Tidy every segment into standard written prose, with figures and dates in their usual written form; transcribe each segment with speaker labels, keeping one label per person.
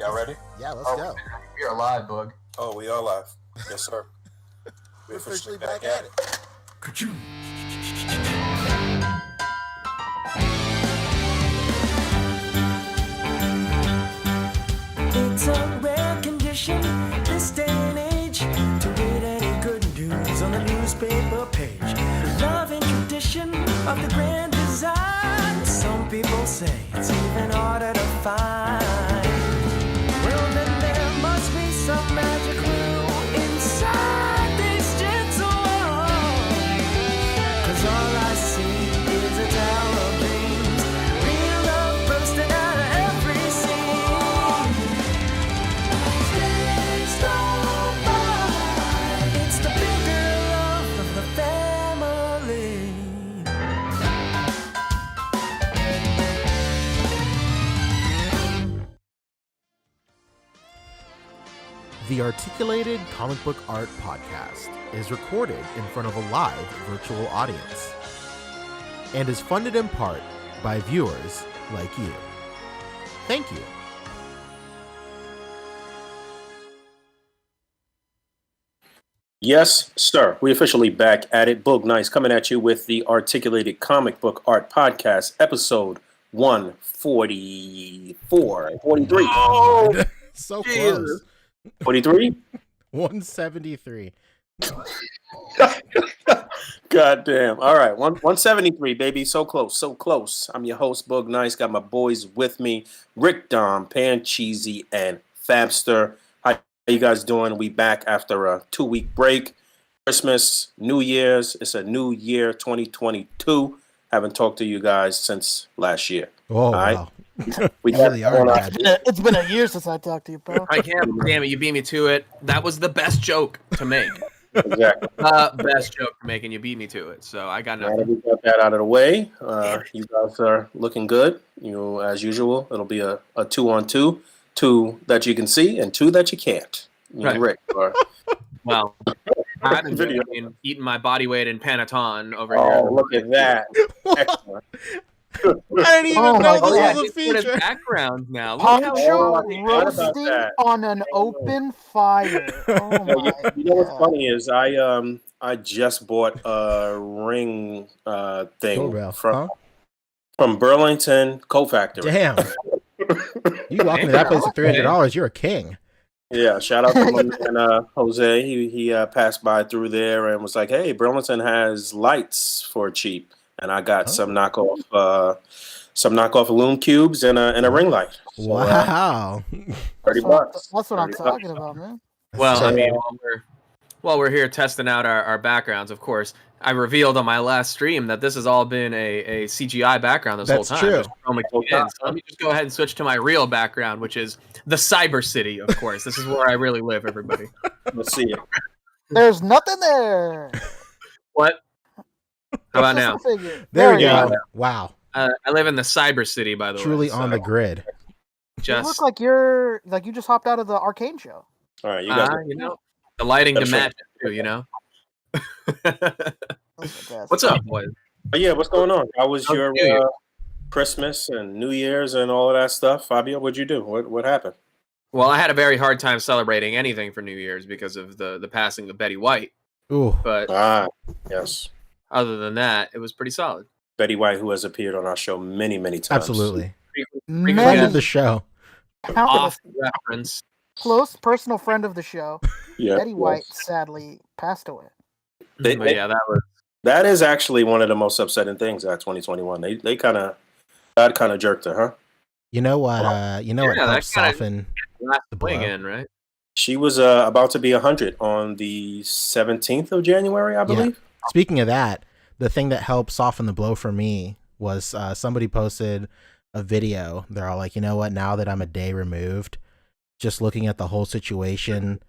Speaker 1: Y'all ready?
Speaker 2: Yeah, let's go.
Speaker 3: We are live, Boog.
Speaker 1: Oh, we are live. Yes, sir.
Speaker 2: We're officially back at it.
Speaker 4: It's a rare condition this day and age to read any good news on the newspaper page. The love and tradition of the grand design. Some people say it's even harder to find. Well, then there must be some magic clue inside these gentle walls. 'Cause all I see is a tower of dreams. Real love bursting out of every scene. Days go by. It's the bigger love of the family.
Speaker 2: The Articulated Comic Book Art Podcast is recorded in front of a live virtual audience and is funded in part by viewers like you. Thank you.
Speaker 1: Yes, sir. We officially back at it. Boog Nice coming at you with the Articulated Comic Book Art Podcast, episode 144. 43.
Speaker 2: Oh, so close.
Speaker 1: 43?
Speaker 2: 173.
Speaker 1: God damn. All right. 173, baby. So close. So close. I'm your host, Boog Nice. Got my boys with me, Rick Dom, Pan Cheesy, and Fabster. How you guys doing? We back after a 2-week break. Christmas, New Year's. It's a new year, 2022. Haven't talked to you guys since last year.
Speaker 2: Oh,
Speaker 1: right?
Speaker 2: wow.
Speaker 1: We
Speaker 2: really are bad.
Speaker 5: It's been a year since I talked to you, bro.
Speaker 6: I can't. Damn it, you beat me to it. That was the best joke to make.
Speaker 1: Exactly.
Speaker 6: Best joke to make, and you beat me to it. So I got
Speaker 1: Now that
Speaker 6: nothing.
Speaker 1: we got that out of the way, you guys are looking good. You know, as usual, it'll be a 2-on-2, 2 that you can see and 2 that you can't. You and
Speaker 6: Right.
Speaker 1: Rick are.
Speaker 6: Well, I've been eating my body weight in Panaton over
Speaker 1: Oh,
Speaker 6: here.
Speaker 1: look at that! Excellent.
Speaker 2: I didn't even
Speaker 5: Oh my
Speaker 2: know
Speaker 6: Oh
Speaker 2: this
Speaker 6: yeah,
Speaker 2: was a
Speaker 6: just put his
Speaker 2: feature.
Speaker 6: background now. Look how
Speaker 5: Poncho
Speaker 1: I forgot about
Speaker 5: roasting
Speaker 1: that.
Speaker 5: on an open fire. Oh my
Speaker 1: You know what's
Speaker 5: God.
Speaker 1: funny is I just bought a ring thing
Speaker 2: Doorbell,
Speaker 1: from Burlington Coat Factory.
Speaker 2: Damn. You walk into that place for $300, you're a king.
Speaker 1: Yeah, shout out to my man Jose. He passed by through there and was like, "Hey, Burlington has lights for cheap," and I got some knockoff aluminum cubes and a ring light. So,
Speaker 2: Wow.
Speaker 1: $30.
Speaker 5: That's what I'm
Speaker 1: 30
Speaker 5: talking
Speaker 1: bucks.
Speaker 5: about, man.
Speaker 6: Well,
Speaker 1: So,
Speaker 6: I mean, while we're here testing out our backgrounds, of course, I revealed on my last stream that this has all been a CGI background this
Speaker 2: That's
Speaker 6: whole time.
Speaker 2: true.
Speaker 6: Just throwing my key in. So let me just go ahead and switch to my real background, which is the Cyber City, of course. This is where I really live, everybody.
Speaker 1: Let's see it.
Speaker 5: There's nothing there.
Speaker 6: What? How about now?
Speaker 5: Just a figure.
Speaker 2: There we
Speaker 5: you
Speaker 2: go. Wow.
Speaker 6: I live in the Cyber City, by the way.
Speaker 2: Truly
Speaker 6: so
Speaker 2: on the grid.
Speaker 5: You
Speaker 6: just,
Speaker 5: look like you just hopped out of the Arcane show.
Speaker 1: All right, you guys.
Speaker 6: you know, the lighting to
Speaker 1: That's
Speaker 6: match it too, you know?
Speaker 5: That's fantastic.
Speaker 6: What's up, boys?
Speaker 1: But yeah, what's going on? How was
Speaker 6: How
Speaker 1: your
Speaker 6: do you?
Speaker 1: Christmas and New Year's and all of that stuff? Fabio, what'd you do? What happened?
Speaker 6: Well, I had a very hard time celebrating anything for New Year's because of the passing of Betty White.
Speaker 2: Ooh.
Speaker 6: But
Speaker 1: Yes.
Speaker 6: other than that, it was pretty solid.
Speaker 1: Betty White, who has appeared on our show many, many times.
Speaker 2: Absolutely.
Speaker 5: Many
Speaker 2: Friend of the show.
Speaker 6: Off
Speaker 5: countless
Speaker 6: reference.
Speaker 5: close personal friend of the show,
Speaker 1: Yeah.
Speaker 5: Betty White, sadly passed away.
Speaker 1: They-
Speaker 6: But yeah, that was
Speaker 1: That is actually one of the most upsetting things at 2021. They kind of jerked her, huh?
Speaker 2: You know what? what
Speaker 6: that
Speaker 2: helps
Speaker 6: kinda-
Speaker 2: soften
Speaker 6: last
Speaker 2: the
Speaker 6: play
Speaker 2: blow.
Speaker 6: again, right?
Speaker 1: She was about to be 100 on the 17th of January, I believe.
Speaker 2: Speaking of that, the thing that helped soften the blow for me was somebody posted a video. They're all like, you know what? Now that I'm a day removed, just looking at the whole situation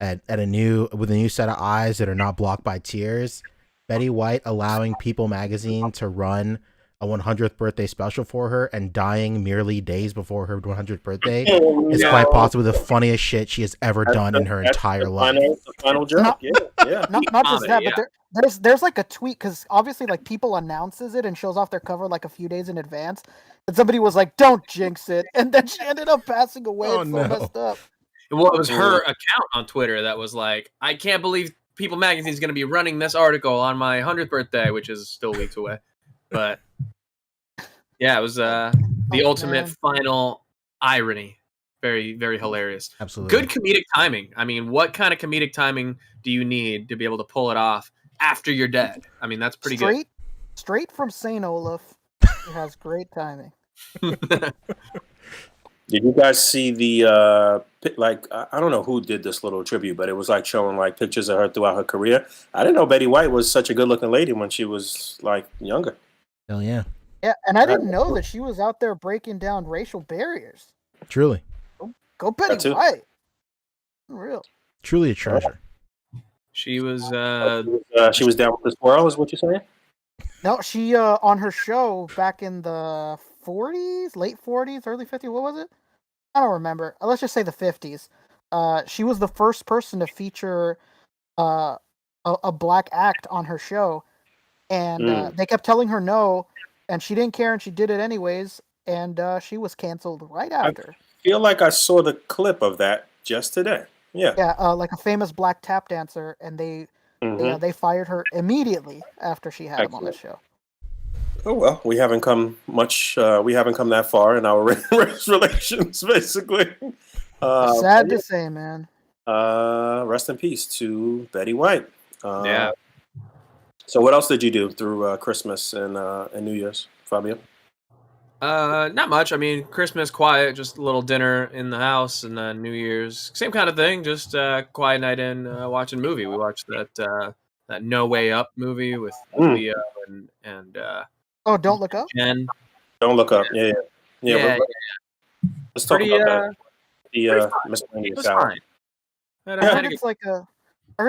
Speaker 2: with a new set of eyes that are not blocked by tears. Betty White allowing People magazine to run a 100th birthday special for her and dying merely days before her 100th birthday
Speaker 1: Oh,
Speaker 2: is
Speaker 1: no.
Speaker 2: quite possibly the funniest shit she has ever done in her
Speaker 1: That's
Speaker 2: entire
Speaker 1: the
Speaker 2: life.
Speaker 1: The final joke.
Speaker 5: Not-
Speaker 1: Yeah.
Speaker 5: Not just
Speaker 6: Comedy,
Speaker 5: that,
Speaker 6: yeah.
Speaker 5: but there's like a tweet because obviously like people announces it and shows off their cover like a few days in advance, and somebody was like, "Don't jinx it," and then she ended up passing away.
Speaker 2: Oh,
Speaker 5: It's so
Speaker 2: no.
Speaker 5: messed up.
Speaker 6: Well, it was her account on Twitter that was like, I can't believe People Magazine is going to be running this article on my 100th birthday, which is still weeks away. But yeah, it was the ultimate
Speaker 5: man.
Speaker 6: final irony. Very, very hilarious.
Speaker 2: Absolutely.
Speaker 6: Good comedic timing. I mean, what kind of comedic timing do you need to be able to pull it off after you're dead? I mean, that's pretty
Speaker 5: Straight from Saint Olaf. It has great timing.
Speaker 6: good.
Speaker 1: Did you guys see the I don't know who did this little tribute, but it was like showing like pictures of her throughout her career. I didn't know Betty White was such a good looking lady when she was like younger.
Speaker 2: Hell yeah.
Speaker 5: Yeah, and I didn't know that she was out there breaking down racial barriers.
Speaker 2: Truly.
Speaker 5: Go
Speaker 1: That
Speaker 5: Betty
Speaker 1: too.
Speaker 5: White. Real.
Speaker 2: Truly a treasure.
Speaker 6: She was
Speaker 1: She was down with the squirrel, is what you're saying?
Speaker 5: No, she on her show back in the 40s, late 40s, early 50s. What was it? I don't remember. Let's just say the 50s. She was the first person to feature a black act on her show, and they kept telling her no, and she didn't care, and she did it anyways, and she was canceled right after.
Speaker 1: I feel like I saw the clip of that just today. Yeah.
Speaker 5: Yeah, like a famous black tap dancer, and they fired her immediately after she had him on the show.
Speaker 1: Oh well, we haven't come much. We haven't come that far in our race relations, basically.
Speaker 5: Sad to say, man.
Speaker 1: Rest in peace to Betty White.
Speaker 6: yeah.
Speaker 1: So, what else did you do through Christmas and New Year's, Fabio?
Speaker 6: Not much. I mean, Christmas quiet, just a little dinner in the house, and then New Year's same kind of thing. Just quiet night in, watching a movie. We watched that No Way Up movie with Leo and
Speaker 5: Oh, Don't Look Up?
Speaker 6: Jen.
Speaker 1: Don't look up. Yeah.
Speaker 6: Yeah,
Speaker 1: Let's talk
Speaker 6: pretty,
Speaker 1: about that. The
Speaker 6: it
Speaker 1: miscellaneous
Speaker 6: was
Speaker 1: hour.
Speaker 6: fine.
Speaker 5: I
Speaker 6: Had
Speaker 5: heard
Speaker 6: a good-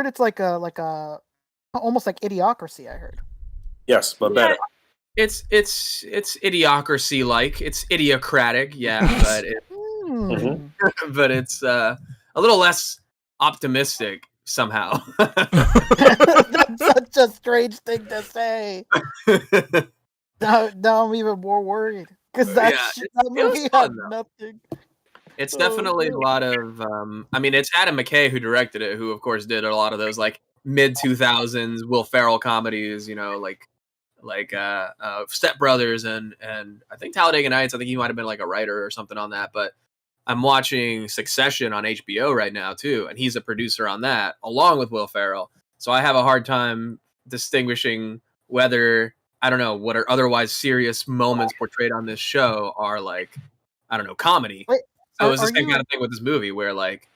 Speaker 5: it's like a almost like Idiocracy. I heard.
Speaker 1: Yes, but better.
Speaker 6: It's idiocracy like. It's idiocratic, yeah, but but it's a little less optimistic somehow.
Speaker 5: That's such a strange thing to say. Now I'm even more worried because that
Speaker 6: it was
Speaker 5: movie had
Speaker 6: fun, though.
Speaker 5: nothing.
Speaker 6: It's definitely a lot of I mean, it's Adam McKay who directed it, who of course did a lot of those like mid 2000s Will Ferrell comedies, you know, like Step Brothers and I think Talladega Nights. I think he might have been like a writer or something on that, but I'm watching Succession on HBO right now too, and he's a producer on that along with Will Ferrell. So I have a hard time distinguishing whether, I don't know, what are otherwise serious moments portrayed on this show are like, I don't know, comedy.
Speaker 5: Wait,
Speaker 6: So it's the
Speaker 5: are
Speaker 6: same
Speaker 5: you-
Speaker 6: kind of thing with this movie where like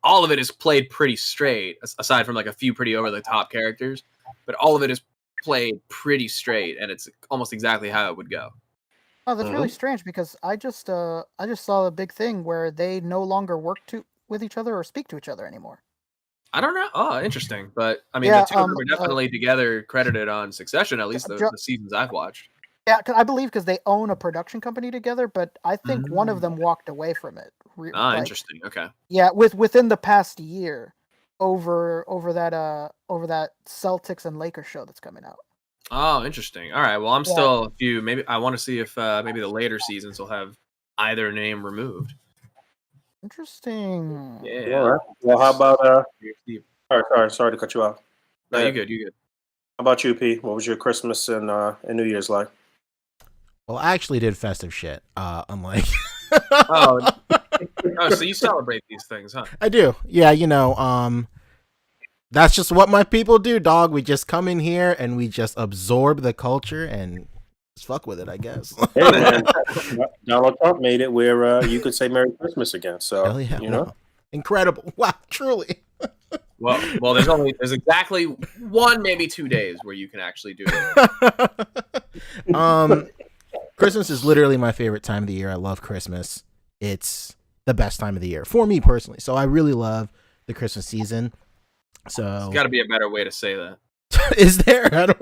Speaker 6: all of it is played pretty straight, aside from like a few pretty over the top characters, but all of it is played pretty straight, and it's almost exactly how it would go.
Speaker 5: Oh, that's really strange because I just saw a big thing where they no longer work with each other or speak to each other anymore.
Speaker 6: I don't know. Oh, interesting. But I mean,
Speaker 5: Yeah,
Speaker 6: the two of them are definitely together, credited on Succession, at least the seasons I've watched.
Speaker 5: Yeah, I believe because they own a production company together, but I think one of them walked away from it.
Speaker 6: Interesting. Okay.
Speaker 5: Yeah, within the past year, over that Celtics and Lakers show that's coming out.
Speaker 6: Oh, interesting. All right. Well, I'm still a few. Maybe I want to see if maybe the later seasons will have either name removed.
Speaker 5: Interesting.
Speaker 6: Yeah.
Speaker 1: All right. Well, how about sorry to cut you off.
Speaker 6: No, you good. You good.
Speaker 1: How about you, P? What was your Christmas and New Year's like?
Speaker 2: Well, I actually did festive shit. Unlike
Speaker 6: Oh, so you celebrate these things, huh?
Speaker 2: I do. Yeah, you know, that's just what my people do, dog. We just come in here and we just absorb the culture and just fuck with it, I guess.
Speaker 1: Hey, man, Donald Trump made it where you could say Merry Christmas again. So,
Speaker 2: Hell yeah,
Speaker 1: you know.
Speaker 2: wow. Incredible. Wow, truly.
Speaker 6: Well, there's exactly 1, maybe 2 days where you can actually do it.
Speaker 2: Christmas is literally my favorite time of the year. I love Christmas. It's the best time of the year for me personally. So I really love the Christmas season. So
Speaker 6: There's got to be a better way to say that.
Speaker 2: is there? I don't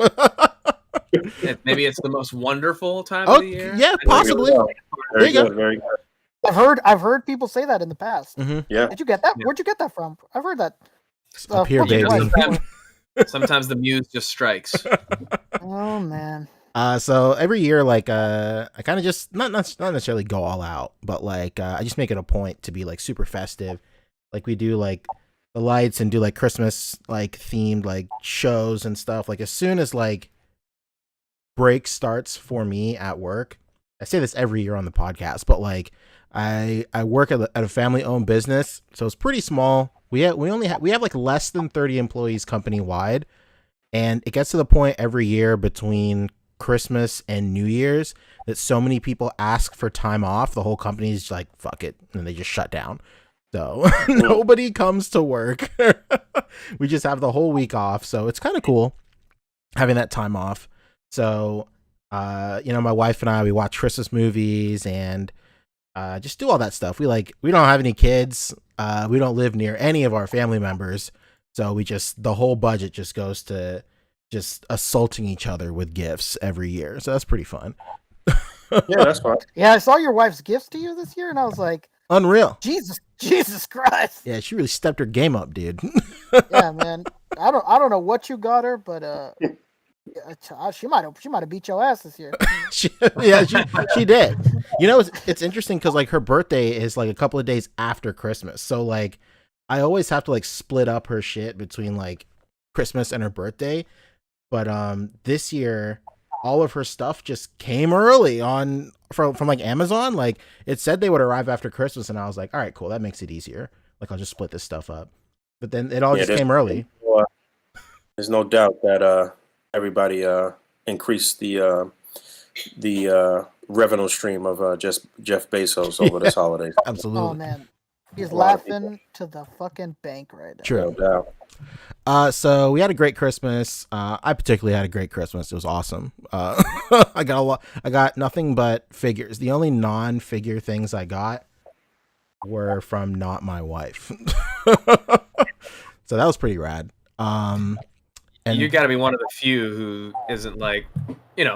Speaker 6: Maybe it's the most wonderful time
Speaker 2: Oh,
Speaker 6: of the year.
Speaker 2: yeah,
Speaker 6: I know
Speaker 2: possibly.
Speaker 6: you're-
Speaker 1: Very
Speaker 2: There you
Speaker 1: good. Very good.
Speaker 5: I've heard people say that in the past.
Speaker 1: Yeah.
Speaker 5: Did you get that?
Speaker 6: Yeah.
Speaker 5: Where'd you get that from? I've heard that.
Speaker 2: Up here,
Speaker 5: from your
Speaker 2: baby.
Speaker 5: wife.
Speaker 6: Sometimes the muse just strikes.
Speaker 5: Oh man.
Speaker 2: So every year, like, I kind of just not necessarily go all out, but like, I just make it a point to be like super festive. Like we do like the lights and do like Christmas like themed like shows and stuff. Like as soon as like break starts for me at work, I say this every year on the podcast, but like I work at a family owned business, so it's pretty small. We have like less than 30 employees company wide, and it gets to the point every year between Christmas and New Year's that so many people ask for time off, the whole company's like, fuck it, and they just shut down. So nobody comes to work. We just have the whole week off, so it's kind of cool having that time off. So my wife and I, we watch Christmas movies and just do all that stuff. We don't have any kids. We don't live near any of our family members, so the whole budget just goes to just assaulting each other with gifts every year. So that's pretty fun.
Speaker 1: Yeah, that's fine.
Speaker 5: Yeah, I saw your wife's gifts to you this year, and I was like,
Speaker 2: Unreal.
Speaker 5: Jesus Christ.
Speaker 2: Yeah, she really stepped her game up, dude.
Speaker 5: Yeah, man. I don't know what you got her, but she might have beat your ass this year.
Speaker 2: she did. You know, it's interesting because like her birthday is like a couple of days after Christmas, so like I always have to like split up her shit between like Christmas and her birthday. But this year, all of her stuff just came early from like Amazon. Like it said they would arrive after Christmas, and I was like, all right, cool, that makes it easier. Like I'll just split this stuff up. But then it all just came early.
Speaker 1: There's no doubt that everybody increased the revenue stream of just Jeff Bezos over this holiday.
Speaker 2: Absolutely.
Speaker 5: Oh man, he's laughing to the fucking bank right now.
Speaker 2: True.
Speaker 1: No doubt.
Speaker 2: So we had a great Christmas. I particularly had a great Christmas. It was awesome. I got nothing but figures. The only non-figure things I got were from not my wife. So that was pretty rad. And
Speaker 6: you got to be one of the few who isn't like,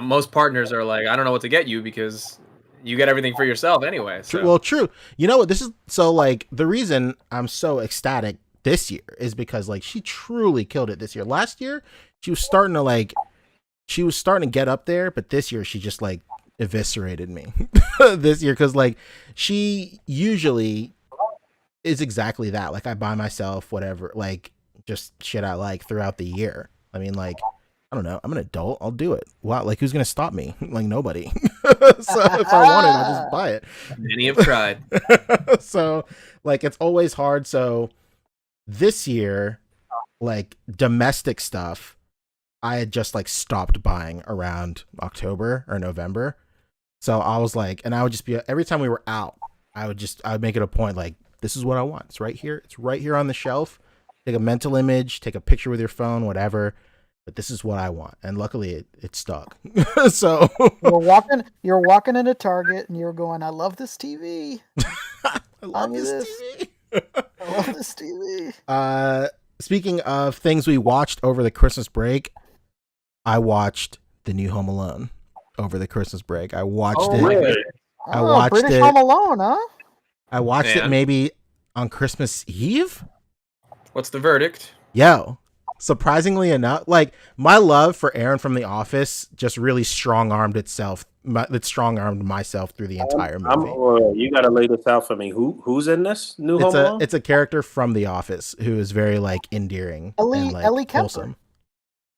Speaker 6: most partners are like, I don't know what to get you because you get everything for yourself anyway. So.
Speaker 2: Well, true. You know what? This is so like the reason I'm so ecstatic this year is because like she truly killed it this year. Last year she was starting to get up there, but this year she just like eviscerated me. This year, because like she usually is exactly that. Like I buy myself whatever, like just shit I like throughout the year. I mean, like I don't know, I'm an adult, I'll do it. Wow, like who's gonna stop me? Like nobody. So if I want it, I'll just buy it.
Speaker 6: Many have tried.
Speaker 2: So like it's always hard. So this year, like domestic stuff, I had just like stopped buying around October or November. So I was like, and I would just be, every time we were out, I would make it a point, like, this is what I want. It's right here. It's right here on the shelf. Take a mental image, take a picture with your phone, whatever. But this is what I want. And luckily it stuck. So
Speaker 5: you're walking into Target and you're going, I love this TV.
Speaker 2: I love this TV.
Speaker 5: I love this TV.
Speaker 2: Speaking of things we watched over the Christmas break, I watched the new Home Alone over the Christmas break. I watched it.
Speaker 1: Really?
Speaker 2: I watched
Speaker 5: British
Speaker 2: it.
Speaker 5: Home Alone, huh?
Speaker 2: I watched it maybe on Christmas Eve.
Speaker 6: What's the verdict?
Speaker 2: Yo, surprisingly enough, like my love for Aaron from The Office just really strong-armed myself through the entire movie.
Speaker 1: You got to lay this out for me. Who's in this new Home Alone?
Speaker 2: It's a character from The Office who is very like endearing and like
Speaker 5: Ellie Kemper.
Speaker 2: wholesome.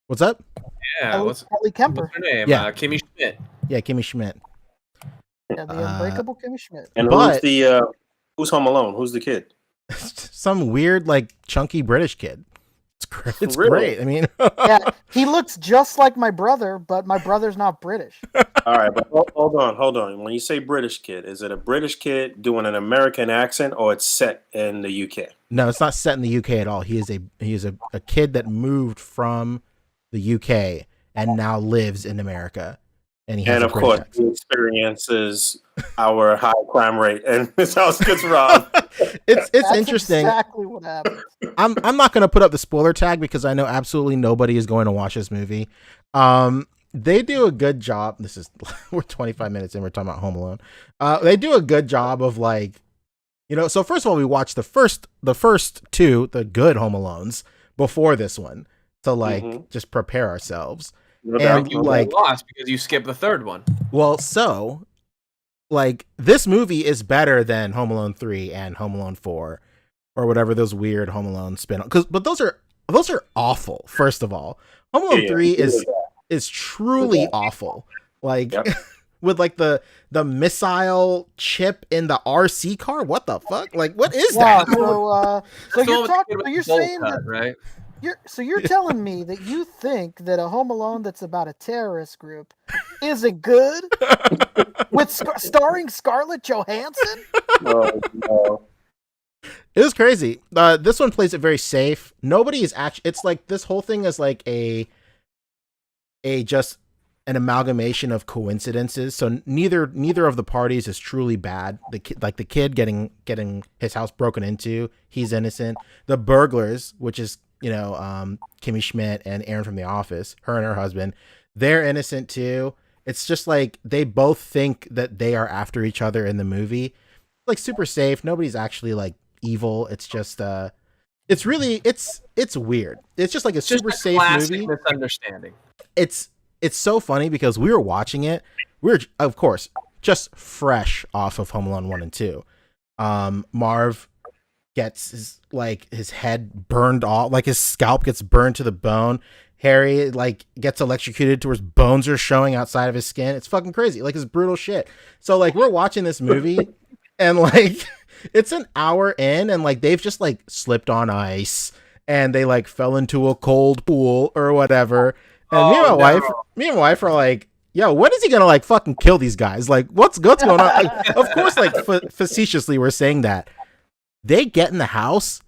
Speaker 2: What's up?
Speaker 6: Yeah,
Speaker 5: Ellie Kemper.
Speaker 6: what's her name?
Speaker 2: Yeah.
Speaker 6: Kimmy Schmidt.
Speaker 2: Yeah, Kimmy Schmidt.
Speaker 5: Yeah, the unbreakable Kimmy Schmidt.
Speaker 1: And
Speaker 2: but-
Speaker 1: who's Home Alone? Who's the kid?
Speaker 2: Some weird like chunky British kid. It's great. It's
Speaker 1: Really?
Speaker 2: great. I mean,
Speaker 5: Yeah, he looks just like my brother, but my brother's not British.
Speaker 1: All right, but hold on. When you say British kid, is it a British kid doing an American accent, or it's set in the UK?
Speaker 2: no, it's not set in the UK at all. He is a kid that moved from the UK and now lives in America. And he has
Speaker 1: And
Speaker 2: a
Speaker 1: of
Speaker 2: British
Speaker 1: course,
Speaker 2: accent.
Speaker 1: he experiences our high crime rate, and his house gets robbed.
Speaker 2: It's
Speaker 5: That's
Speaker 2: interesting.
Speaker 5: exactly what happened.
Speaker 2: I'm not going to put up the spoiler tag because I know absolutely nobody is going to watch this movie. They do a good job. This is we're 25 minutes in. We're talking about Home Alone. They do a good job of like, so first of all, we watched the first two, the good Home Alones before this one to like just prepare ourselves. And
Speaker 6: you
Speaker 2: like
Speaker 6: lost because you skipped the third one.
Speaker 2: Well, so like this movie is better than Home Alone 3 and Home Alone 4 or whatever those weird Home Alone spin-off. But those are awful. First of all, Home Alone 3 is truly awful. Like with like the missile chip in the RC car. What the fuck? Like what is that?
Speaker 5: So you're saying that,
Speaker 6: right?
Speaker 5: You're telling me that you think that a Home Alone that's about a terrorist group isn't good with starring Scarlett Johansson?
Speaker 1: Oh, no.
Speaker 2: It was crazy. This one plays it very safe. Nobody is actually. It's like this whole thing is like a just an amalgamation of coincidences. So neither of the parties is truly bad. The kid getting his house broken into, he's innocent. The burglars, which is Kimmy Schmidt and Aaron from The Office, her and her husband, they're innocent too. It's just like they both think that they are after each other in the movie. Like super safe. Nobody's actually like evil. It's just it's weird. It's just like a super safe movie.
Speaker 6: Misunderstanding.
Speaker 2: It's so funny because we were watching it. We're of course just fresh off of Home Alone 1 and 2. Marv gets his head burned off, like his scalp gets burned to the bone. Harry like gets electrocuted to where his bones are showing outside of his skin. It's fucking crazy. Like it's brutal shit. So like we're watching this movie and like it's an hour in and like they've just like slipped on ice and they like fell into a cold pool or whatever. And me and my wife are like, yo, when is he gonna like fucking kill these guys? Like what's going on? Like, of course, like facetiously we're saying that. They get in the house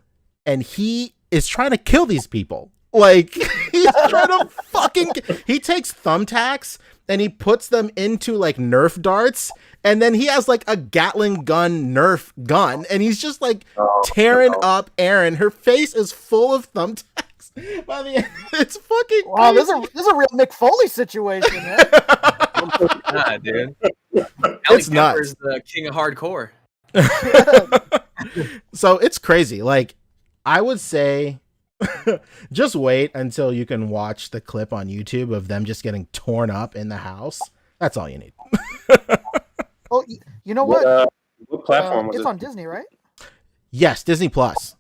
Speaker 2: and he is trying to kill these people. Like he's trying to he takes thumbtacks and he puts them into like Nerf darts. And then he has like a Gatling gun Nerf gun. And he's just like tearing up Erin. Her face is full of thumbtacks. By the end, it's fucking
Speaker 5: wow,
Speaker 2: crazy.
Speaker 5: this is a real Mick Foley situation, man.
Speaker 6: Yeah, dude.
Speaker 2: It's nuts.
Speaker 6: Is the king of hardcore.
Speaker 2: So it's crazy. Like I would say just wait until you can watch the clip on YouTube of them just getting torn up in the house. That's all you need.
Speaker 5: Oh, you know what?
Speaker 1: What platform was
Speaker 5: it's
Speaker 1: it?
Speaker 5: on Disney, right?
Speaker 2: Yes, Disney Plus.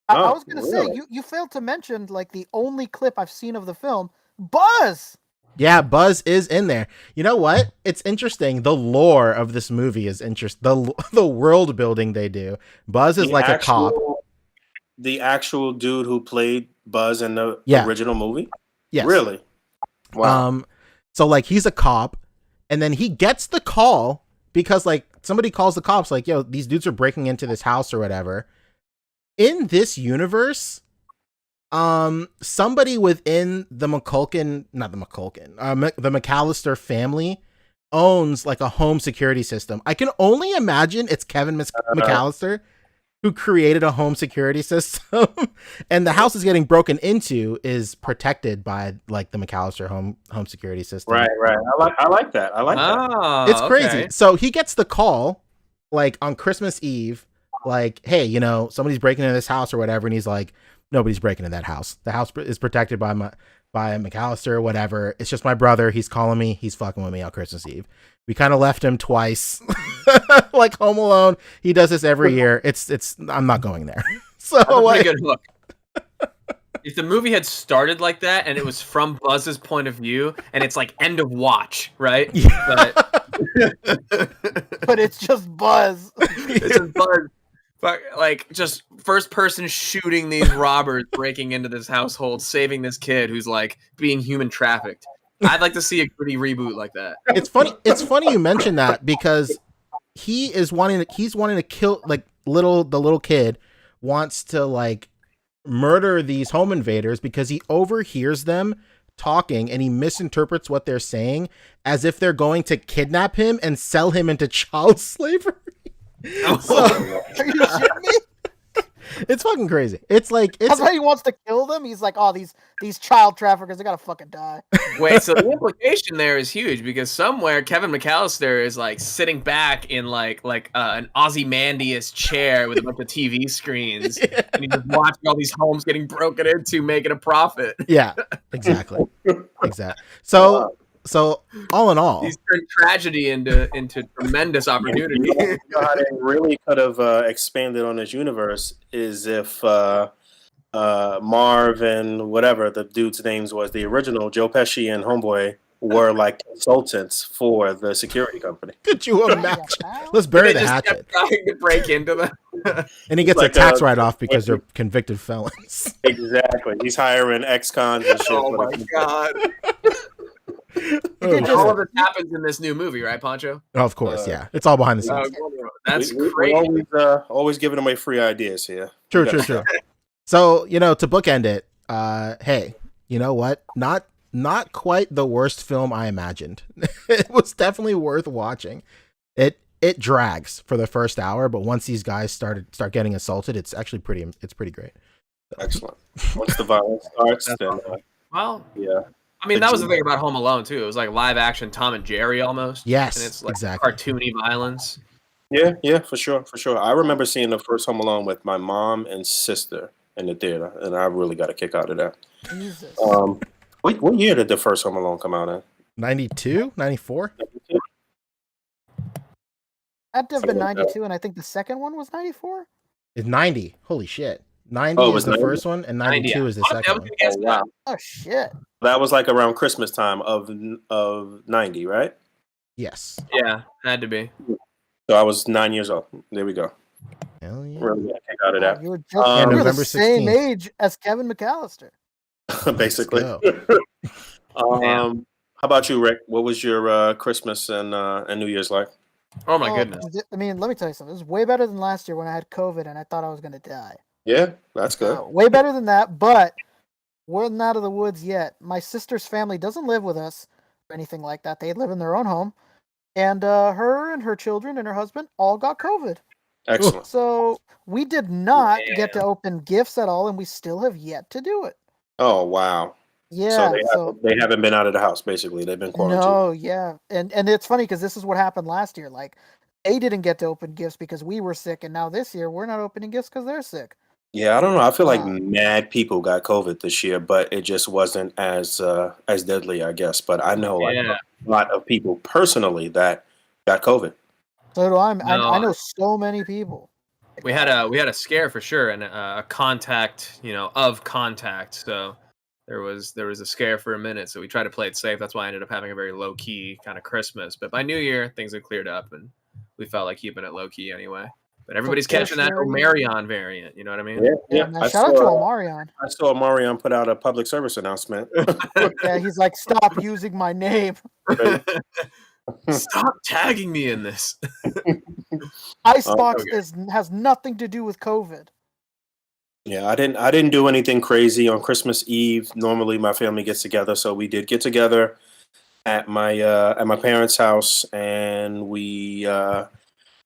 Speaker 5: I was going to say, you failed to mention like the only clip I've seen of the film, Buzz.
Speaker 2: Yeah, Buzz is in there. You know what? It's interesting. The lore of this movie is interesting. The world building they do. Buzz is like a cop.
Speaker 1: The actual dude who played Buzz in the original movie?
Speaker 2: Yes.
Speaker 1: Really? Wow.
Speaker 2: So like he's a cop and then he gets the call because like somebody calls the cops like, yo, these dudes are breaking into this house or whatever. In this universe, somebody within the the McAllister family owns like a home security system. I can only imagine it's Kevin McAllister who created a home security system. And the house is getting broken into is protected by like the McAllister home security system.
Speaker 1: Right. I like that. That.
Speaker 2: It's crazy. Okay. So he gets the call like on Christmas Eve, like, hey, somebody's breaking into this house or whatever. And he's like, nobody's breaking into that house. The house is protected by McAllister or whatever. It's just my brother. He's calling me. He's fucking with me on Christmas Eve. We kind of left him twice. Like Home Alone. He does this every year. I'm not going there. So
Speaker 6: that's a pretty good hook. If the movie had started like that and it was from Buzz's point of view and it's like end of watch, right?
Speaker 2: Yeah.
Speaker 5: But it's just Buzz.
Speaker 6: It's just Buzz. Like just first person shooting these robbers breaking into this household, saving this kid who's like being human trafficked. I'd like to see a gritty reboot like that.
Speaker 2: It's funny you mention that because he's wanting to kill like the little kid wants to like murder these home invaders because he overhears them talking and he misinterprets what they're saying as if they're going to kidnap him and sell him into child slavery.
Speaker 5: So, are you shitting me?
Speaker 2: It's fucking crazy. It's like
Speaker 5: That's why he wants to kill them. He's like, oh, these child traffickers, they gotta fucking die.
Speaker 6: Wait, so the implication there is huge because somewhere Kevin McAllister is like sitting back in like an Ozymandias chair with a bunch of TV screens, and he's just watching all these homes getting broken into, making a profit.
Speaker 2: Yeah, exactly. So all in all,
Speaker 6: He's turned tragedy into tremendous opportunity.
Speaker 1: You know how they really could have expanded on this universe is if Marv and whatever the dude's names was, the original Joe Pesci and Homeboy were like consultants for the security company.
Speaker 2: could you imagine? Let's bury
Speaker 6: They
Speaker 2: the
Speaker 6: just kept
Speaker 2: hatchet.
Speaker 6: trying to break into them.
Speaker 2: And he gets
Speaker 1: Like,
Speaker 2: a tax write-off because they're convicted felons.
Speaker 1: Exactly. He's hiring ex-cons and shit.
Speaker 6: Oh
Speaker 1: for
Speaker 6: my
Speaker 1: the-
Speaker 6: god!
Speaker 2: Oh,
Speaker 6: All of this happens in this new movie, right, Poncho?
Speaker 2: of course, yeah. It's all behind the scenes.
Speaker 6: That's
Speaker 1: We're
Speaker 6: crazy.
Speaker 1: always giving away free ideas here.
Speaker 2: True. So, to bookend it, hey, you know what? Not quite the worst film I imagined. It was definitely worth watching. It drags for the first hour, but once these guys start getting assaulted, it's actually pretty great.
Speaker 1: Excellent. Once the violence starts,
Speaker 6: That's
Speaker 1: then
Speaker 6: awesome. Well,
Speaker 1: yeah.
Speaker 6: I mean, that was the thing about Home Alone too. It was like live action Tom and Jerry almost.
Speaker 2: Yes,
Speaker 6: and it's like
Speaker 2: exactly.
Speaker 6: cartoony violence.
Speaker 1: Yeah, for sure. I remember seeing the first Home Alone with my mom and sister in the theater, and I really got a kick out of that.
Speaker 5: Jesus.
Speaker 1: What year did the first Home Alone come out in?
Speaker 2: 92, 94?
Speaker 5: Had to have been 92, and I think the second one was 94.
Speaker 2: It's 90. Holy shit. 90
Speaker 1: Oh, it
Speaker 2: is
Speaker 1: was
Speaker 2: the
Speaker 1: 90?
Speaker 2: first one, and 92 is the
Speaker 6: Honestly, I
Speaker 2: second
Speaker 6: was
Speaker 2: one.
Speaker 6: gonna guess
Speaker 1: Oh, wow.
Speaker 5: Oh shit.
Speaker 1: That was like around Christmas time of 90, right?
Speaker 2: Yes.
Speaker 6: Yeah, had to be.
Speaker 1: So I was 9 years old. There we go.
Speaker 2: Hell yeah.
Speaker 1: Really got a kick out of that.
Speaker 5: You were, just,
Speaker 1: Yeah,
Speaker 5: you were the
Speaker 2: November
Speaker 5: same
Speaker 2: 16th.
Speaker 5: age as Kevin McAllister.
Speaker 1: Basically.
Speaker 2: Let's
Speaker 1: How about you, Rick? What was your Christmas and New Year's like?
Speaker 6: Oh my goodness.
Speaker 5: I mean, let me tell you something. It was way better than last year when I had COVID and I thought I was going to die.
Speaker 1: Yeah, that's good.
Speaker 5: Way better than that, but we're not out of the woods yet. My sister's family doesn't live with us or anything like that. They live in their own home. And her and her children and her husband all got COVID.
Speaker 1: Excellent.
Speaker 5: So we did not get to open gifts at all, and we still have yet to do it.
Speaker 1: Oh, wow.
Speaker 5: Yeah.
Speaker 1: So they haven't been out of the house, basically. They've been quarantined.
Speaker 5: No, yeah. And it's funny because this is what happened last year. Like, they didn't get to open gifts because we were sick, and now this year we're not opening gifts because they're sick.
Speaker 1: Yeah, I don't know. I feel like
Speaker 5: Wow.
Speaker 1: mad people got COVID this year, but it just wasn't as deadly, I guess. But I know like
Speaker 6: Yeah.
Speaker 1: a lot of people personally that got COVID.
Speaker 5: So do I.
Speaker 6: No.
Speaker 5: I know so many people.
Speaker 6: We had a scare for sure, and a contact, of contact. So there was a scare for a minute. So we tried to play it safe. That's why I ended up having a very low key kind of Christmas. But by New Year, things had cleared up, and we felt like keeping it low key anyway. But everybody's catching that Omarion variant. You know what I mean?
Speaker 5: Yeah, man. Shout out to Omarion.
Speaker 1: I saw Omarion put out a public service announcement.
Speaker 5: Yeah, he's like, stop using my name.
Speaker 6: Stop tagging me in this.
Speaker 5: Icebox
Speaker 6: Okay.
Speaker 5: has nothing to do with COVID.
Speaker 1: Yeah, I didn't do anything crazy on Christmas Eve. Normally my family gets together, so we did get together at my parents' house, and we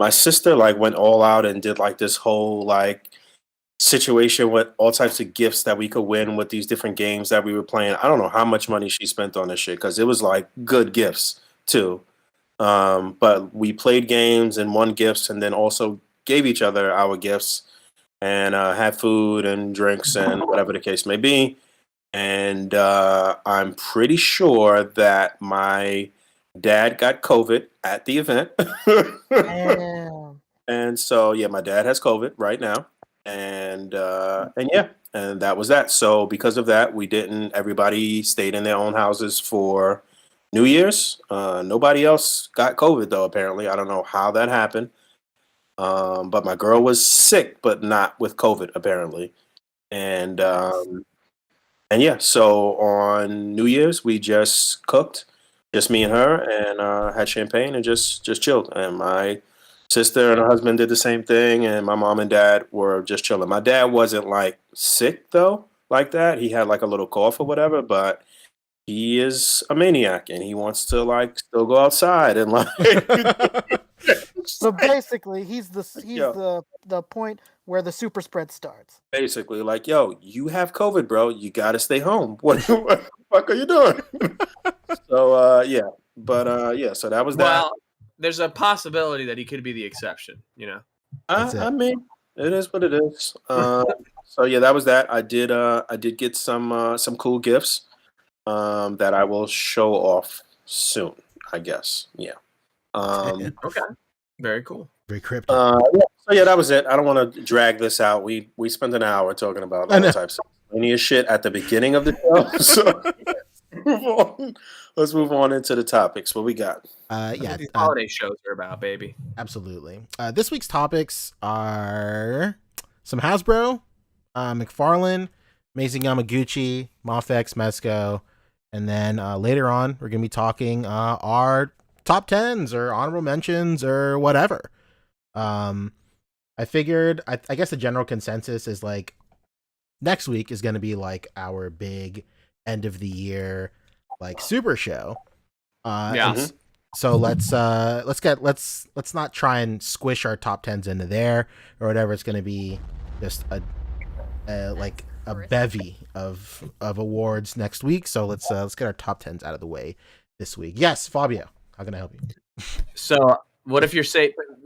Speaker 1: my sister like went all out and did like this whole like situation with all types of gifts that we could win with these different games that we were playing. I don't know how much money she spent on this shit because it was like good gifts too. But we played games and won gifts, and then also gave each other our gifts and had food and drinks and whatever the case may be. And I'm pretty sure that my dad got COVID at the event.
Speaker 5: Damn.
Speaker 1: And so, yeah, my dad has COVID right now. And yeah, and that was that. So because of that, everybody stayed in their own houses for New Year's. Nobody else got COVID though, apparently. I don't know how that happened. But my girl was sick, but not with COVID, apparently. And yeah, so on New Year's we just cooked, just me and her, and had champagne and just chilled. And my sister and her husband did the same thing, and my mom and dad were just chilling. My dad wasn't like sick though, like that. He had like a little cough or whatever, but he is a maniac and he wants to like still go outside and like
Speaker 5: So basically, he's
Speaker 1: Yeah.
Speaker 5: the point where the super spread starts.
Speaker 1: Basically, like, yo, you have COVID, bro. You gotta stay home. What the fuck are you doing? So yeah, but yeah, so that was that.
Speaker 6: Well, there's a possibility that he could be the exception. You know.
Speaker 2: That's it.
Speaker 1: I mean, it is what it is. So yeah, that was that. I did get some cool gifts that I will show off soon, I guess. Yeah.
Speaker 2: Okay.
Speaker 6: Very cool.
Speaker 2: Very cryptic.
Speaker 1: Yeah, so yeah, that was it. I don't want to drag this out. We spent an hour talking about all types of linear shit at the beginning of the show. So let's move on into the topics. What we got?
Speaker 2: Yeah,
Speaker 6: These holiday shows are about, baby.
Speaker 2: absolutely. This week's topics are some Hasbro, McFarlane, Amazing Yamaguchi, Mafex, Mezco, and then later on we're gonna be talking our top 10s or honorable mentions or whatever. I figured, I guess the general consensus is like next week is going to be like our big end of the year, like super show.
Speaker 6: Yeah.
Speaker 2: So let's not try and squish our top 10s into there or whatever. It's going to be just like a bevy of awards next week. So let's get our top 10s out of the way this week. Yes, Fabio, how can I help you?
Speaker 6: So what if you're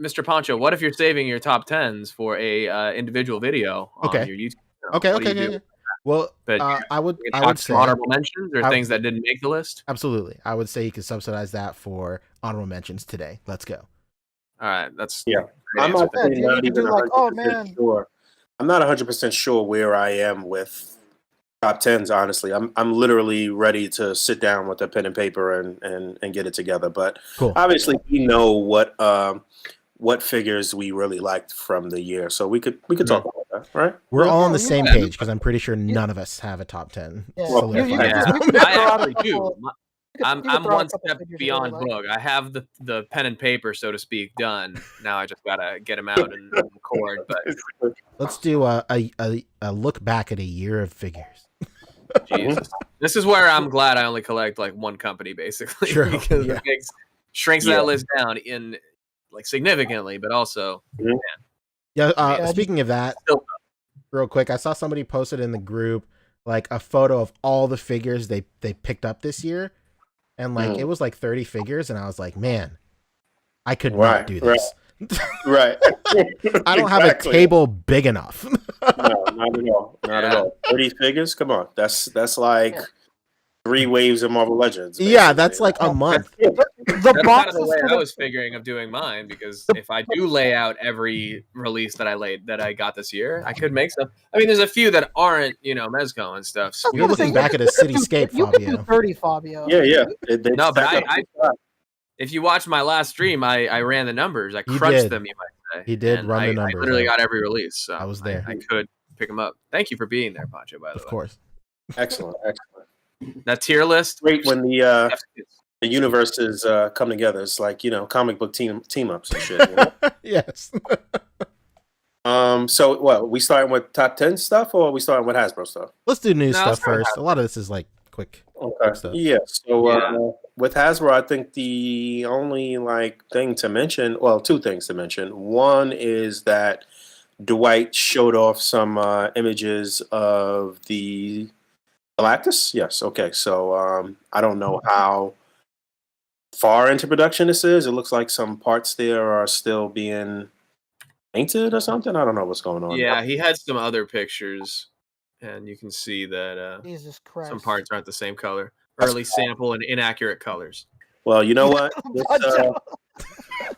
Speaker 6: Mr. Poncho? What if you're saving your top 10s for a individual video on your YouTube channel?
Speaker 2: Okay.
Speaker 6: What do you do?
Speaker 2: Well,
Speaker 6: But
Speaker 2: I would say
Speaker 6: honorable mentions or things that didn't make the list.
Speaker 2: absolutely. I would say you could subsidize that for honorable mentions today. Let's go.
Speaker 6: All right, that's
Speaker 1: Yeah.
Speaker 6: great
Speaker 1: I'm
Speaker 6: answer.
Speaker 1: actually
Speaker 5: Yeah,
Speaker 1: not
Speaker 5: you
Speaker 1: even
Speaker 5: do like, oh,
Speaker 1: 100%
Speaker 5: man.
Speaker 1: sure. I'm not 100% sure where I am with top 10s, honestly. I'm literally ready to sit down with a pen and paper and get it together. But
Speaker 2: Cool.
Speaker 1: obviously we know what figures we really liked from the year. So we could talk about that, right?
Speaker 2: We're all on the
Speaker 5: Yeah,
Speaker 2: same
Speaker 6: yeah.
Speaker 2: page because I'm pretty sure none of us have a top 10.
Speaker 5: Yeah.
Speaker 2: solidified.
Speaker 5: You could
Speaker 6: Yeah.
Speaker 5: just- you could
Speaker 6: I
Speaker 5: throw out a
Speaker 6: actually do.
Speaker 5: couple- you
Speaker 6: I'm
Speaker 5: could throw out a
Speaker 6: one
Speaker 5: couple
Speaker 6: step
Speaker 5: figures you
Speaker 6: beyond
Speaker 5: really like.
Speaker 6: Boog. I have the pen and paper, so to speak, done. Now I just gotta get them out and record. But
Speaker 2: Let's do a look back at a year of figures.
Speaker 6: Jesus, this is where I'm glad I only collect like one company, basically,
Speaker 2: Sure,
Speaker 6: because
Speaker 2: yeah.
Speaker 6: it shrinks
Speaker 1: Yeah.
Speaker 6: that list down in like significantly, but also
Speaker 2: Yeah.
Speaker 5: Yeah,
Speaker 2: Speaking of that,
Speaker 6: still
Speaker 2: real quick, I saw somebody posted in the group like a photo of all the figures they picked up this year, and like it was like 30 figures, and I was like, man, I could not do this.
Speaker 1: Right.
Speaker 2: I don't have a
Speaker 1: Exactly.
Speaker 2: table big enough.
Speaker 1: No, not at all. Not at all. 30 figures? Come on. That's like 3 waves of Marvel Legends.
Speaker 2: Yeah,
Speaker 1: basically.
Speaker 2: that's like a month.
Speaker 5: The
Speaker 6: that's kind
Speaker 5: box
Speaker 6: of the
Speaker 5: is
Speaker 6: way I
Speaker 5: gonna-
Speaker 6: was figuring of doing mine, because if I do lay out every release that I got this year, I could make some. I mean, there's a few that aren't, Mezco and stuff.
Speaker 5: I was
Speaker 2: You're
Speaker 5: gonna say,
Speaker 2: looking back at a cityscape,
Speaker 5: You can do
Speaker 2: Fabio.
Speaker 5: 30, Fabio.
Speaker 1: Yeah.
Speaker 6: No, but
Speaker 1: stack up.
Speaker 6: if you watch my last stream, I ran the numbers. I
Speaker 2: You
Speaker 6: crunched
Speaker 2: did.
Speaker 6: them, you might say.
Speaker 2: He did
Speaker 6: And
Speaker 2: run the
Speaker 6: I
Speaker 2: numbers,
Speaker 6: literally
Speaker 2: yeah.
Speaker 6: got every release. So
Speaker 2: I was there.
Speaker 6: I could pick them up. Thank you for being there, Pancho, by the
Speaker 2: Of
Speaker 6: way.
Speaker 2: course.
Speaker 1: Excellent.
Speaker 6: That tier list.
Speaker 1: Great when the universes come together. It's like, comic book team ups and shit. You know?
Speaker 2: Yes.
Speaker 1: So what, we starting with top 10 stuff or are we starting with Hasbro stuff?
Speaker 2: Let's do new
Speaker 6: No,
Speaker 2: stuff
Speaker 6: let's start with
Speaker 2: first. A lot of this is like quick.
Speaker 1: Okay.
Speaker 2: stuff.
Speaker 1: Yeah. So
Speaker 6: Yeah.
Speaker 1: with Hasbro, I think the only thing to mention, well, 2 things to mention. One is that Dwight showed off some images of the Galactus. Yes. Okay. So I don't know how far into production this is. It looks like some parts there are still being painted or something. I don't know what's going on.
Speaker 6: Yeah, he had some other pictures, and you can see that
Speaker 5: Jesus Christ.
Speaker 6: some parts aren't the same color. Early sample and inaccurate colors.
Speaker 1: Well, you know what? This,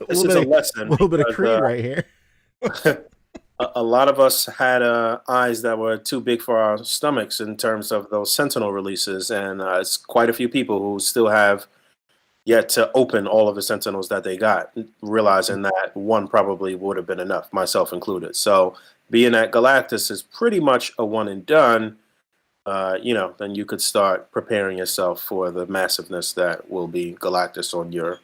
Speaker 1: this is a lesson.
Speaker 2: A little bit of
Speaker 1: because,
Speaker 2: Creed right here.
Speaker 1: a lot of us had eyes that were too big for our stomachs in terms of those Sentinel releases, and it's quite a few people who still have yet to open all of the Sentinels that they got, realizing that one probably would have been enough, myself included. So being that Galactus is pretty much a one and done, then you could start preparing yourself for the massiveness that will be Galactus on your,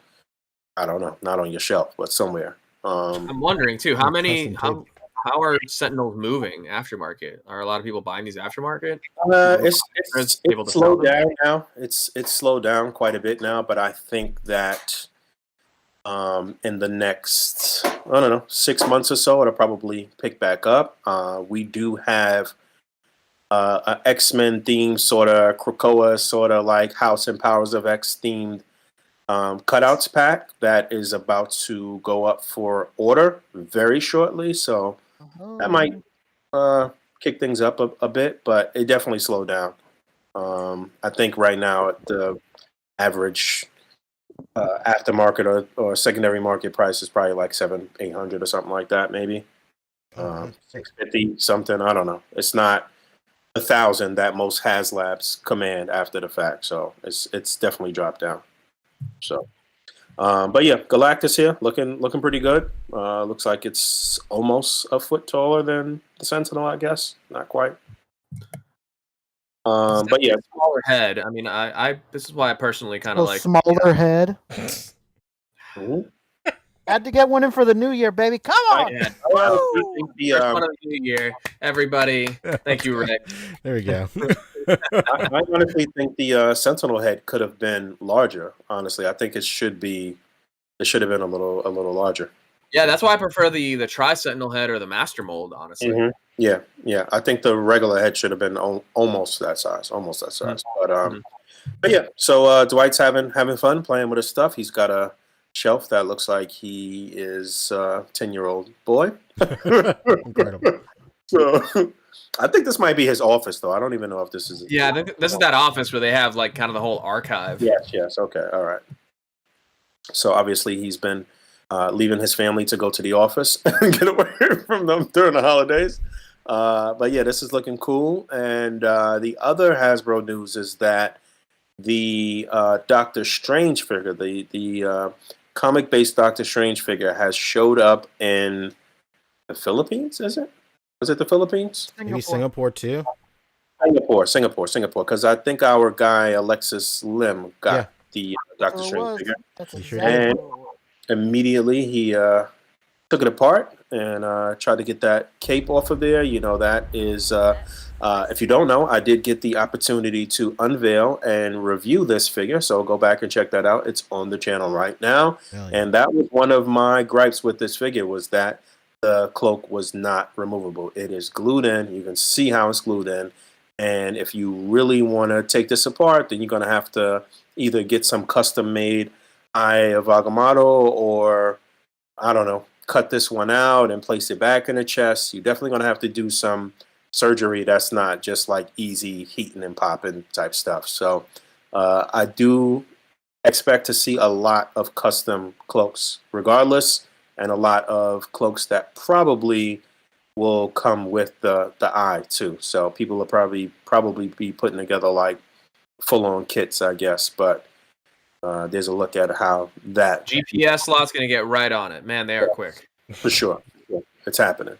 Speaker 1: I don't know, not on your shelf, but somewhere.
Speaker 6: I'm wondering too,
Speaker 2: Custom
Speaker 6: how are Sentinels moving aftermarket? Are a lot of people buying these aftermarket?
Speaker 1: It's
Speaker 6: able to
Speaker 1: slowed
Speaker 6: sell them?
Speaker 1: down now. It's slowed down quite a bit now, but I think that in the next I don't know, 6 months or so, it'll probably pick back up. We do have a X-Men themed sort of Krakoa, sort of like House and Powers of X themed cutouts pack that is about to go up for order very shortly. So that might kick things up a bit, but it definitely slowed down. I think right now the average aftermarket or secondary market price is probably like 700-800 or something like that, maybe 650 something. I don't know. It's not 1,000 that most HasLabs command after the fact, so it's definitely dropped down. So, but yeah, Galactus here looking pretty good. Looks like it's almost a foot taller than the Sentinel, I guess. Not quite. But yeah,
Speaker 6: smaller head. I mean, I this is why I personally kind of like
Speaker 5: smaller head.
Speaker 1: mhm.
Speaker 5: Had to get one in for the new year, baby. Come on.
Speaker 6: Yeah.
Speaker 1: I honestly think
Speaker 6: First one of the new year, everybody. Thank you, Rick.
Speaker 2: There we go.
Speaker 1: I honestly think the Sentinel head could have been larger. Honestly, I think it should have been a little larger.
Speaker 6: Yeah, that's why I prefer the Tri-Sentinel head or the Master Mold, honestly.
Speaker 1: Mhm. Yeah. I think the regular head should have been almost that size. But yeah. So Dwight's having fun playing with his stuff. He's got a shelf that looks like he is a 10-year-old boy.
Speaker 2: Incredible.
Speaker 1: So I think this might be his office, though. I don't even know if this is.
Speaker 6: Yeah, I think this is that office where they have like kind of the whole archive.
Speaker 1: Yes. Okay. All right. So obviously he's been leaving his family to go to the office and get away from them during the holidays. But yeah, this is looking cool. And the other Hasbro news is that the Doctor Strange figure, the comic-based Doctor Strange figure, has showed up in the Philippines. Is it? Was it the Philippines?
Speaker 2: Maybe Singapore too.
Speaker 1: Singapore. Because I think our guy Alexis Lim got the Doctor Strange figure.
Speaker 5: That's
Speaker 2: You sure
Speaker 5: exactly
Speaker 1: did?
Speaker 5: what it was.
Speaker 1: Immediately he took it apart and tried to get that cape off of there. You know, that is, if you don't know, I did get the opportunity to unveil and review this figure. So go back and check that out. It's on the channel right now.
Speaker 2: Hell yeah.
Speaker 1: And that was one of my gripes with this figure, was that the cloak was not removable. It is glued in. You can see how it's glued in. And if you really want to take this apart, then you're going to have to either get some custom made Eye of Agamotto, or I don't know, cut this one out and place it back in the chest. You're definitely going to have to do some surgery that's not just like easy heating and popping type stuff. So I do expect to see a lot of custom cloaks regardless, and a lot of cloaks that probably will come with the eye too. So people will probably be putting together like full-on kits, I guess. But there's a look at how that
Speaker 6: GPS slot's gonna get right on it. Man, they are quick.
Speaker 1: for sure. It's happening.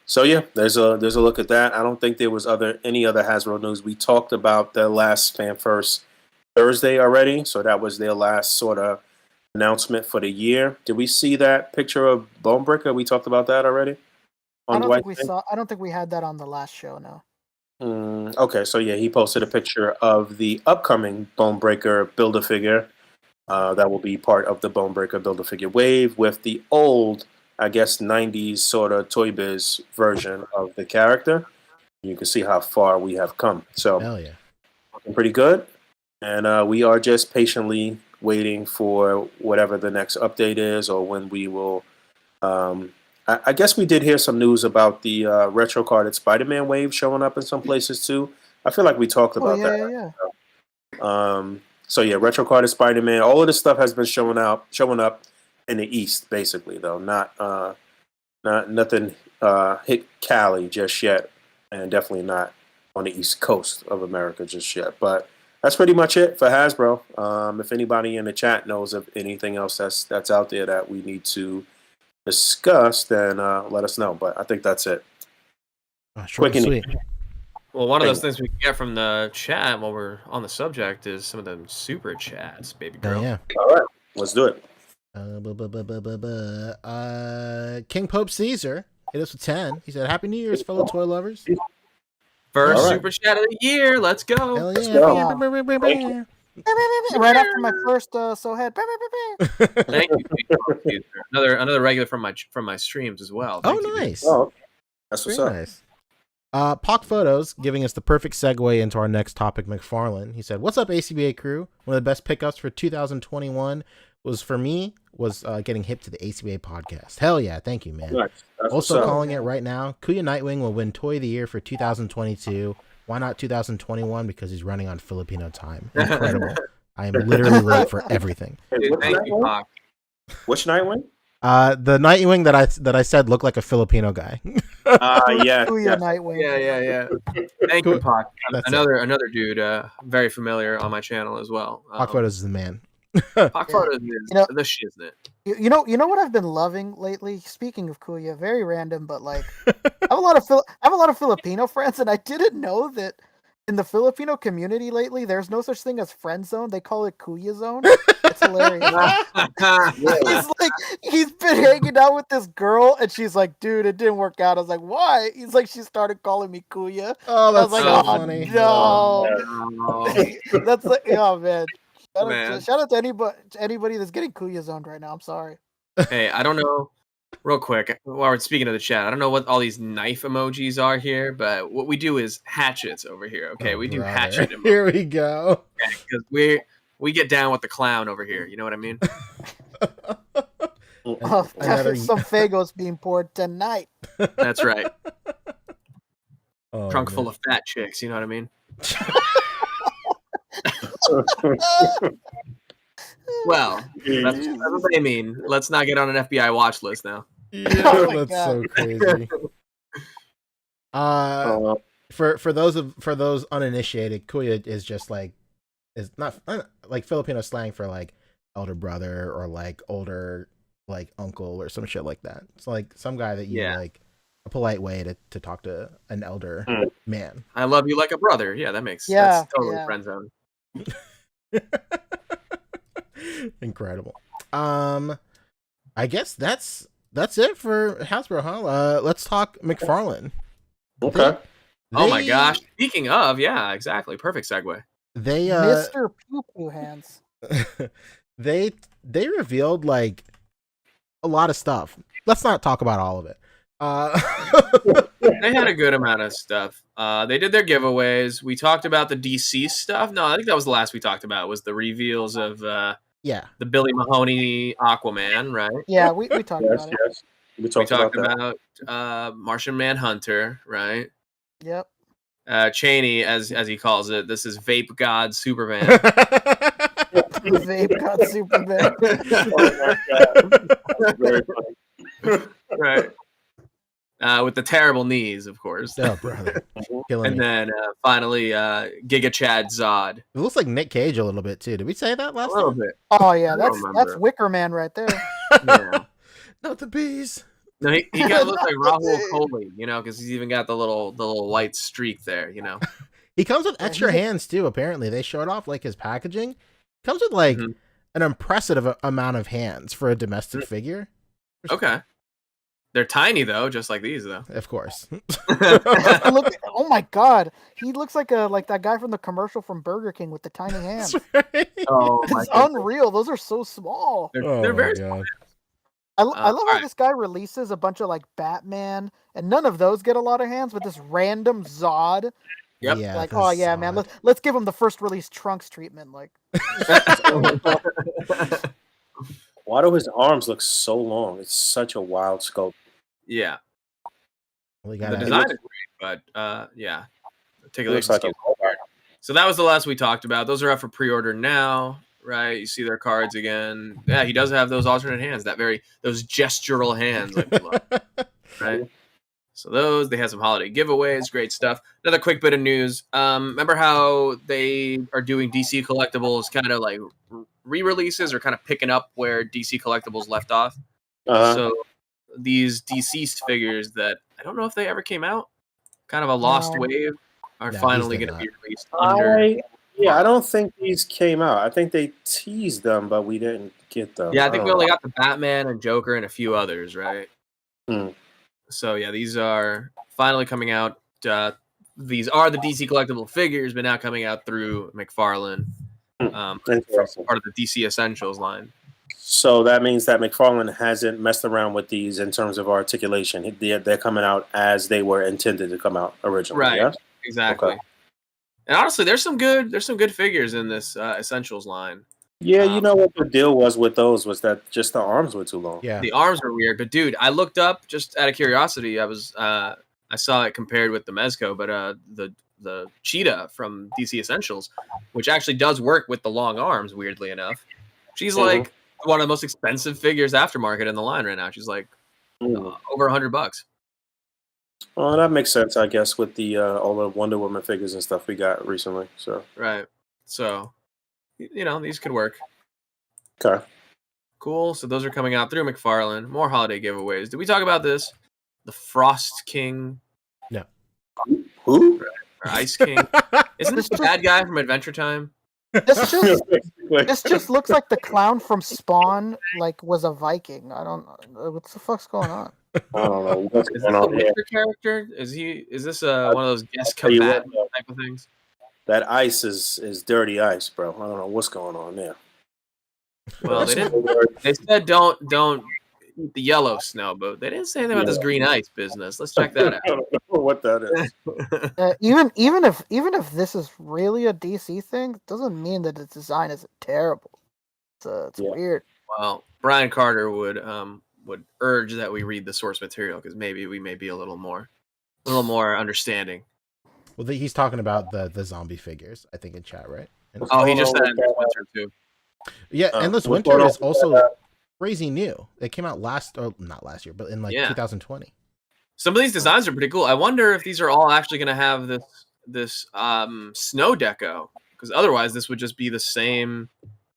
Speaker 1: So yeah, there's a look at that. I don't think there was any other Hasbro news. We talked about the last Fan First Thursday already, so that was their last sort of announcement for the year. Did we see that picture of Bonebreaker? We talked about that already.
Speaker 5: I don't think we had that on the last show. No.
Speaker 1: Okay, so yeah, he posted a picture of the upcoming Bonebreaker Build-A-Figure that will be part of the Bonebreaker Build-A-Figure wave with the old, I guess, 90s sort of Toy Biz version of the character. You can see how far we have come. So,
Speaker 2: Hell yeah.
Speaker 1: looking pretty good. And we are just patiently waiting for whatever the next update is, or when we will. I guess we did hear some news about the retro-carded Spider-Man wave showing up in some places too. I feel like we talked about that.
Speaker 5: Yeah.
Speaker 1: So yeah, retro-carded Spider-Man. All of this stuff has been showing up in the East, basically, though. Nothing hit Cali just yet, and definitely not on the East Coast of America just yet. But that's pretty much it for Hasbro. If anybody in the chat knows of anything else that's out there that we need to discuss, then let us know. But I think that's it.
Speaker 2: Short and sweet.
Speaker 6: Well, one of those things we can get from the chat while we're on the subject is some of them super chats, baby girl.
Speaker 2: Oh, yeah.
Speaker 1: All right, let's do it.
Speaker 2: King Pope Caesar hit us with 10. He said, "Happy New Year's, fellow toy lovers."
Speaker 6: First
Speaker 1: All right.
Speaker 6: super chat of the year. Let's go.
Speaker 2: Hell
Speaker 1: Let's
Speaker 2: yeah.
Speaker 1: go.
Speaker 5: Right after my first so head.
Speaker 6: Thank you. Another regular from my streams as well. Thank you, dude.
Speaker 2: Nice.
Speaker 1: Oh, that's what's
Speaker 2: Very
Speaker 1: up.
Speaker 2: nice. Pock Photos giving us the perfect segue into our next topic, McFarlane. He said, "What's up, A.C.B.A. crew? One of the best pickups for 2021 was getting hip to the A.C.B.A. podcast. Hell yeah, thank you, man.
Speaker 1: Nice. That's
Speaker 2: Also
Speaker 1: what's up.
Speaker 2: calling it right now, Kuya Nightwing will win Toy of the Year for 2022. Why not 2021? Because he's running on Filipino time. Incredible. I am literally late for everything.
Speaker 1: Hey,
Speaker 6: Dude,
Speaker 1: which
Speaker 6: thank you,
Speaker 1: Nightwing?
Speaker 6: Pock.
Speaker 1: Which Nightwing?
Speaker 2: The Nightwing that I said looked like a Filipino guy.
Speaker 1: Yeah.
Speaker 5: Kuya Nightwing.
Speaker 6: Yeah. Thank you, Pock.
Speaker 2: That's
Speaker 6: Another dude, very familiar on my channel as well.
Speaker 2: Pock Photos is the man.
Speaker 6: Pock Photos is the shiznit.
Speaker 5: You know what I've been loving lately. Speaking of Kuya, very random, but like I have a lot of Filipino friends, and I didn't know that in the Filipino community lately, there's no such thing as friend zone. They call it Kuya zone. It's hilarious. He's been hanging out with this girl, and she's like, "Dude, it didn't work out." I was like, "Why?" He's like, "She started calling me Kuya."
Speaker 2: Oh,
Speaker 5: I was
Speaker 2: that's
Speaker 5: like,
Speaker 2: so
Speaker 5: "Oh
Speaker 2: funny.
Speaker 5: no!" That's like, oh man.
Speaker 6: Man.
Speaker 5: Shout out to anybody that's getting Kuya zoned right now. I'm sorry.
Speaker 6: Hey, I don't know. Real quick, while we're speaking of the chat, I don't know what all these knife emojis are here, but what we do is hatchets over here. Okay, we do hatchet emojis.
Speaker 2: Here we go.
Speaker 6: Because we get down with the clown over here. You know what I mean?
Speaker 5: Some Fagos being poured tonight.
Speaker 6: That's right.
Speaker 2: Oh,
Speaker 6: Trunk
Speaker 2: man.
Speaker 6: full of fat chicks. You know what I mean? Well, that's what they mean. Let's not get on an FBI watch list now.
Speaker 2: Yeah,
Speaker 5: Oh my
Speaker 2: that's
Speaker 5: God.
Speaker 2: so crazy. For those uninitiated, Kuya is just is not like Filipino slang for like elder brother or like older like uncle or some shit like that. It's like some guy that you like a polite way to talk to an elder man.
Speaker 6: I love you like a brother. Yeah, that makes
Speaker 5: Yeah,
Speaker 6: that's totally
Speaker 5: yeah.
Speaker 6: friend zone.
Speaker 2: Incredible. I guess that's it for Hasbro, huh? Let's talk McFarlane.
Speaker 1: Okay.
Speaker 6: Oh my gosh! Speaking of, yeah, exactly. Perfect segue.
Speaker 2: They
Speaker 5: Mr. Poo Poo Hands.
Speaker 2: they revealed like a lot of stuff. Let's not talk about all of it.
Speaker 6: They had a good amount of stuff. They did their giveaways. We talked about the DC stuff. No, I think that was the last we talked about. Was the reveals of the Billy Mahoney Aquaman, right?
Speaker 5: Yeah, we talked about it.
Speaker 1: Yes. We talked about
Speaker 6: Martian Manhunter, right?
Speaker 5: Yep.
Speaker 6: Cheney, as he calls it. This is Vape God Superman.
Speaker 5: Vape God Superman.
Speaker 1: Oh my God. Very funny.
Speaker 6: Right. With the terrible knees, of course.
Speaker 2: Oh, brother. Killing
Speaker 6: And
Speaker 2: me.
Speaker 6: then finally, Giga Chad Zod.
Speaker 2: It looks like Nick Cage a little bit too. Did we say that last
Speaker 6: A little
Speaker 2: time?
Speaker 6: bit.
Speaker 5: Oh yeah,
Speaker 6: I don't
Speaker 5: that's
Speaker 6: remember.
Speaker 5: Wicker Man right there.
Speaker 6: Yeah.
Speaker 2: Not the bees.
Speaker 6: No, he kind of looks like Rahul Kohli, you know, because he's even got the little white streak there, you know.
Speaker 2: He comes with extra hands too. Apparently, they showed off like his packaging. Comes with like an impressive amount of hands for a domestic figure.
Speaker 6: Okay. They're tiny though, just like these though.
Speaker 2: Of course.
Speaker 5: Look, oh my God, he looks like that guy from the commercial from Burger King with the tiny hands.
Speaker 6: Oh my
Speaker 5: It's unreal. Those are so small.
Speaker 6: They're very small.
Speaker 5: I love how
Speaker 6: alright.
Speaker 5: this guy releases a bunch of like Batman, and none of those get a lot of hands, but this random Zod.
Speaker 6: Yep.
Speaker 2: Yeah,
Speaker 5: Like,
Speaker 2: this
Speaker 5: oh yeah, man,
Speaker 2: Zod.
Speaker 5: let's give him the first release Trunks treatment. Like,
Speaker 1: Why do his arms look so long? It's such a wild sculpt.
Speaker 6: Yeah.
Speaker 2: We
Speaker 6: The
Speaker 2: got
Speaker 6: design is great, but yeah.
Speaker 1: It looks like a robot.
Speaker 6: So that was the last we talked about. Those are up for pre-order now, right? You see their cards again. Yeah, he does have those alternate hands, those gestural hands, like we love, right? So they had some holiday giveaways, great stuff. Another quick bit of news. Remember how they are doing DC Collectibles kind of like re-releases or kind of picking up where DC Collectibles left off? So these deceased figures that I don't know if they ever came out, kind of a lost wave, are finally going to be released
Speaker 1: I don't think these came out. I think they teased them, but we didn't get them.
Speaker 6: Yeah, I think we only got the Batman and Joker and a few others, right?
Speaker 1: Hmm.
Speaker 6: So yeah, these are finally coming out. These are the DC collectible figures, but now coming out through McFarlane. from
Speaker 1: Interesting.
Speaker 6: part of the DC Essentials line.
Speaker 1: So that means that McFarlane hasn't messed around with these in terms of articulation. They're coming out as they were intended to come out originally.
Speaker 6: Right.
Speaker 1: Yeah?
Speaker 6: Exactly.
Speaker 1: Okay.
Speaker 6: And honestly, there's some good figures in this Essentials line.
Speaker 1: Yeah, you know what the deal was with those was that just the arms were too long.
Speaker 2: Yeah.
Speaker 6: The arms were weird, but dude, I looked up just out of curiosity. I saw it compared with the Mezco, but the Cheetah from DC Essentials, which actually does work with the long arms, weirdly enough. She's like one of the most expensive figures aftermarket in the line right now. She's like over $100.
Speaker 1: Well, that makes sense, I guess, with the all the Wonder Woman figures and stuff we got recently. So
Speaker 6: Right. So, these could work.
Speaker 1: okay.
Speaker 6: Cool. So those are coming out through McFarlane. More holiday giveaways. Did we talk about this? The Frost King.
Speaker 2: No.
Speaker 1: Who?
Speaker 6: Or Ice King. Isn't this the bad guy from Adventure Time?
Speaker 5: This just looks like the clown from Spawn, was a Viking. I don't know what the fuck's going on.
Speaker 1: I don't know what's
Speaker 6: Is this
Speaker 1: going
Speaker 6: a
Speaker 1: on here.
Speaker 6: Witcher character? Is this one of those guest combat type of things?
Speaker 1: That ice is dirty ice, bro. I don't know what's going on there.
Speaker 6: Well, they didn't. They said don't eat the yellow snow, but they didn't say anything about this green ice business. Let's check that
Speaker 1: I
Speaker 6: out.
Speaker 1: don't know what that is.
Speaker 5: Even if this is really a DC thing, it doesn't mean that its design is terrible. It's weird.
Speaker 6: Well, Brian Carter would urge that we read the source material because maybe we may be a little more understanding.
Speaker 2: Well, he's talking about the zombie figures, I think, in chat, right?
Speaker 6: Oh, he just said Endless Winter too.
Speaker 2: Yeah, Endless Winter is also crazy new. It came out not last year, but in 2020.
Speaker 6: Some of these designs are pretty cool. I wonder if these are all actually going to have this snow deco, because otherwise this would just be the same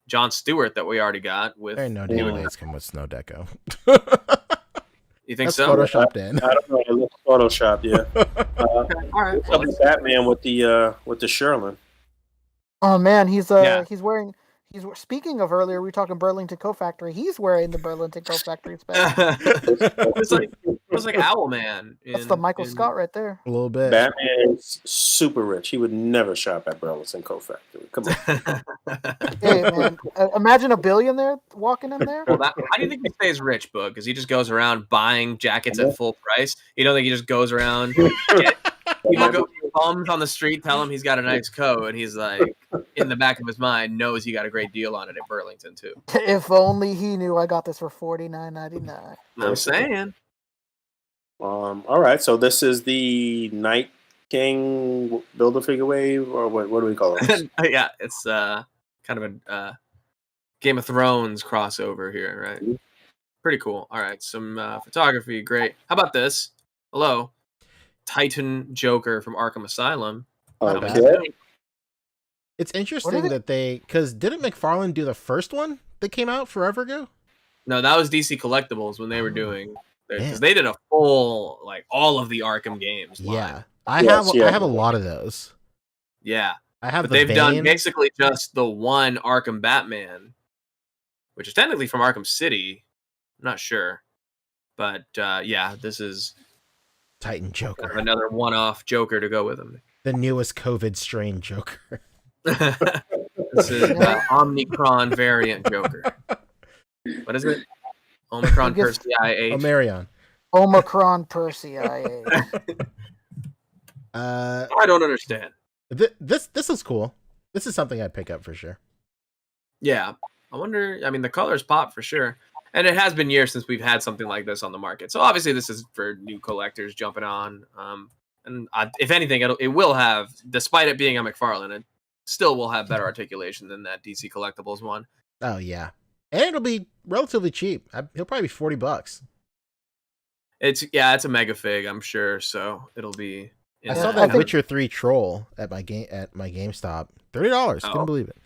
Speaker 6: John Stewart that we already got with.
Speaker 2: There ain't no damn way it's come with snow deco.
Speaker 6: You think
Speaker 2: That's
Speaker 6: so?
Speaker 2: photoshopped in.
Speaker 1: I don't know. It looks photoshopped, yeah.
Speaker 6: Okay, all right.
Speaker 1: Well, Batman with the Sherlin.
Speaker 5: Oh man, he's wearing. Speaking of earlier, we were talking Burlington Coat Factory. He's wearing the Burlington Coat Factory spec.
Speaker 6: it was like Owlman.
Speaker 5: That's the Michael Scott right there.
Speaker 2: A little bit.
Speaker 1: Batman is super rich. He would never shop at Burlington Coat Factory. Come on.
Speaker 5: Hey man, imagine a billionaire walking in there.
Speaker 6: Well, how do you think he stays rich, Boog? Because he just goes around buying jackets at full price. You don't think he just goes around? People go bums on the street, tell him he's got a nice coat, and he's like, in the back of his mind, knows he got a great deal on it at Burlington too.
Speaker 5: If only he knew I got this for $49.99.
Speaker 6: I'm saying.
Speaker 1: All right, so this is the Night King Build-A-Figure wave, or what do we call it?
Speaker 6: Yeah, it's kind of a Game of Thrones crossover here, right? Pretty cool. All right, some photography, great. How about this? Hello, Titan Joker from Arkham Asylum.
Speaker 1: Okay.
Speaker 2: It's interesting that because didn't McFarlane do the first one that came out forever ago?
Speaker 6: No, that was DC Collectibles when they were doing, because they did a full, all of the Arkham games.
Speaker 2: Yeah, I have a lot of those.
Speaker 6: Yeah,
Speaker 2: I have.
Speaker 6: But they've done basically just the one Arkham Batman, which is technically from Arkham City. I'm not sure, but this is
Speaker 2: Titan Joker,
Speaker 6: kind of another one-off Joker to go with him.
Speaker 2: The newest COVID strain Joker.
Speaker 6: This is Omicron variant Joker. What is it? Omicron Persei.
Speaker 2: Omarion.
Speaker 5: Omicron Persei.
Speaker 6: I don't understand.
Speaker 2: This is cool. This is something I'd pick up for sure.
Speaker 6: Yeah, I wonder. I mean, the colors pop for sure, and it has been years since we've had something like this on the market. So obviously, this is for new collectors jumping on. And if anything, it will have, despite it being a McFarlane, it still will have better articulation than that DC Collectibles one.
Speaker 2: Oh yeah, and it'll be relatively cheap. He'll probably be $40.
Speaker 6: It's a mega fig, I'm sure. So it'll be.
Speaker 2: I saw that Witcher 3 troll at my GameStop. $30. Couldn't believe it.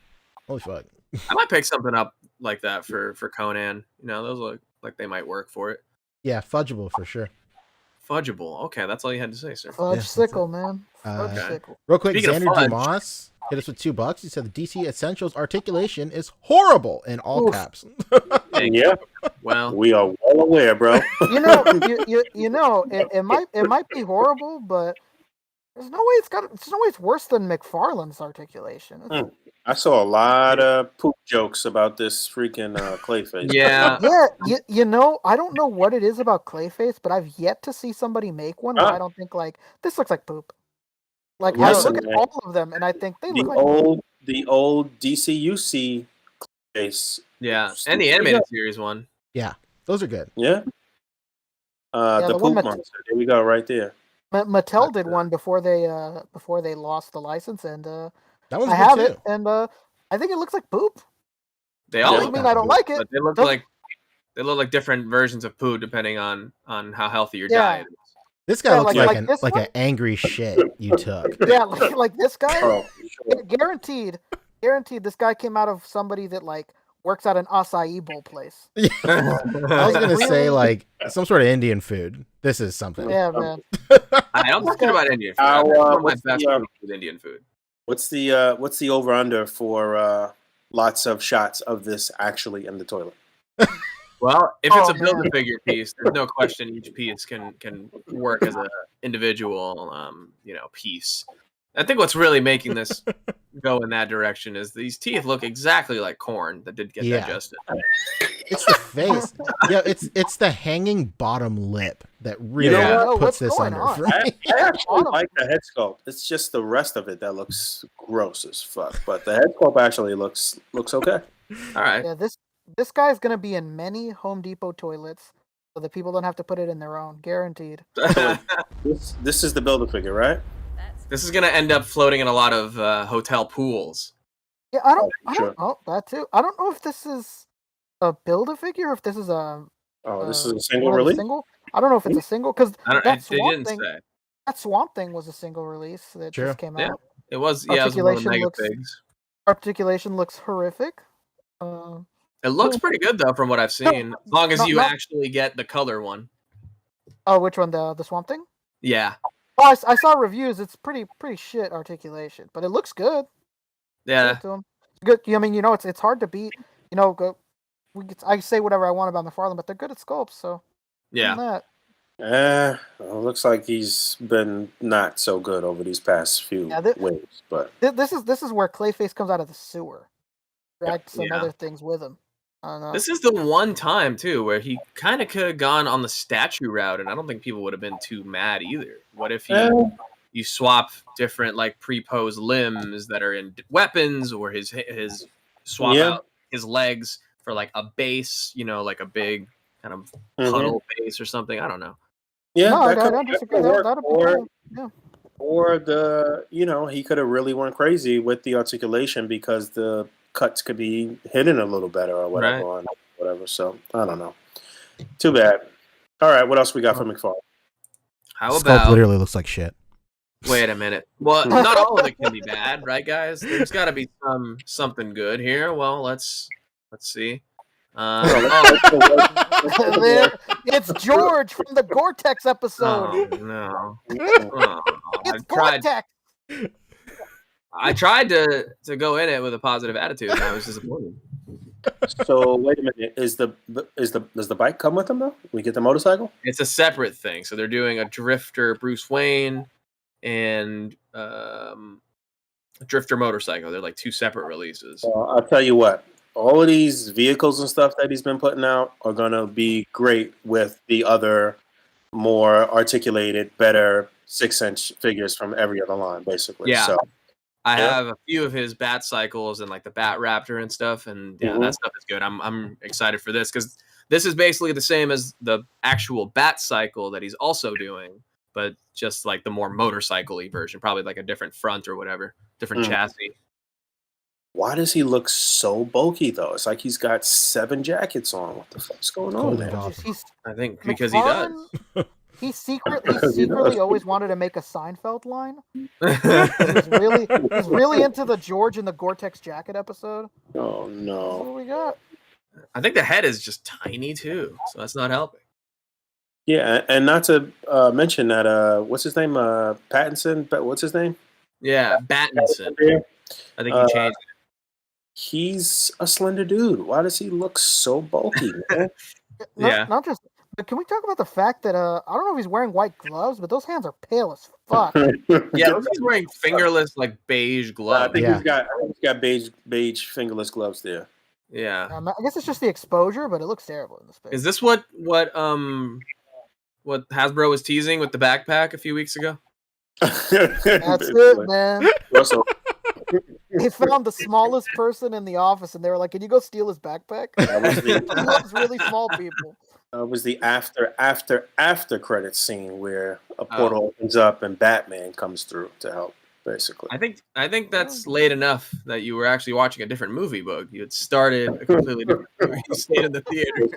Speaker 2: Holy fuck!
Speaker 6: I might pick something up like that for Conan. Those look like they might work for it.
Speaker 2: Yeah, fudgeable for sure.
Speaker 6: Fudgeable. Okay, that's all you had to say, sir.
Speaker 5: Fudge sickle, man.
Speaker 6: Sickle.
Speaker 2: Real quick,
Speaker 6: Speaking of
Speaker 2: Xander
Speaker 6: fudge.
Speaker 2: Dumas hit us with $2. He said the DC Essentials articulation is horrible in all caps.
Speaker 1: Yeah.
Speaker 6: Well,
Speaker 1: We are well aware, bro.
Speaker 5: It might be horrible, but There's no way it's worse than McFarlane's articulation.
Speaker 1: Hmm. I saw a lot of poop jokes about this freaking Clayface.
Speaker 6: Yeah.
Speaker 5: Yeah, you know, I don't know what it is about Clayface, but I've yet to see somebody make one where I don't think like this looks like poop. Like I
Speaker 1: Listen,
Speaker 5: look at
Speaker 1: man,
Speaker 5: all of them and I think they
Speaker 1: the
Speaker 5: look like poop.
Speaker 1: old DCUC face.
Speaker 6: Yeah. And the animated series one.
Speaker 2: Yeah, those are good.
Speaker 1: Yeah.
Speaker 5: Yeah,
Speaker 1: The
Speaker 5: the one
Speaker 1: poop monster. There we go, right there.
Speaker 5: Mattel did one before they lost the license, and
Speaker 2: That one's
Speaker 5: I
Speaker 2: good
Speaker 5: have
Speaker 2: too.
Speaker 5: it, and I think it looks like poop.
Speaker 6: They all
Speaker 5: Doesn't
Speaker 6: look
Speaker 5: mean
Speaker 2: that
Speaker 5: I don't
Speaker 2: poop.
Speaker 5: like it.
Speaker 6: but they look like different versions of poo depending on how healthy your
Speaker 5: Yeah.
Speaker 6: diet is.
Speaker 2: This guy
Speaker 5: Yeah,
Speaker 2: looks
Speaker 5: like
Speaker 2: like
Speaker 5: this
Speaker 2: an
Speaker 5: one?
Speaker 2: angry shit you took.
Speaker 5: Yeah, like this guy.
Speaker 1: Oh, sure.
Speaker 5: Guaranteed, this guy came out of somebody that like works at an acai bowl place.
Speaker 2: I was gonna say
Speaker 5: Really?
Speaker 2: like some sort of Indian food. This is something.
Speaker 5: Yeah, man.
Speaker 6: I'm talking about Indian food.
Speaker 1: How,
Speaker 6: One of my
Speaker 1: what's
Speaker 6: best
Speaker 1: the,
Speaker 6: food is Indian food.
Speaker 1: What's the over under for lots of shots of this actually in the toilet?
Speaker 6: Well, if it's
Speaker 5: Oh,
Speaker 6: a Build-A-Figure piece, there's no question each piece can work as an individual, piece. I think what's really making this go in that direction is these teeth look exactly like corn that did get digested.
Speaker 2: It's the face. Yeah, it's the hanging bottom lip that really
Speaker 1: know
Speaker 5: what?
Speaker 2: puts
Speaker 5: What's
Speaker 2: this
Speaker 5: going
Speaker 2: under.
Speaker 5: on?
Speaker 2: for me.
Speaker 1: I actually like the head sculpt. It's just the rest of it that looks gross as fuck. But the head sculpt actually looks okay.
Speaker 6: All right.
Speaker 5: Yeah, this guy's gonna be in many Home Depot toilets, so that people don't have to put it in their own. Guaranteed.
Speaker 1: This is the Build-A-Figure, right?
Speaker 6: This is going to end up floating in a lot of hotel pools.
Speaker 5: Yeah, I don't
Speaker 1: Sure.
Speaker 5: know that too. I don't know if this is a Build-A-Figure or if this is a
Speaker 1: This is a single
Speaker 5: one of the
Speaker 1: release.
Speaker 5: single. I don't know if it's a single because
Speaker 6: They
Speaker 5: that Swamp
Speaker 6: didn't
Speaker 5: Thing.
Speaker 6: say.
Speaker 5: That Swamp Thing was a single release that
Speaker 2: Sure.
Speaker 5: just came
Speaker 6: Yeah.
Speaker 5: out.
Speaker 6: It was one of the mega pigs.
Speaker 5: Articulation looks horrific.
Speaker 6: It looks pretty good though, from what I've seen. As long as you actually get the color one.
Speaker 5: Oh, which one? The Swamp Thing?
Speaker 6: Yeah.
Speaker 5: Oh, I saw reviews. It's pretty shit articulation, but it looks good.
Speaker 6: Yeah.
Speaker 5: To him. It's good. I mean, it's hard to beat. I say whatever I want about McFarlane, but they're good at sculpts. So
Speaker 6: Yeah.
Speaker 5: that.
Speaker 1: Looks like he's been not so good over these past few waves. But
Speaker 5: This is where Clayface comes out of the sewer. Dragged some
Speaker 6: Yeah.
Speaker 5: other things with him. I don't know.
Speaker 6: This is the one time too where he kind of could have gone on the statue route, and I don't think people would have been too mad either. What if you swap different like pre-posed limbs that are in weapons, or his swap out his legs for like a base, like a big kind of puddle base or something. I don't know.
Speaker 1: Yeah,
Speaker 5: No, I
Speaker 1: that
Speaker 5: don't disagree. That'd be cool. Yeah.
Speaker 1: Or he could have really went crazy with the articulation because the cuts could be hidden a little better or whatever.
Speaker 6: Right.
Speaker 1: Whatever. So I don't know. Too bad. All right, what else we got for McFarlane?
Speaker 6: How
Speaker 2: Sculpt
Speaker 6: about?
Speaker 2: literally looks like shit.
Speaker 6: Wait a minute. Well, not all of it can be bad, right, guys? There's got to be something good here. Well, let's see.
Speaker 5: It's George from the Gore-Tex episode.
Speaker 6: Oh, no. Oh,
Speaker 5: It's Gore-Tex.
Speaker 6: I tried to go in it with a positive attitude, and I was disappointed.
Speaker 1: So wait a minute. Does the bike come with him though? We get the motorcycle?
Speaker 6: It's a separate thing. So they're doing a Drifter Bruce Wayne and a Drifter motorcycle. They're like two separate releases.
Speaker 1: I'll tell you what. All of these vehicles and stuff that he's been putting out are gonna be great with the other more articulated, better 6-inch figures from every other line, basically.
Speaker 6: Yeah.
Speaker 1: So
Speaker 6: I have a few of his Bat Cycles and like the Bat Raptor and stuff, and that stuff is good. I'm excited for this because this is basically the same as the actual Bat Cycle that he's also doing, but just like the more motorcycle-y version, probably like a different front or whatever, different chassis.
Speaker 1: why does he look so bulky though? It's like he's got 7 jackets on. What the fuck's going on there?
Speaker 6: I think because he does.
Speaker 5: He secretly always wanted to make a Seinfeld line. He's really into the George and the Gore-Tex jacket episode.
Speaker 1: Oh
Speaker 5: That's
Speaker 1: no!
Speaker 5: what we got.
Speaker 6: I think the head is just tiny too, so that's not helping.
Speaker 1: Yeah, and not to mention that what's his name? Pattinson. But what's his name?
Speaker 6: Yeah, Battinson. I think he changed it.
Speaker 1: He's a slender dude. Why does he look so bulky, man?
Speaker 5: Not just But can we talk about the fact that I don't know if he's wearing white gloves, but those hands are pale as fuck.
Speaker 6: Yeah, he's wearing fingerless, like beige
Speaker 1: I
Speaker 6: gloves.
Speaker 1: think
Speaker 2: Yeah.
Speaker 1: he's got beige fingerless gloves there.
Speaker 6: Yeah.
Speaker 5: I guess it's just the exposure, but it looks terrible in this picture.
Speaker 6: Is this what Hasbro was teasing with the backpack a few weeks ago?
Speaker 5: That's it, man.
Speaker 1: Russell,
Speaker 5: They found the smallest person in the office, and they were like, "Can you go steal his backpack?"
Speaker 1: that was
Speaker 5: He
Speaker 1: the
Speaker 5: loves really small people.
Speaker 1: after credit scene where a portal opens up and Batman comes through to help, basically.
Speaker 6: I think that's late enough that you were actually watching a different movie, Boog. You had started a completely different movie. You stayed in the theater.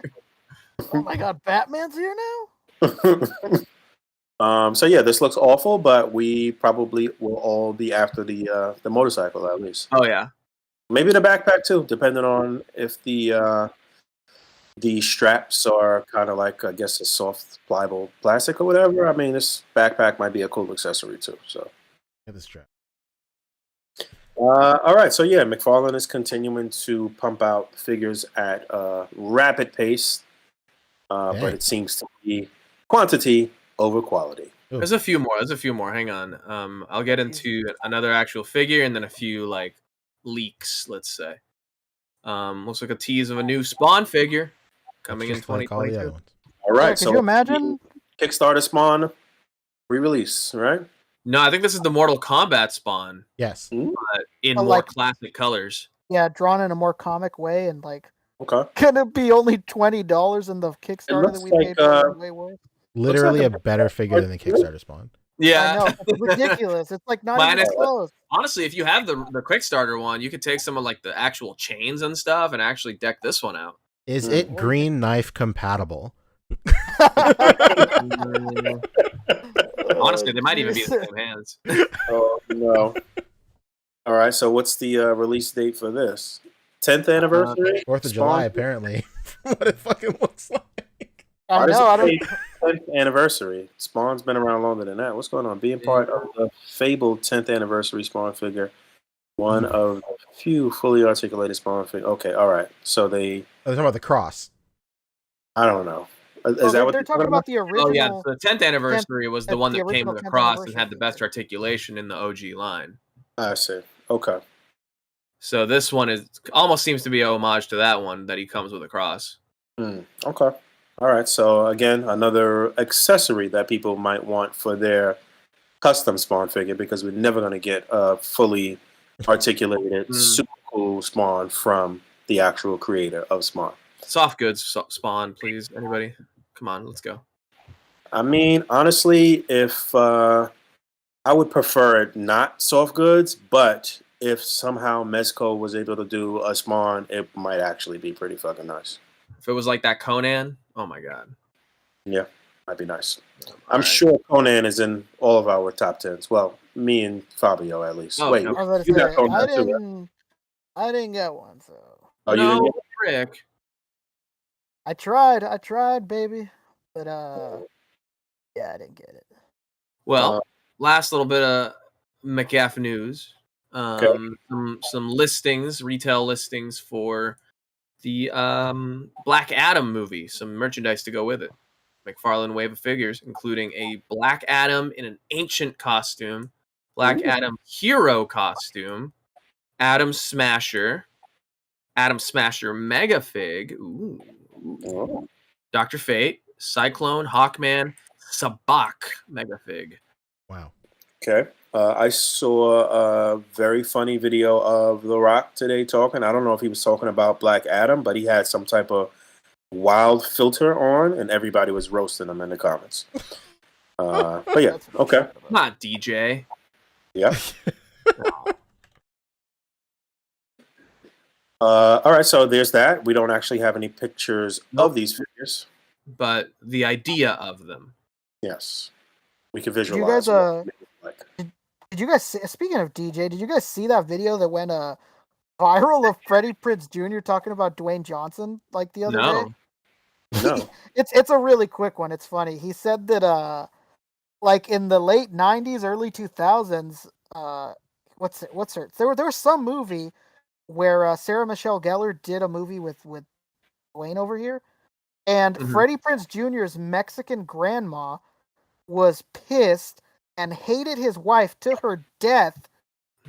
Speaker 5: Oh my god, Batman's here now?
Speaker 1: So yeah, this looks awful, but we probably will all be after the motorcycle at least.
Speaker 6: Oh yeah.
Speaker 1: Maybe the backpack too, depending on if the straps are kind of like, I guess, a soft pliable plastic or whatever. I mean, this backpack might be a cool accessory too. So
Speaker 2: Get the strap.
Speaker 1: all right, so yeah, McFarlane is continuing to pump out figures at a rapid pace, but
Speaker 2: Dang.
Speaker 1: it seems to be quantity over quality.
Speaker 6: There's a few more. Hang on. I'll get into another actual figure and then a few like leaks, let's say. Looks like a tease of a new Spawn figure coming in
Speaker 2: Just like all the other
Speaker 6: 2022.
Speaker 2: ones.
Speaker 1: All right,
Speaker 5: Yeah, could
Speaker 1: so
Speaker 5: you imagine?
Speaker 1: Kickstarter Spawn re-release, right?
Speaker 6: No, I think this is the Mortal Kombat Spawn
Speaker 2: Yes.
Speaker 6: but in
Speaker 5: But,
Speaker 6: more
Speaker 5: like-
Speaker 6: classic colors.
Speaker 5: Yeah, drawn in a more comic way, and like,
Speaker 1: Okay.
Speaker 5: gonna be only $20 in the Kickstarter
Speaker 1: looks
Speaker 5: that we
Speaker 1: like,
Speaker 5: paid for. Way worse.
Speaker 2: Literally
Speaker 1: like
Speaker 2: a better figure than the Kickstarter Spawn.
Speaker 5: I
Speaker 6: Yeah.
Speaker 5: know, it's ridiculous. It's like not
Speaker 6: Mine
Speaker 5: even
Speaker 6: is-
Speaker 5: close.
Speaker 6: Honestly, if you have the Quickstarter one, you could take some of like the actual chains and stuff and actually deck this one out.
Speaker 2: Is
Speaker 1: Hmm.
Speaker 2: it green knife compatible?
Speaker 6: Honestly, they might even be the same hands.
Speaker 1: Oh no. All right, so what's the release date for this? 10th anniversary?
Speaker 2: 4th of July, apparently. What it fucking looks like.
Speaker 5: I
Speaker 1: Why does
Speaker 5: know. I
Speaker 1: it
Speaker 5: don't.
Speaker 1: say 10th anniversary. Spawn's been around longer than that. What's going on? Being part of the fabled 10th anniversary Spawn figure, one of the few fully articulated Spawn figure. Okay, all right. So they,
Speaker 2: Oh, they're talking about the cross.
Speaker 1: I don't know. Is
Speaker 5: Oh,
Speaker 1: that what
Speaker 5: they're talking about the original?
Speaker 6: Oh yeah, the 10th anniversary was the
Speaker 5: that's
Speaker 6: one
Speaker 5: the
Speaker 6: that came
Speaker 5: original
Speaker 6: with a
Speaker 5: 10th
Speaker 6: cross and had the
Speaker 5: anniversary
Speaker 6: best
Speaker 5: figure.
Speaker 6: articulation in the OG line.
Speaker 1: I see. Okay.
Speaker 6: So this one is almost seems to be a homage to that one that he comes with a cross.
Speaker 1: Okay. All right. So again, another accessory that people might want for their custom Spawn figure, because we're never going to get a fully articulated, super cool Spawn from the actual creator of Spawn.
Speaker 6: Soft goods Spawn, please. Anybody? Come on, let's go.
Speaker 1: I mean, honestly, if I would prefer it not soft goods, but if somehow Mezco was able to do a Spawn, it might actually be pretty fucking nice.
Speaker 6: If it was like that Conan, oh my god.
Speaker 1: Yeah, might be nice.
Speaker 6: All
Speaker 1: I'm
Speaker 6: right.
Speaker 1: sure Conan is in all of our top 10s. Well, me and Fabio at least.
Speaker 6: Oh,
Speaker 1: Wait,
Speaker 6: no.
Speaker 5: I was
Speaker 1: you
Speaker 5: about
Speaker 1: got
Speaker 5: to say,
Speaker 1: Conan too, right?
Speaker 5: I didn't get one, so
Speaker 1: Oh, you didn't
Speaker 6: No,
Speaker 1: get
Speaker 6: Rick.
Speaker 5: I tried, baby, but yeah, I didn't get it.
Speaker 6: Well, last little bit of McGaff news. Some listings, retail listings for the Black Adam movie. Some merchandise to go with it. McFarlane Wave of Figures, including a Black Adam in an ancient costume, Black Adam hero costume, Adam Smasher Mega Fig,
Speaker 1: Oh.
Speaker 6: Dr. Fate, Cyclone, Hawkman, Sabak Mega Fig.
Speaker 2: Wow.
Speaker 1: Okay. I saw a very funny video of The Rock today talking. I don't know if he was talking about Black Adam, but he had some type of wild filter on, and everybody was roasting him in the comments. But yeah,
Speaker 5: That's what I'm
Speaker 1: okay.
Speaker 5: talking about.
Speaker 6: Not DJ.
Speaker 1: Yeah. All right, so there's that. We don't actually have any pictures of these figures.
Speaker 6: But the idea of them.
Speaker 1: Yes. We can
Speaker 5: Did you
Speaker 1: visualize.
Speaker 5: guys
Speaker 1: what they look like.
Speaker 5: Did you guys see, speaking of DJ? Did you guys see that video that went viral of Freddie Prinze Jr. talking about Dwayne Johnson like the other day?
Speaker 6: No.
Speaker 1: No.
Speaker 5: It's a really quick one. It's funny. He said that like in the late 90s, early 2000s, what's her? There was some movie where Sarah Michelle Gellar did a movie with Dwayne over here, And
Speaker 6: Mhm.
Speaker 5: Freddie Prinze Jr.'s Mexican grandma was pissed and hated his wife to her death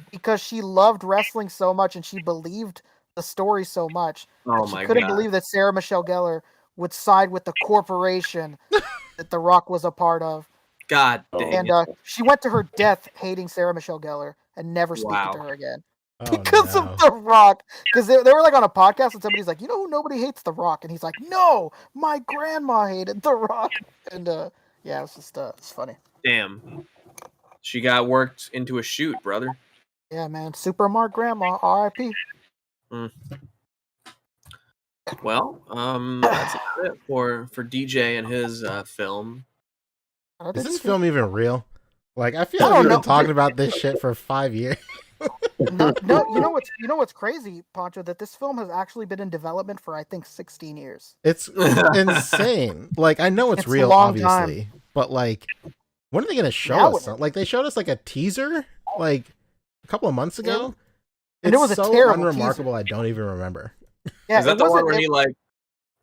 Speaker 5: because she loved wrestling so much and she believed the story so much
Speaker 6: Oh
Speaker 5: that she
Speaker 6: my
Speaker 5: couldn't
Speaker 6: god.
Speaker 5: believe that Sarah Michelle Gellar would side with the corporation that The Rock was a part of.
Speaker 6: God
Speaker 1: Oh.
Speaker 6: dang
Speaker 5: And
Speaker 6: it.
Speaker 5: she went to her death hating Sarah Michelle Gellar and never speaking
Speaker 6: Wow.
Speaker 5: to her again.
Speaker 2: Oh,
Speaker 5: Because
Speaker 2: no.
Speaker 5: of The Rock. Because they were like on a podcast and somebody's like, you know who nobody hates? The Rock. And he's like, no, my grandma hated The Rock. And yeah, it's just it's funny.
Speaker 6: Damn. She got worked into a shoot, brother.
Speaker 5: Yeah, man. Super Mark grandma, R.I.P.
Speaker 6: Well, that's about it for DJ and his film.
Speaker 2: Is this film even real? Like, I feel
Speaker 5: I
Speaker 2: like
Speaker 5: don't
Speaker 2: we've been
Speaker 5: know.
Speaker 2: talking about this shit for 5 years.
Speaker 5: No, you know what's crazy, Pancho? That this film has actually been in development for I think 16 years.
Speaker 2: It's insane. Like, I know it's
Speaker 5: It's a
Speaker 2: real,
Speaker 5: long
Speaker 2: obviously, but like, when are they gonna show
Speaker 5: Now
Speaker 2: us?
Speaker 5: it is.
Speaker 2: Like, they showed us like a teaser, like a couple of months ago.
Speaker 5: And it was a
Speaker 2: so
Speaker 5: terrible
Speaker 2: unremarkable. I don't even remember.
Speaker 5: Yeah,
Speaker 6: Is that
Speaker 5: it
Speaker 6: the one
Speaker 5: wasn't-
Speaker 6: where
Speaker 5: it-
Speaker 6: he like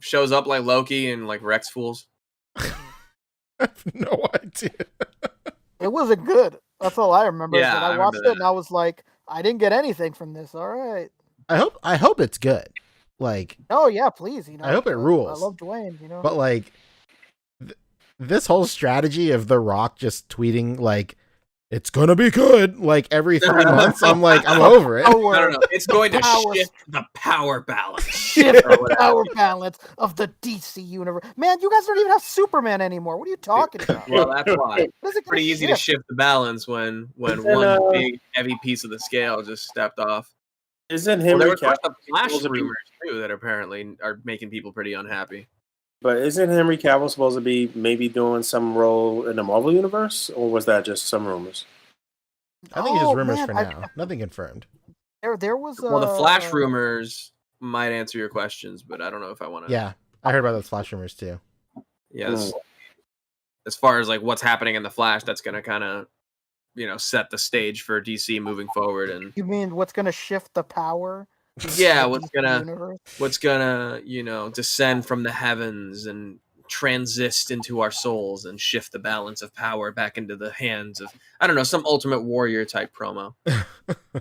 Speaker 6: shows up like Loki and like wrecks fools?
Speaker 2: I have no idea.
Speaker 5: It wasn't good. That's all I remember.
Speaker 6: Yeah,
Speaker 5: But
Speaker 6: I
Speaker 5: I watched
Speaker 6: remember
Speaker 5: it and I was like, I didn't get anything from this. All right.
Speaker 2: I hope it's good. Like,
Speaker 5: Oh yeah, please.
Speaker 2: I hope it rules.
Speaker 5: I love Dwayne. You know.
Speaker 2: but like, this whole strategy of The Rock just tweeting like, "It's gonna be good," like every 3 months, I'm like, I'm over it.
Speaker 5: Power,
Speaker 6: No. It's going to
Speaker 5: Power-
Speaker 6: shift the power balance.
Speaker 5: shift
Speaker 6: Or
Speaker 5: the
Speaker 6: whatever.
Speaker 5: power balance of the DC universe. Man, you guys don't even have Superman anymore. What are you talking about?
Speaker 6: Well, that's why.
Speaker 5: What is it gonna
Speaker 6: Pretty easy to
Speaker 5: shift?
Speaker 6: shift the balance when
Speaker 1: Isn't,
Speaker 6: one big heavy piece of the scale just stepped off.
Speaker 1: Isn't
Speaker 6: Well,
Speaker 1: Henry
Speaker 6: there were
Speaker 1: Cavill
Speaker 6: some Flash
Speaker 1: supposed to be-
Speaker 6: rumors too that apparently are making people pretty unhappy.
Speaker 1: But isn't Henry Cavill supposed to be maybe doing some role in the Marvel universe, or was that just some rumors?
Speaker 2: I think it's just
Speaker 5: Oh,
Speaker 2: rumors
Speaker 5: man,
Speaker 2: for now. Nothing confirmed.
Speaker 5: There was
Speaker 6: Well, the Flash rumors might answer your questions, but I don't know if I want to.
Speaker 2: Yeah, I heard about those Flash rumors too.
Speaker 6: Yes. As far as like what's happening in the Flash, that's going to kind of, set the stage for DC moving forward. And
Speaker 5: You mean what's gonna shift the power?
Speaker 6: yeah,
Speaker 5: of the
Speaker 6: what's
Speaker 5: DC
Speaker 6: gonna
Speaker 5: universe?
Speaker 6: descend from the heavens and transist into our souls and shift the balance of power back into the hands of, I don't know, some Ultimate Warrior type promo.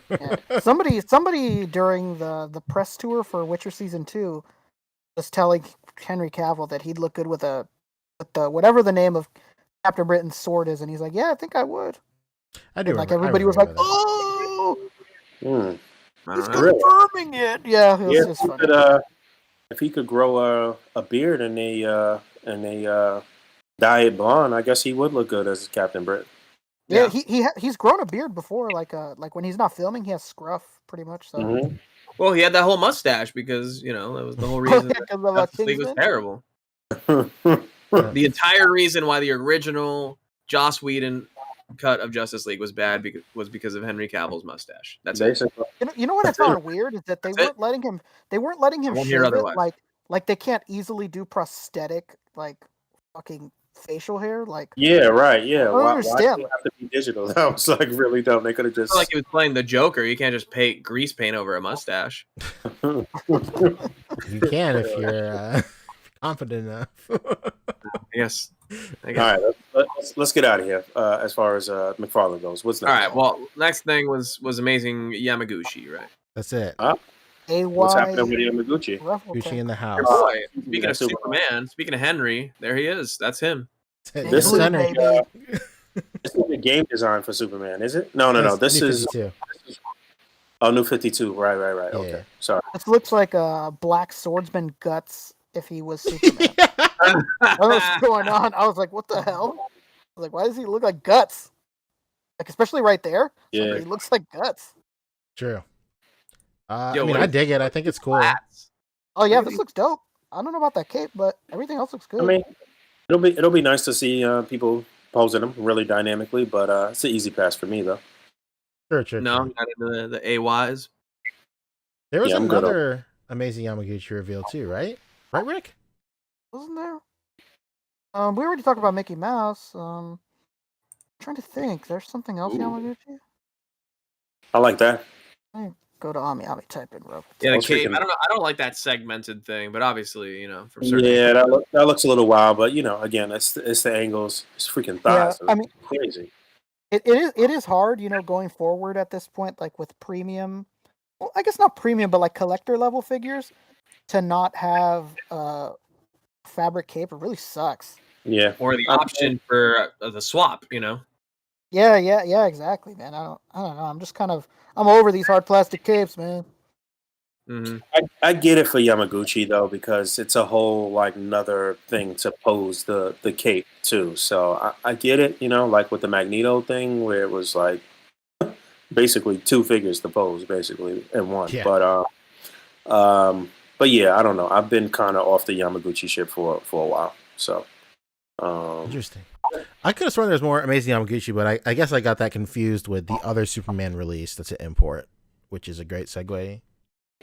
Speaker 5: Yeah. Somebody during the press tour for Witcher season 2 was telling Henry Cavill that he'd look good with the whatever the name of Captain Britain's sword is, and he's like, "Yeah, I think I would."
Speaker 2: I do.
Speaker 5: And like
Speaker 2: remember- I
Speaker 5: everybody was like,
Speaker 2: remember that.
Speaker 5: "Oh,
Speaker 1: Hmm.
Speaker 6: I
Speaker 5: he's
Speaker 6: don't know.
Speaker 5: confirming it." Yeah, it was
Speaker 1: Yeah,
Speaker 5: just funny.
Speaker 1: if he could grow a beard and a dye it blonde, I guess he would look good as Captain Britain.
Speaker 5: Yeah, he's grown a beard before, like when he's not filming, he has scruff pretty much. So
Speaker 1: Mhm.
Speaker 6: Well, he had that whole mustache because, that was the whole reason that
Speaker 5: because of
Speaker 6: Justice League was
Speaker 5: Kingsman.
Speaker 6: terrible. The entire reason why the original Joss Whedon cut of Justice League was bad was because of Henry Cavill's mustache. That's it.
Speaker 1: Basically.
Speaker 5: You know what I found weird is that they
Speaker 6: That's
Speaker 5: weren't letting him. They weren't letting him
Speaker 6: I won't
Speaker 5: shave
Speaker 6: hear
Speaker 5: it
Speaker 6: otherwise.
Speaker 5: like they can't easily do prosthetic like fucking facial hair. Like
Speaker 1: Yeah, right. Yeah.
Speaker 5: don't
Speaker 1: Why
Speaker 5: understand.
Speaker 1: does it have to be digital? That was like really dumb. They could have just.
Speaker 6: It's not like he was playing the Joker. You can't just paint grease paint over a mustache.
Speaker 2: You can if you're confident enough.
Speaker 6: I guess.
Speaker 1: All right, let's get out of here. As far as McFarlane goes, what's next?
Speaker 6: All right. Well, next thing was Amazing Yamaguchi, right?
Speaker 2: That's it.
Speaker 1: What's happening with
Speaker 5: AY
Speaker 1: Yamaguchi?
Speaker 2: Gucci in the
Speaker 6: Your
Speaker 2: house.
Speaker 6: boy. Speaking
Speaker 1: Yeah,
Speaker 6: of
Speaker 1: Superman.
Speaker 6: Superman, speaking of Henry, there he is. That's him.
Speaker 1: This is
Speaker 2: Henry.
Speaker 5: baby.
Speaker 1: This is the game design for Superman, is it? No.
Speaker 2: That's
Speaker 1: This is
Speaker 2: New 52.
Speaker 1: New 52. Right.
Speaker 2: Yeah.
Speaker 1: Okay, sorry.
Speaker 5: This looks like a Black Swordsman guts if he was Superman. I don't know what's going on. I was like, what the hell? I was like, why does he look like guts? Like especially right there.
Speaker 1: Yeah.
Speaker 5: Like, he looks like guts.
Speaker 2: True.
Speaker 6: Yo,
Speaker 2: I mean,
Speaker 6: what
Speaker 2: I
Speaker 6: is-
Speaker 2: dig it. I think it's cool.
Speaker 6: Flats.
Speaker 5: Oh yeah,
Speaker 6: Really?
Speaker 5: this looks dope. I don't know about that cape, but everything else looks good.
Speaker 1: I mean, it'll be nice to see people posing them really dynamically, but it's an easy pass for me though.
Speaker 2: Sure.
Speaker 6: No, not into the AYs.
Speaker 2: There was
Speaker 1: Yeah, I'm good on-
Speaker 2: another Amazing Yamaguchi reveal too, right? Right, Rick?
Speaker 5: Wasn't there? We already talked about Mickey Mouse. I'm trying to think. There's something else
Speaker 1: Ooh.
Speaker 5: Yamaguchi?
Speaker 1: I like that.
Speaker 5: Go to Ami type in rope.
Speaker 6: Yeah, the
Speaker 1: Most
Speaker 6: cape.
Speaker 1: freaking-
Speaker 6: I don't know. I don't like that segmented thing, but obviously, for certain.
Speaker 1: Yeah, that looks a little wild, but again, it's the angles. It's freaking thighs.
Speaker 5: I mean,
Speaker 1: crazy.
Speaker 5: it is hard, going forward at this point, like with premium. Well, I guess not premium, but like collector level figures, to not have fabric cape. It really sucks.
Speaker 1: Yeah.
Speaker 6: Or the option for the swap.
Speaker 5: Yeah, exactly, man. I don't know. I'm over these hard plastic capes, man.
Speaker 6: Mm-hmm.
Speaker 1: I get it for Yamaguchi though, because it's a whole like another thing to pose the cape too. So I get it, like with the Magneto thing where it was like basically two figures to pose basically in one.
Speaker 2: Yeah.
Speaker 1: But yeah, I don't know. I've been kind of off the Yamaguchi ship for a while. So
Speaker 2: Interesting. I could have sworn there's more Amazing Yamaguchi, but I guess I got that confused with the other Superman release that's an import, which is a great segue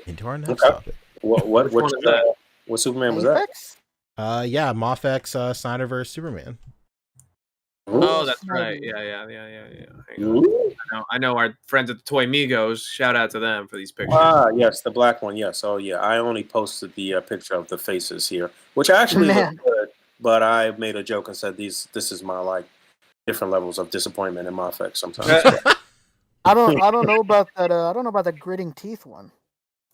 Speaker 2: into our next topic.
Speaker 1: What
Speaker 6: one is that?
Speaker 1: What Superman was that?
Speaker 5: Apex?
Speaker 2: Yeah, Moffex Snyderverse Superman.
Speaker 6: Oh, that's right. Yeah. Hang on.
Speaker 1: Ooh.
Speaker 6: I know our friends at the Toy Migos. Shout out to them for these pictures.
Speaker 1: Yes, the black one. Yes. Oh, yeah. I only posted the picture of the faces here, which actually
Speaker 5: Man.
Speaker 1: look good. But I made a joke and said this is my like different levels of disappointment in my effects sometimes.
Speaker 5: I don't know about that. I don't know about the gritting teeth one.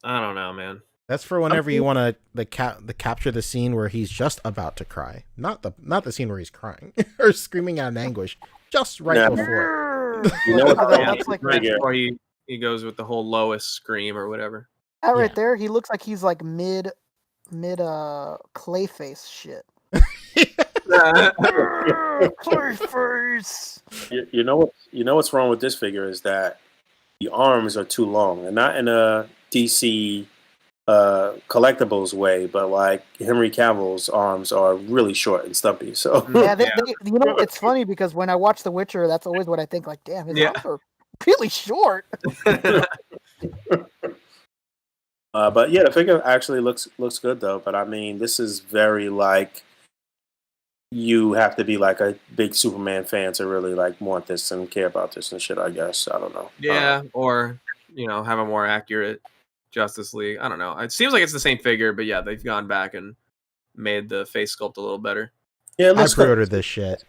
Speaker 6: I don't know, man.
Speaker 2: That's for whenever you want to capture the scene where he's just about to cry, not the scene where he's crying or screaming out in anguish, just right before.
Speaker 1: You know what?
Speaker 5: That's like
Speaker 6: Right before he goes with the whole Lois scream or whatever.
Speaker 5: that right there. He looks like he's like mid Clayface shit. Clayface.
Speaker 1: You know what's wrong with this figure is that the arms are too long, and not in a DC collectibles way, but like Henry Cavill's arms are really short and stumpy. So
Speaker 5: Yeah, it's funny because when I watch The Witcher, that's always what I think. Like, damn, his arms are really short.
Speaker 1: But yeah, the figure actually looks good though. But I mean, this is very like you have to be like a big Superman fan to really like want this and care about this and shit. I guess I don't know.
Speaker 6: Yeah, or have a more accurate Justice League. I don't know. It seems like it's the same figure, but yeah, they've gone back and made the face sculpt a little better.
Speaker 1: Yeah, it
Speaker 2: I
Speaker 1: looks
Speaker 2: pre-ordered this shit.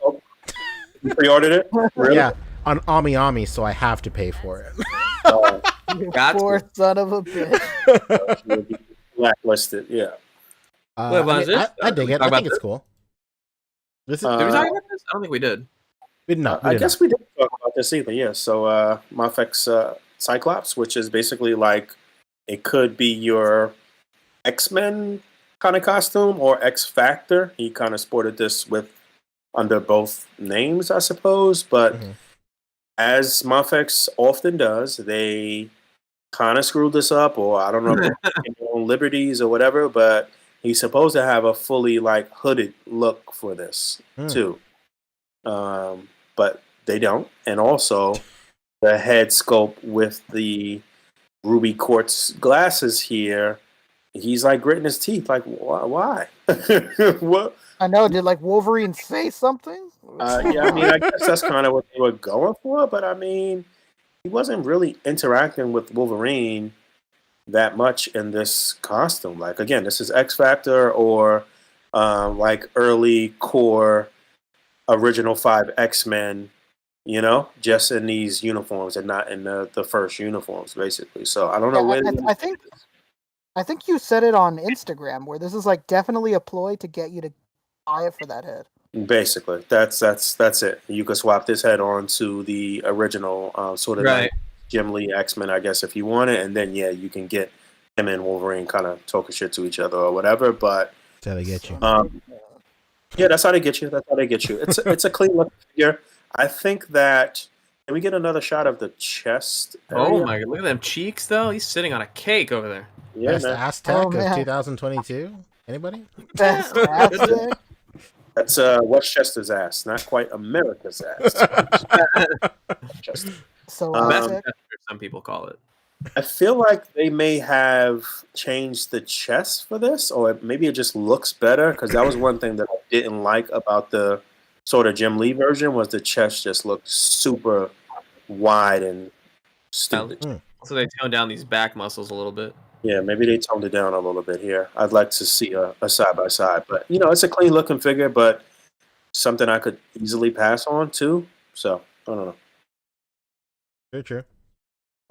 Speaker 1: You pre-ordered it? Really?
Speaker 2: Yeah, on Ami, so I have to pay for it.
Speaker 5: You
Speaker 6: Got
Speaker 5: poor son of a bitch.
Speaker 1: Blacklisted. Yeah.
Speaker 6: What was this?
Speaker 2: I dig it. I think it's cool. This is,
Speaker 6: Did we talk about this? I don't think we did.
Speaker 1: I guess we didn't talk about this either. Yeah. So Moffex Cyclops, which is basically like it could be your X-Men kind of costume or X Factor. He kind of sported this with under both names, I suppose. But as Moffex often does, they kind of screwed this up, or I don't know if they're taking their own liberties or whatever. But he's supposed to have a fully like hooded look for this too. But they don't. And also the head sculpt with the ruby quartz glasses here, he's like gritting his teeth. Like, why? What?
Speaker 5: I know. Did like Wolverine say something?
Speaker 1: Yeah, I mean, I guess that's kind of what they were going for. But I mean, he wasn't really interacting with Wolverine that much in this costume. Like, again, this is X Factor or like early core original 5 X-Men, just in these uniforms and not in the first uniforms, basically. So I don't know where.
Speaker 5: I think you said it on Instagram where this is like definitely a ploy to get you to buy it for that head.
Speaker 1: Basically, that's it. You could swap this head on to the original sort of like Jim Lee X-Men, I guess, if you want it, and then you can get him and Wolverine kind of talking shit to each other or whatever. But
Speaker 2: that's how they get you.
Speaker 1: Yeah, that's how they get you. It's a clean look figure. I think that. Can we get another shot of the chest area?
Speaker 6: Oh my god! Look at them cheeks, though. He's sitting on a cake over there.
Speaker 1: Yeah,
Speaker 2: Best
Speaker 1: man.
Speaker 2: Aztec of 2022. Anybody?
Speaker 5: Best Aztec?
Speaker 1: That's Westchester's ass, not quite America's ass. Chester.
Speaker 5: So
Speaker 6: Aztec, some people call it.
Speaker 1: I feel like they may have changed the chest for this, or maybe it just looks better, because that was one thing that I didn't like about the sort of Jim Lee version, was the chest just looked super wide and stupid.
Speaker 6: So they toned down these back muscles a little bit.
Speaker 1: Yeah, maybe they toned it down a little bit here. I'd like to see a side by side, but it's a clean looking figure, but something I could easily pass on too. So I don't know.
Speaker 2: Very true.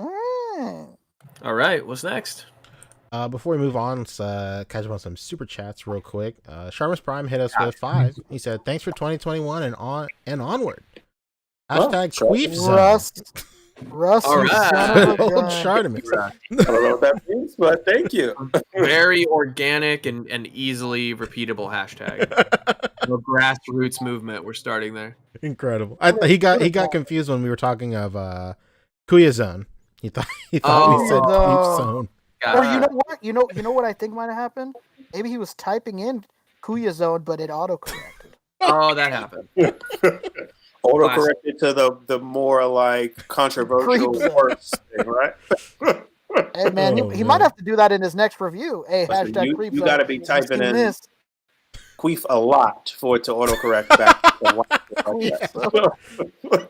Speaker 5: Mm.
Speaker 6: All right, what's next?
Speaker 2: Before we move on, let's catch up on some super chats real quick. Sharmus Prime hit us with 5. He said, "Thanks for 2021 and onward." Hashtag Queef Zone.
Speaker 5: Russ,
Speaker 6: All
Speaker 5: you
Speaker 6: right.
Speaker 5: son of a
Speaker 2: Old
Speaker 5: gun.
Speaker 2: Sharmus.
Speaker 1: I don't know what that means, but thank you.
Speaker 6: Very organic and easily repeatable hashtag. The grassroots movement. We're starting there.
Speaker 2: Incredible. He got confused when we were talking of Kuya Zone. He thought we said Queef Zone.
Speaker 5: Or you know what? You know what I think might have happened? Maybe he was typing in Kuya Zone, but it autocorrected.
Speaker 6: Oh, that happened.
Speaker 1: Autocorrected to the more like controversial
Speaker 5: Creep.
Speaker 1: words thing, right?
Speaker 5: Hey man, he might have to do that in his next review. Hey,
Speaker 1: Listen,
Speaker 5: hashtag
Speaker 1: you
Speaker 5: creep.
Speaker 1: got to be typing in
Speaker 5: this.
Speaker 1: queef a lot for it to autocorrect back.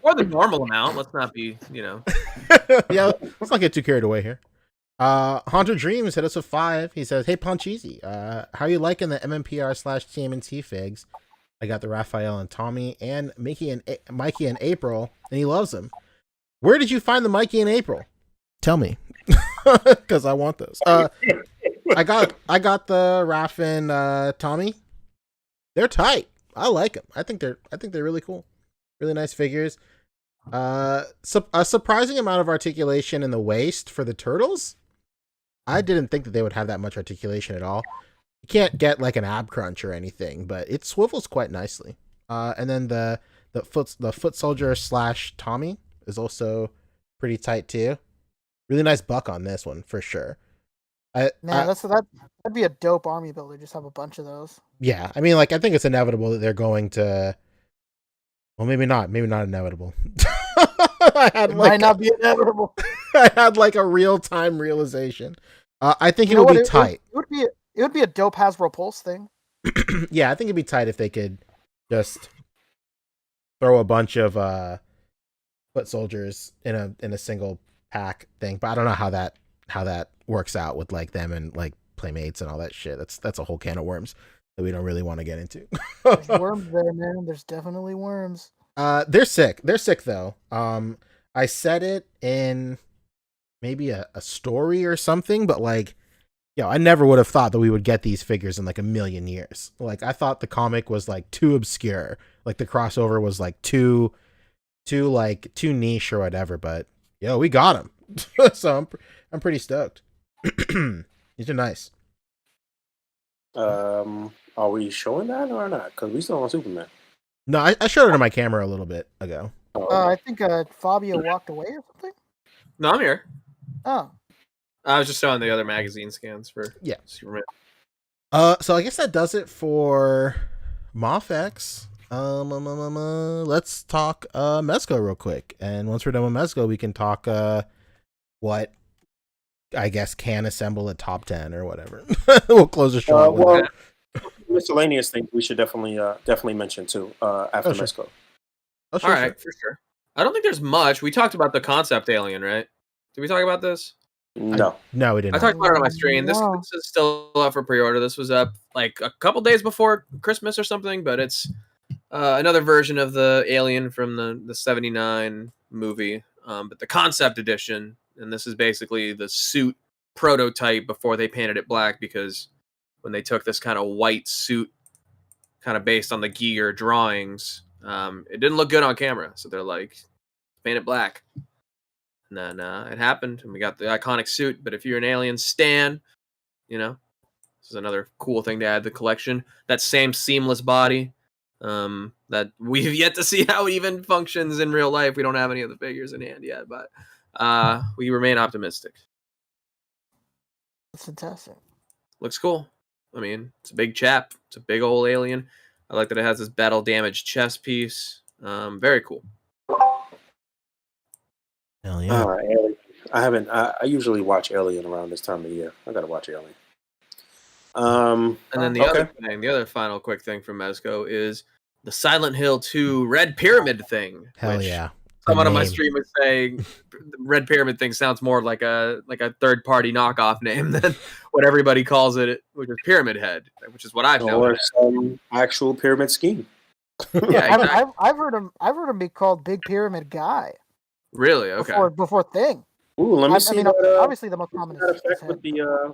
Speaker 6: Or the normal amount. Let's not be,
Speaker 2: Yeah, let's not get too carried away here. Haunter Dreams hit us with 5. He says, "Hey Poncheezy, how you liking the MMPR/TMNT figs? I got the Raphael and Tommy and Mikey and April, and he loves them. Where did you find the Mikey and April? Tell me, because I want those. I got the Raph and Tommy. They're tight. I like them. I think they're really cool. Really nice figures. A surprising amount of articulation in the waist for the turtles. I didn't think that they would have that much articulation at all. You can't get like an ab crunch or anything, but it swivels quite nicely. And then the foot soldier / Tommy is also pretty tight too. Really nice buck on this one for sure.
Speaker 5: Man, that'd be a dope army builder. Just have a bunch of those.
Speaker 2: Yeah, I mean, like I think it's inevitable that they're going to. Well, maybe not inevitable.
Speaker 5: It might not be inevitable.
Speaker 2: I had like a real time realization. I think it would be tight.
Speaker 5: It would be a dope Hasbro Pulse thing.
Speaker 2: Yeah, I think it'd be tight if they could just throw a bunch of foot soldiers in a single pack thing. But I don't know how that works out with like them and like playmates and all that shit. That's a whole can of worms that we don't really want to get into.
Speaker 5: There's worms there, man. There's definitely worms.
Speaker 2: They're sick. They're sick though. I said it in maybe a story or something, but like, I never would have thought that we would get these figures in like a million years. Like I thought the comic was like too obscure, like the crossover was like too niche or whatever. But we got them, so I'm pretty stoked. These are nice.
Speaker 1: Are we showing that or not? Because we still on Superman.
Speaker 2: No, I showed it on my camera a little bit ago.
Speaker 5: I think Fabio walked away or something.
Speaker 6: No, I'm here.
Speaker 5: Oh.
Speaker 6: I was just showing the other magazine scans for Superman.
Speaker 2: So I guess that does it for MoffX. Let's talk Mezco real quick, and once we're done with Mezco, we can talk what I guess can assemble a top 10 or whatever. We'll close the show out with that.
Speaker 1: Miscellaneous things we should definitely mention too after Mezco.
Speaker 6: All right, for sure. I don't think there's much. We talked about the concept alien, right? Did we talk about this?
Speaker 1: No,
Speaker 2: we didn't.
Speaker 6: I talked about it on my stream. This is still up for pre-order. This was up like a couple days before Christmas or something, but it's another version of the alien from the 79 movie, but the concept edition. And this is basically the suit prototype before they painted it black, because when they took this kind of white suit, kind of based on the Giger drawings, it didn't look good on camera. So they're like, paint it black. And then it happened, and we got the iconic suit. But if you're an Alien stan, this is another cool thing to add to the collection. That same seamless body that we've yet to see how it even functions in real life. We don't have any of the figures in hand yet, but we remain optimistic.
Speaker 5: That's fantastic.
Speaker 6: Looks cool. I mean, it's a big chap. It's a big old alien. I like that it has this battle damaged chest piece. Very cool.
Speaker 2: Hell yeah.
Speaker 1: Alien. I usually watch Alien around this time of year. I gotta watch Alien.
Speaker 6: And then the other final quick thing from Mezco is the Silent Hill 2 Red Pyramid thing.
Speaker 2: Hell yeah.
Speaker 6: someone on my
Speaker 2: name.
Speaker 6: stream was saying the Red Pyramid thing sounds more like a third party knockoff name than what everybody calls it, which is Pyramid Head, which is what I've known.
Speaker 1: Or some actual pyramid scheme.
Speaker 6: Yeah, exactly.
Speaker 5: I've heard him be called Big Pyramid Guy.
Speaker 6: Really? Okay.
Speaker 5: Before Thing.
Speaker 1: Ooh, let me see.
Speaker 5: I mean,
Speaker 1: what,
Speaker 5: obviously the most common
Speaker 1: that
Speaker 5: is
Speaker 1: effect
Speaker 5: head.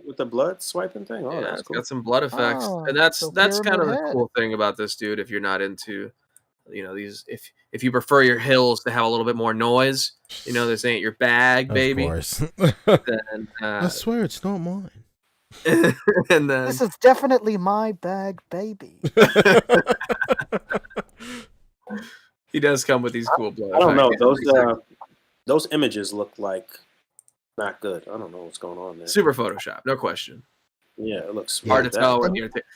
Speaker 1: with the blood swiping thing. Oh,
Speaker 6: Yeah,
Speaker 1: that's
Speaker 6: it's
Speaker 1: cool.
Speaker 6: got some blood effects,
Speaker 5: Oh,
Speaker 6: and that's
Speaker 5: so
Speaker 6: kind of
Speaker 5: Pyramid
Speaker 6: the
Speaker 5: Head.
Speaker 6: cool thing about this dude. If you're not into, these, if you prefer your hills to have a little bit more noise, this ain't your bag, baby.
Speaker 2: Of course.
Speaker 6: Then,
Speaker 2: I swear it's not mine.
Speaker 6: and then
Speaker 5: This is definitely my bag, baby.
Speaker 6: he does come with these cool blood.
Speaker 1: I don't know.
Speaker 6: effects.
Speaker 1: Those images look like not good. I don't know what's going on there.
Speaker 6: Super Photoshop, no question.
Speaker 1: Yeah, it looks
Speaker 6: Hard to
Speaker 1: that-
Speaker 6: tell.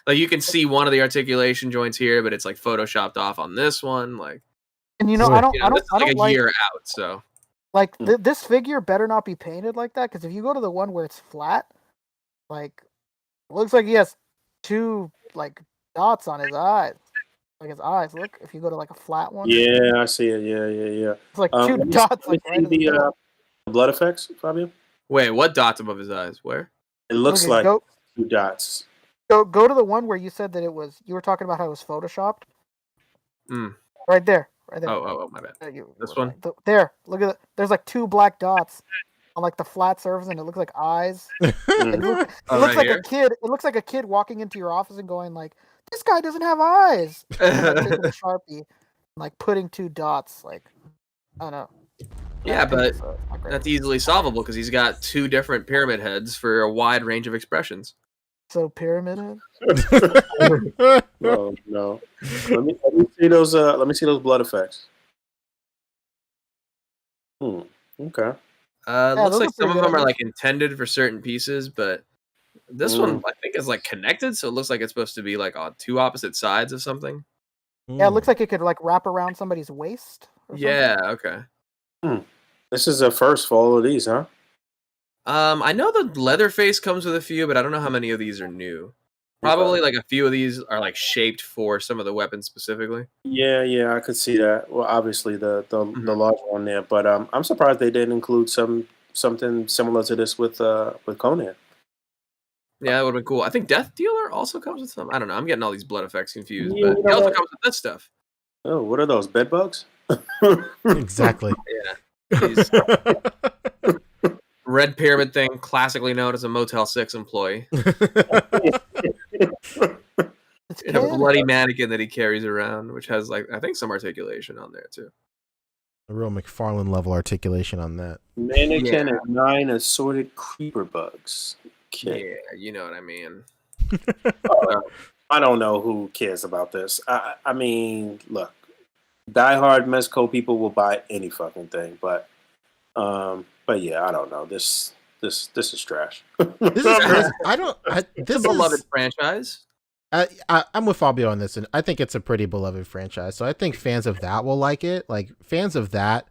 Speaker 6: Like you can see one of the articulation joints here, but it's like photoshopped off on this one. Like,
Speaker 5: And I
Speaker 6: this
Speaker 5: don't
Speaker 6: is like a
Speaker 5: like
Speaker 6: year out. So
Speaker 5: like this figure better not be painted like that, because if you go to the one where it's flat, like it looks like he has two like dots on his eyes. Like his eyes. Look, if you go to like a flat one,
Speaker 1: Yeah, I see it. Yeah.
Speaker 5: it's like two
Speaker 1: Let me
Speaker 5: dots.
Speaker 1: see
Speaker 5: Like right in the middle.
Speaker 1: the blood effects, Fabio.
Speaker 6: wait, what dots above his eyes? Where?
Speaker 1: It looks
Speaker 5: Okay,
Speaker 1: like two dots.
Speaker 5: go to the one where you said that you were talking about how it was photoshopped.
Speaker 6: Mm.
Speaker 5: Right there.
Speaker 6: Oh, my bad. This one?
Speaker 5: There. Look at it. There's like two black dots on like the flat surface, and it looks like eyes. It looks
Speaker 6: right
Speaker 5: like
Speaker 6: here?
Speaker 5: a kid. It looks like a kid walking into your office and going like, "This guy doesn't have eyes." And, like, taking a Sharpie, and, like putting two dots. Like, I don't know.
Speaker 6: Yeah, but
Speaker 5: it's not great.
Speaker 6: that's easily solvable because he's got two different pyramid heads for a wide range of expressions.
Speaker 5: So pyramid head.
Speaker 1: Oh no! Let me see those. Let me see those blood effects. Okay.
Speaker 6: Looks
Speaker 5: those
Speaker 6: like
Speaker 5: are
Speaker 6: some of
Speaker 5: pretty
Speaker 6: them are
Speaker 5: good.
Speaker 6: like intended for certain pieces, but this one I think is like connected, so it looks like it's supposed to be like on two opposite sides of something.
Speaker 5: Yeah, it looks like it could like wrap around somebody's waist. Or
Speaker 6: Yeah, okay.
Speaker 1: This is a first for all of these, huh?
Speaker 6: I know the Leatherface comes with a few, but I don't know how many of these are new. Probably like a few of these are like shaped for some of the weapons specifically.
Speaker 1: Yeah, I could see that. Well, obviously the large one there, but I'm surprised they didn't include something similar to this with Conan.
Speaker 6: Yeah, that would have been cool. I think Death Dealer also comes with some. I don't know. I'm getting all these blood effects confused,
Speaker 1: Yeah,
Speaker 6: but
Speaker 1: you
Speaker 6: he
Speaker 1: know
Speaker 6: also
Speaker 1: what?
Speaker 6: comes with this stuff.
Speaker 1: Oh, what are those bed bugs?
Speaker 2: Exactly.
Speaker 6: He's Red Pyramid thing, classically known as a Motel 6 employee.
Speaker 5: It's
Speaker 6: And a
Speaker 5: canon.
Speaker 6: bloody mannequin that he carries around, which has like I think some articulation on there too.
Speaker 2: A real McFarlane level articulation on that.
Speaker 1: Mannequin and 9 assorted creeper bugs. Okay.
Speaker 6: Yeah, you know what I mean.
Speaker 1: I don't know who cares about this. I mean, look, diehard Mezco people will buy any fucking thing, but yeah, I don't know. This is trash.
Speaker 2: This is crazy.
Speaker 6: It's a beloved franchise.
Speaker 2: I'm with Fabio on this, and I think it's a pretty beloved franchise. So I think fans of that will like it. Like fans of that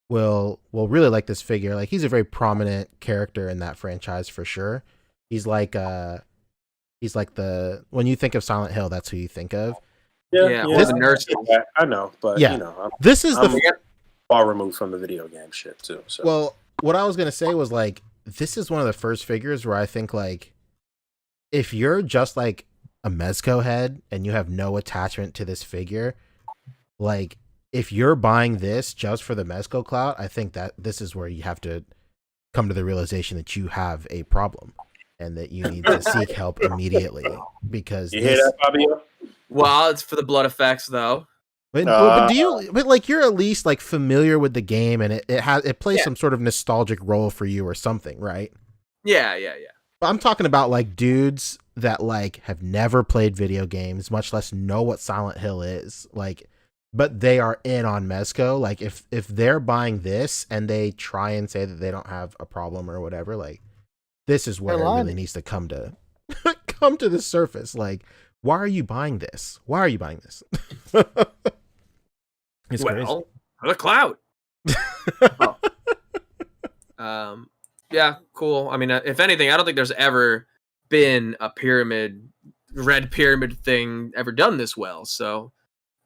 Speaker 2: will really like this figure. Like he's a very prominent character in that franchise for sure. He's like the when you think of Silent Hill, that's who you think of.
Speaker 6: Yeah,
Speaker 2: this
Speaker 6: nurse.
Speaker 1: I know, but
Speaker 2: Yeah.
Speaker 1: you know,
Speaker 2: This is
Speaker 1: I'm far removed from the video game shit too. So.
Speaker 2: Well, what I was gonna say was like this is one of the first figures where I think like if you're just like a Mezco head and you have no attachment to this figure, like if you're buying this just for the Mezco clout, I think that this is where you have to come to the realization that you have a problem and that you need to seek help immediately because
Speaker 1: You hear that, Fabio?
Speaker 6: Well, it's for the blood effects though.
Speaker 2: But do you? But like you're at least like familiar with the game, and it plays some sort of nostalgic role for you or something, right?
Speaker 6: Yeah.
Speaker 2: But I'm talking about like dudes that like have never played video games, much less know what Silent Hill is, like, but they are in on Mezco. Like if they're buying this and they try and say that they don't have a problem or whatever, like this is where it really needs to come to the surface. Like, why are you buying this? Why are you buying this? It's crazy.
Speaker 6: For the clout. Yeah, cool. I mean, if anything, I don't think there's ever been a red pyramid thing ever done this well. So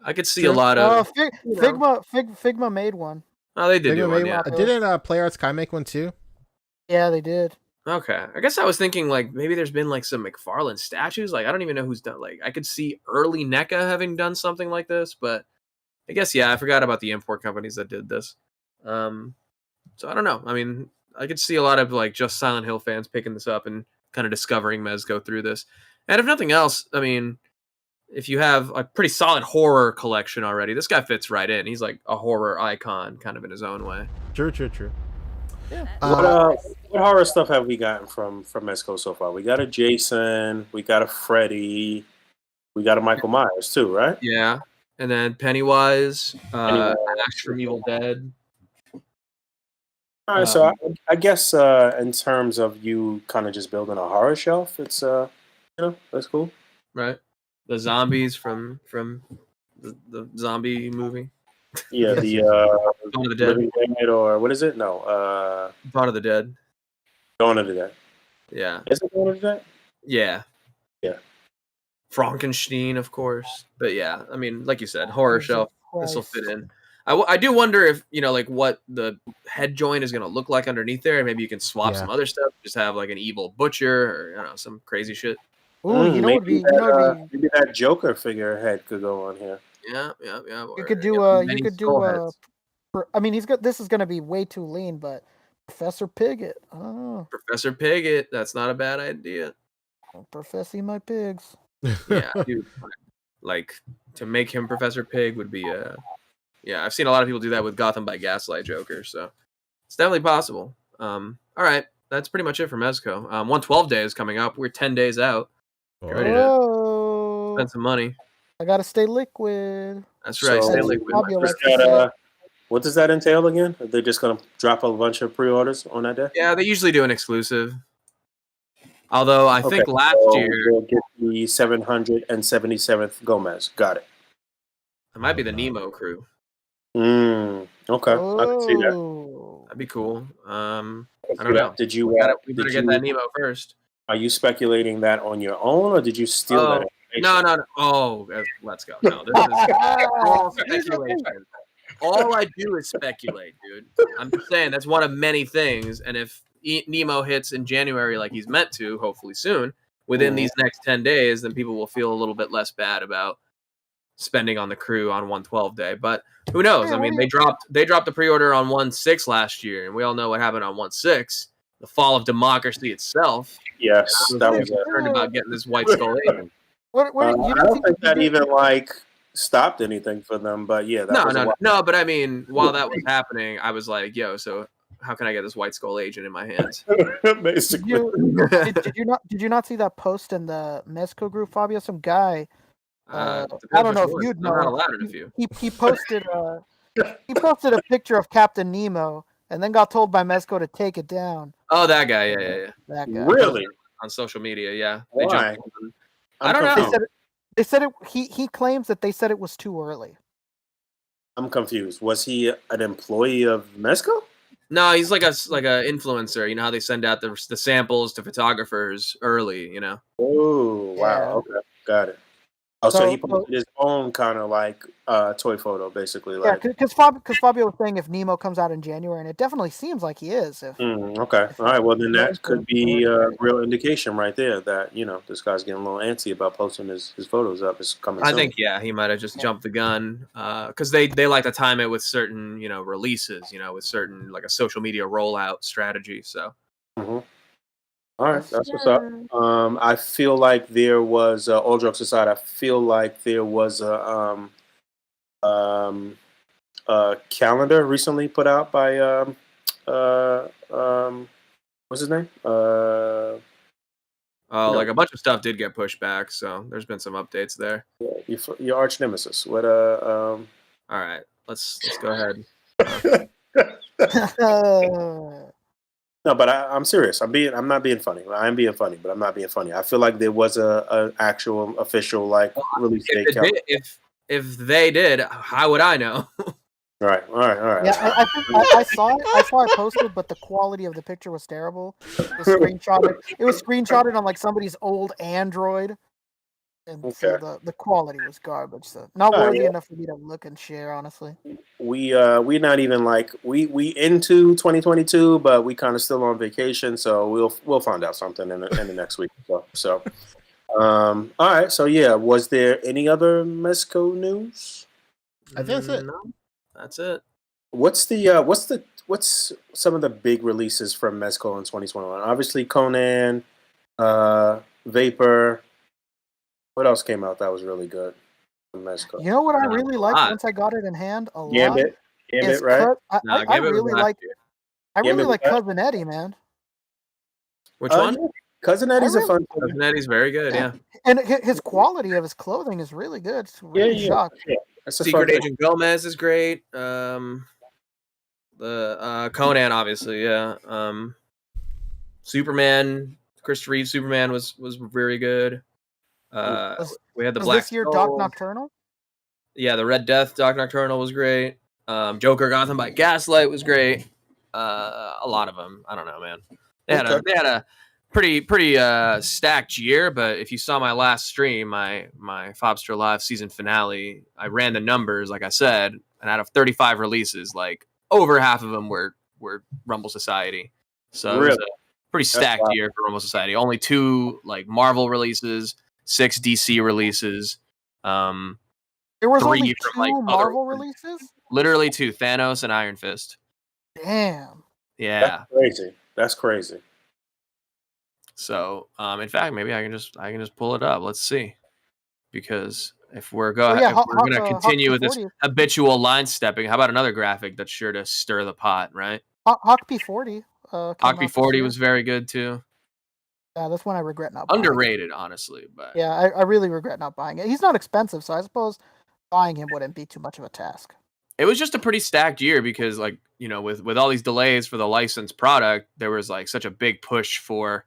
Speaker 6: I could see a lot of
Speaker 5: Figma made one.
Speaker 6: Oh, they did do
Speaker 2: Figma
Speaker 6: one,
Speaker 2: made
Speaker 6: yeah.
Speaker 2: one. Didn't Play Arts Kai make one too?
Speaker 5: Yeah, they did.
Speaker 6: Okay, I guess I was thinking like maybe there's been like some McFarlane statues. Like I don't even know who's done. Like I could see early NECA having done something like this, but I guess yeah, I forgot about the import companies that did this. So I don't know. I mean, I could see a lot of like just Silent Hill fans picking this up and kind of discovering Mezco through this. And if nothing else, I mean, if you have a pretty solid horror collection already, this guy fits right in. He's like a horror icon, kind of in his own way.
Speaker 2: True.
Speaker 5: Yeah.
Speaker 1: What horror stuff have we gotten from Mezco so far? We got a Jason, we got a Freddy, we got a Michael Myers too, right?
Speaker 6: Yeah, and then Pennywise, Ash from Evil Dead.
Speaker 1: All right, so I guess in terms of you kind of just building a horror shelf, it's that's cool.
Speaker 6: Right, the zombies from the zombie movie.
Speaker 1: Yeah,
Speaker 2: Yes.
Speaker 1: the
Speaker 6: Dawn of the Dead.
Speaker 1: Living Dead, or what is it? No,
Speaker 6: Dawn of the Dead.
Speaker 1: Dawn of the Dead.
Speaker 6: Yeah.
Speaker 1: Is it Dawn of the Dead?
Speaker 6: Yeah.
Speaker 1: Yeah.
Speaker 6: Frankenstein, of course. But yeah, I mean, like you said, horror shelf. This will fit
Speaker 5: Christ.
Speaker 6: in. I do wonder if like what the head joint is going to look like underneath there. Maybe you can swap
Speaker 2: Yeah.
Speaker 6: some other stuff. Just have like an evil butcher or I don't know, some crazy shit.
Speaker 5: Ooh, you know what would be?
Speaker 1: Maybe that Joker figure head could go on here.
Speaker 6: Yeah.
Speaker 5: You could do I mean, this is gonna be way too lean, but Professor Piglet. I don't know.
Speaker 6: Professor Piglet. That's not a bad idea.
Speaker 5: Professing my pigs.
Speaker 6: Yeah, dude. Like to make him Professor Pig would be yeah. I've seen a lot of people do that with Gotham by Gaslight Joker, so it's definitely possible. All right, that's pretty much it for Mezco. 112 day is coming up. We're 10 days out. Get ready to
Speaker 5: Oh,
Speaker 6: spend some money.
Speaker 5: I gotta stay liquid.
Speaker 6: That's right.
Speaker 1: So-
Speaker 6: Stay
Speaker 5: That's
Speaker 6: liquid.
Speaker 5: Fabio
Speaker 1: Just
Speaker 5: likes to say.
Speaker 1: got, what does that entail again? Are they just gonna drop a bunch of pre-orders on that day?
Speaker 6: Yeah, they usually do an exclusive. Although I think last
Speaker 1: so
Speaker 6: year
Speaker 1: we'll get the 777th Gomez. Got it.
Speaker 6: it might be the Nemo crew.
Speaker 1: Okay, I can see that.
Speaker 5: Oh.
Speaker 6: That'd be cool. I don't know.
Speaker 1: Did you?
Speaker 6: We better get that Nemo first.
Speaker 1: Are you speculating that on your own, or did you steal that?
Speaker 6: No. Oh, let's go. No, this is all speculation. All I do is speculate, dude. I'm just saying that's one of many things. And if Nemo hits in January like he's meant to, hopefully soon, within these next 10 days, then people will feel a little bit less bad about spending on the crew on 112 day. But who knows? I mean, they dropped the pre-order on 1/6 last year, and we all know what happened on 1/6. The fall of democracy itself.
Speaker 1: Yes, that was
Speaker 6: concerned about getting this White Skull agent.
Speaker 5: What
Speaker 1: I
Speaker 5: you
Speaker 1: don't think that even stopped anything for them, but yeah, that
Speaker 6: No. But I mean, while that was happening, I was like, "Yo, so how can I get this White Skull agent in my hands?"
Speaker 1: basically.
Speaker 5: Did you not see that post in the Mezco group, Fabio? Some guy. I
Speaker 6: Depends
Speaker 5: don't know
Speaker 6: which
Speaker 5: if
Speaker 6: one.
Speaker 5: you'd
Speaker 6: I'm
Speaker 5: know.
Speaker 6: not allowed in a few.
Speaker 5: He posted a picture of Captain Nemo and then got told by Mezco to take it down.
Speaker 6: Oh, that guy. Yeah.
Speaker 5: That guy.
Speaker 1: Really?
Speaker 6: On social media, yeah.
Speaker 1: Why?
Speaker 6: jumped on- I don't
Speaker 5: They
Speaker 6: know.
Speaker 5: said they said it. He claims that they said it was too early.
Speaker 1: I'm confused. Was he an employee of Mezco?
Speaker 6: No, he's like a influencer. You know how they send out the samples to photographers early. You know.
Speaker 1: Oh, wow.
Speaker 5: Yeah.
Speaker 1: Okay, got it. Oh, so he
Speaker 5: So-
Speaker 1: posted his own kind of toy photo, basically.
Speaker 5: Yeah,
Speaker 1: Like,
Speaker 5: because Fabio was saying if Nemo comes out in January, and it definitely seems like he is.
Speaker 1: okay. All right. Well, then that could be a real indication right there that, this guy's getting a little antsy about posting his photos up. It's coming
Speaker 6: I
Speaker 1: soon.
Speaker 6: think he might have just jumped the gun because they like to time it with certain releases. With certain like a social media rollout strategy. So.
Speaker 1: Mhm. All right, that's what's up. I feel like there was, all jokes aside, I feel like there was a calendar recently put out by what's his name?
Speaker 6: Like a bunch of stuff did get pushed back, so there's been some updates there.
Speaker 1: Your arch nemesis. What
Speaker 6: All right, let's go ahead.
Speaker 1: No, but I'm serious. I'm not being funny. I am being funny, but I'm not being funny. I feel like there was a actual official release date calendar.
Speaker 6: If they did, how would I know?
Speaker 1: All right.
Speaker 5: Yeah, I saw it. I saw it posted, but the quality of the picture was terrible. It was screenshotted on like somebody's old Android. and so the quality was garbage. So not worthy enough for me to look and share, honestly.
Speaker 1: We not even like we into 2022, but we kind of still on vacation, so we'll find out something in the next week or so. All right. So yeah, was there any other Mezco news?
Speaker 2: I think that's it.
Speaker 6: No, that's it.
Speaker 1: What's some of the big releases from Mezco in 2021? Obviously Conan, Vapor. What else came out that was really good from Mezco?
Speaker 5: You know what I really liked once I got it in hand a lot?
Speaker 1: Gambit, right?
Speaker 5: I really like Cousin Eddie, man.
Speaker 6: Which one?
Speaker 1: Yeah. Cousin Eddie's a fun one.
Speaker 6: Cousin Eddie's very good, yeah.
Speaker 5: And his quality of his clothing is really good. It's really shocked.
Speaker 1: Yeah. That's a
Speaker 6: Secret
Speaker 1: fun
Speaker 6: Agent Gomez is great. The Conan, obviously, yeah. Superman, Christopher Reeve Superman was very good. We had the Black
Speaker 5: this year
Speaker 6: Skull.
Speaker 5: Doc Nocturnal?
Speaker 6: Yeah, the Red Death Doc Nocturnal was great. Joker Gotham by Gaslight was great. A lot of them. I don't know, man. They had a pretty stacked year, but if you saw my last stream, my Fobster Live season finale, I ran the numbers, like I said, and out of 35 releases, like over half of them were Rumble Society. So it was a pretty stacked year for Rumble Society. Only 2 like Marvel releases, 6 DC releases.
Speaker 5: There was
Speaker 6: 3
Speaker 5: only 2
Speaker 6: from, like,
Speaker 5: Marvel releases?
Speaker 6: Literally 2, Thanos and Iron Fist.
Speaker 5: Damn.
Speaker 6: Yeah.
Speaker 1: That's crazy.
Speaker 6: So, in fact, maybe I can just pull it up. Let's see, because if we're
Speaker 5: Oh,
Speaker 6: going
Speaker 5: yeah,
Speaker 6: to continue with this
Speaker 5: 40.
Speaker 6: habitual line stepping, how about another graphic that's sure to stir the pot, right?
Speaker 5: Hawk P40.
Speaker 6: Hawk P40 was very good too.
Speaker 5: Yeah, that's one I regret not buying.
Speaker 6: Underrated, honestly, but
Speaker 5: yeah, I really regret not buying it. He's not expensive, so I suppose buying him wouldn't be too much of a task.
Speaker 6: It was just a pretty stacked year because, like, you know, with all these delays for the licensed product, there was like such a big push for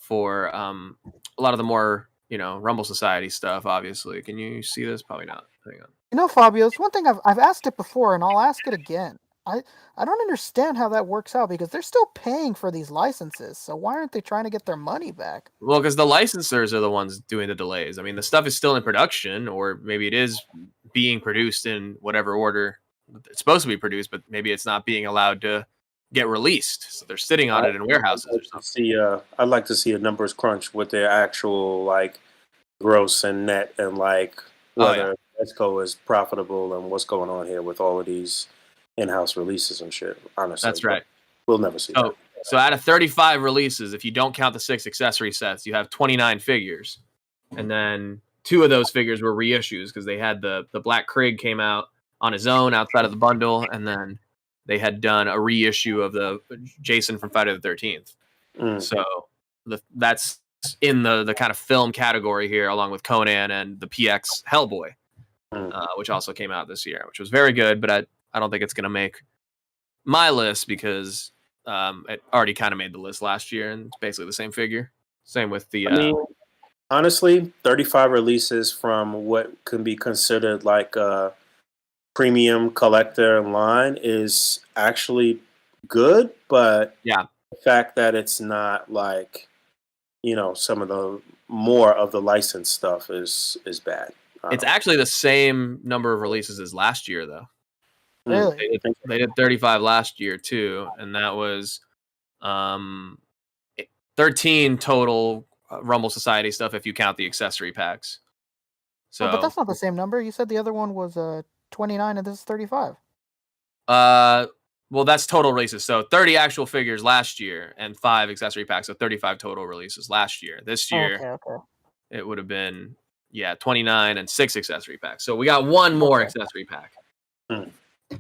Speaker 6: a lot of the more, you know, Rumble Society stuff. Obviously, can you see this? Probably not. Hang on.
Speaker 5: You know, Fabio, it's one thing I've asked it before, and I'll ask it again. I don't understand how that works out because they're still paying for these licenses. So why aren't they trying to get their money back?
Speaker 6: Well, because the licensors are the ones doing the delays. I mean, the stuff is still in production, or maybe it is being produced in whatever order it's supposed to be produced, but maybe it's not being allowed to get released. So they're sitting on it in warehouses or something.
Speaker 1: I'd like to see a numbers crunch with their actual like gross and net and like whether Mezco is profitable and what's going on here with all of these in-house releases and shit. Honestly,
Speaker 6: that's right.
Speaker 1: We'll never see that.
Speaker 6: So out of 35 releases, if you don't count the 6 accessory sets, you have 29 figures, and then 2 of those figures were reissues because they had the Black Krieg came out on his own outside of the bundle, and then they had done a reissue of the Jason from Friday the 13th. So that's in the kind of film category here, along with Conan and the PX Hellboy, which also came out this year, which was very good, but I don't think it's going to make my list because it already kind of made the list last year, and it's basically the same figure. Same with the...
Speaker 1: I mean, honestly, 35 releases from what can be considered like a premium collector line is actually good, but
Speaker 6: yeah,
Speaker 1: the fact that it's not like, you know, some of the more of the licensed stuff is bad.
Speaker 6: It's actually the same number of releases as last year, though.
Speaker 5: Really?
Speaker 6: They did 35 last year too, and that was 13 total Rumble Society stuff if you count the accessory packs. So,
Speaker 5: but that's not the same number. You said the other one was 29 and this is 35.
Speaker 6: Well, that's total releases. So 30 actual figures last year and 5 accessory packs. So 35 total releases last year. This year, it would have been 29 and 6 accessory packs. So we got 1 more accessory pack.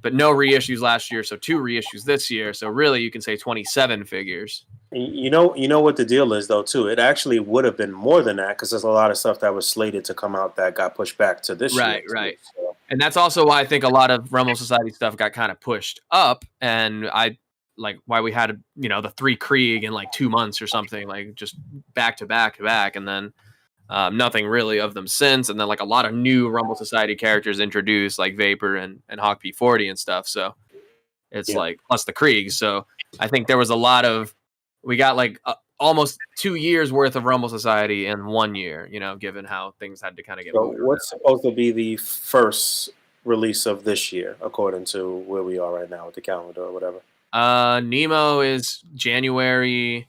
Speaker 6: But no reissues last year, so 2 reissues this year. So really, you can say 27 figures.
Speaker 1: You know what the deal is, though, too. It actually would have been more than that because there's a lot of stuff that was slated to come out that got pushed back to this year.
Speaker 6: Right. So. And that's also why I think a lot of Rumble Society stuff got kind of pushed up. And why we had, the 3 Krieg in like 2 months or something, like just back to back to back. And then nothing really of them since. And then like a lot of new Rumble Society characters introduced, like Vapor and Hawk P40 and stuff. So it's like plus the Krieg. So I think there was a lot of, we got like almost 2 years worth of Rumble Society in 1 year. You know, given how things had to kind of get
Speaker 1: So
Speaker 6: moved.
Speaker 1: what's supposed to be the first release of this year, according to where we are right now with the calendar or whatever?
Speaker 6: Nemo is January.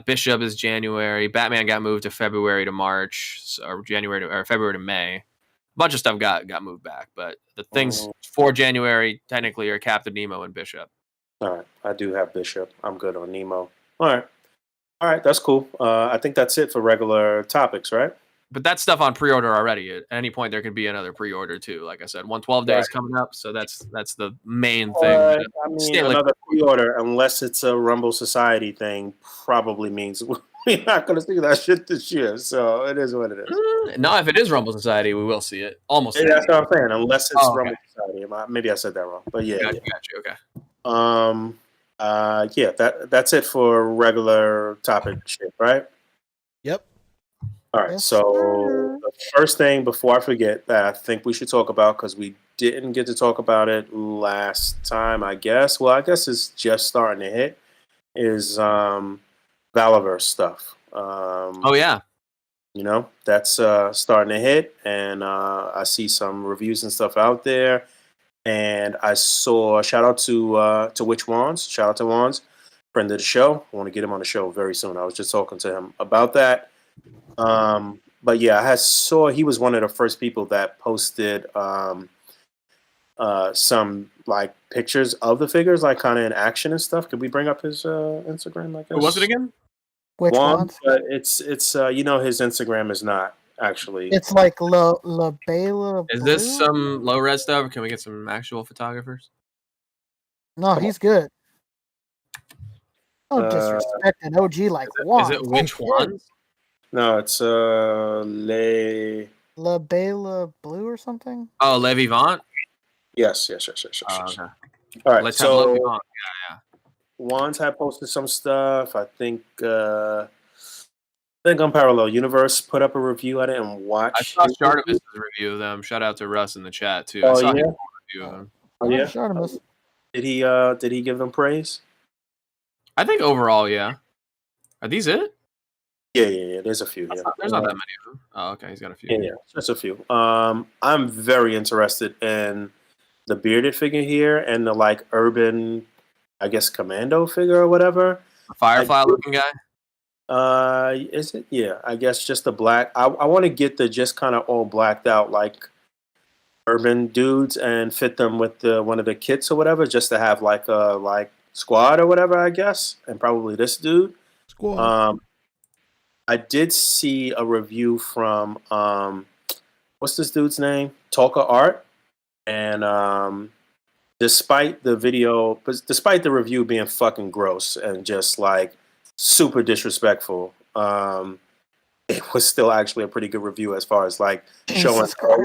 Speaker 6: Bishop is January. Batman got moved to February to March, or February to May. A bunch of stuff got moved back, but the things for January technically are Captain Nemo and Bishop.
Speaker 1: All right, I do have Bishop. I'm good on Nemo. All right, that's cool. I think that's it for regular topics, right?
Speaker 6: But that's stuff on pre-order already. At any point, there could be another pre-order too. Like I said, 112 days coming up, so that's the main thing.
Speaker 1: I mean, another pre-order, unless it's a Rumble Society thing, probably means we're not going to see that shit this year. So it is what it is.
Speaker 6: No, if it is Rumble Society, we will see it. Almost.
Speaker 1: Yeah, that's what I'm saying. Unless it's Rumble Society, maybe I said that wrong, but yeah.
Speaker 6: Gotcha, okay.
Speaker 1: Yeah, that's it for regular topic shit, right?
Speaker 2: Yep.
Speaker 1: All right, so the first thing before I forget that I think we should talk about, because we didn't get to talk about it last time, I guess. Well, I guess it's just starting to hit, is Valaverse stuff.
Speaker 6: Oh, yeah.
Speaker 1: You know, that's starting to hit, and I see some reviews and stuff out there. And I saw, shout out to Witch Wands, shout out to Wands, friend of the show. I want to get him on the show very soon. I was just talking to him about that. But yeah, I saw he was one of the first people that posted some like pictures of the figures, like kind of in action and stuff. Could we bring up his Instagram? I guess.
Speaker 6: What was it again?
Speaker 5: Which one?
Speaker 1: It's you know, his Instagram is not actually.
Speaker 5: It's like La Bela.
Speaker 6: Is this some low res stuff? Or can we get some actual photographers?
Speaker 5: No, he's good. Don't disrespect an OG like Juan.
Speaker 6: Is it which one?
Speaker 1: No, it's
Speaker 5: La Bela Blue or something.
Speaker 6: Oh, Le Vivant.
Speaker 1: Yes.
Speaker 6: Okay.
Speaker 1: All right,
Speaker 6: Let's
Speaker 1: so
Speaker 6: have Le Vivant. Yeah.
Speaker 1: Wands had posted some stuff. I think Unparalleled Universe put up a review. I didn't watch.
Speaker 6: I saw Shartimus' review of them. Shout out to Russ in the chat too.
Speaker 1: Oh,
Speaker 6: I saw
Speaker 1: yeah?
Speaker 6: his review of them.
Speaker 1: Oh, yeah.
Speaker 5: Shartimus.
Speaker 1: Did he give them praise?
Speaker 6: I think overall, yeah. Are these it?
Speaker 1: Yeah. There's a few. Yeah.
Speaker 6: There's not that many of them. Oh, okay. He's got a few.
Speaker 1: Yeah, just a few. I'm very interested in the bearded figure here and the like urban, I guess, Commando figure or whatever.
Speaker 6: A Firefly looking guy.
Speaker 1: Is it? Yeah, I guess just the black. I want to get the just kind of all blacked out like urban dudes and fit them with one of the kits or whatever, just to have like a squad or whatever, I guess, and probably this dude.
Speaker 2: Squad.
Speaker 1: I did see a review from what's this dude's name? Talker Art, and despite the review being fucking gross and just like super disrespectful, it was still actually a pretty good review as far as like showing all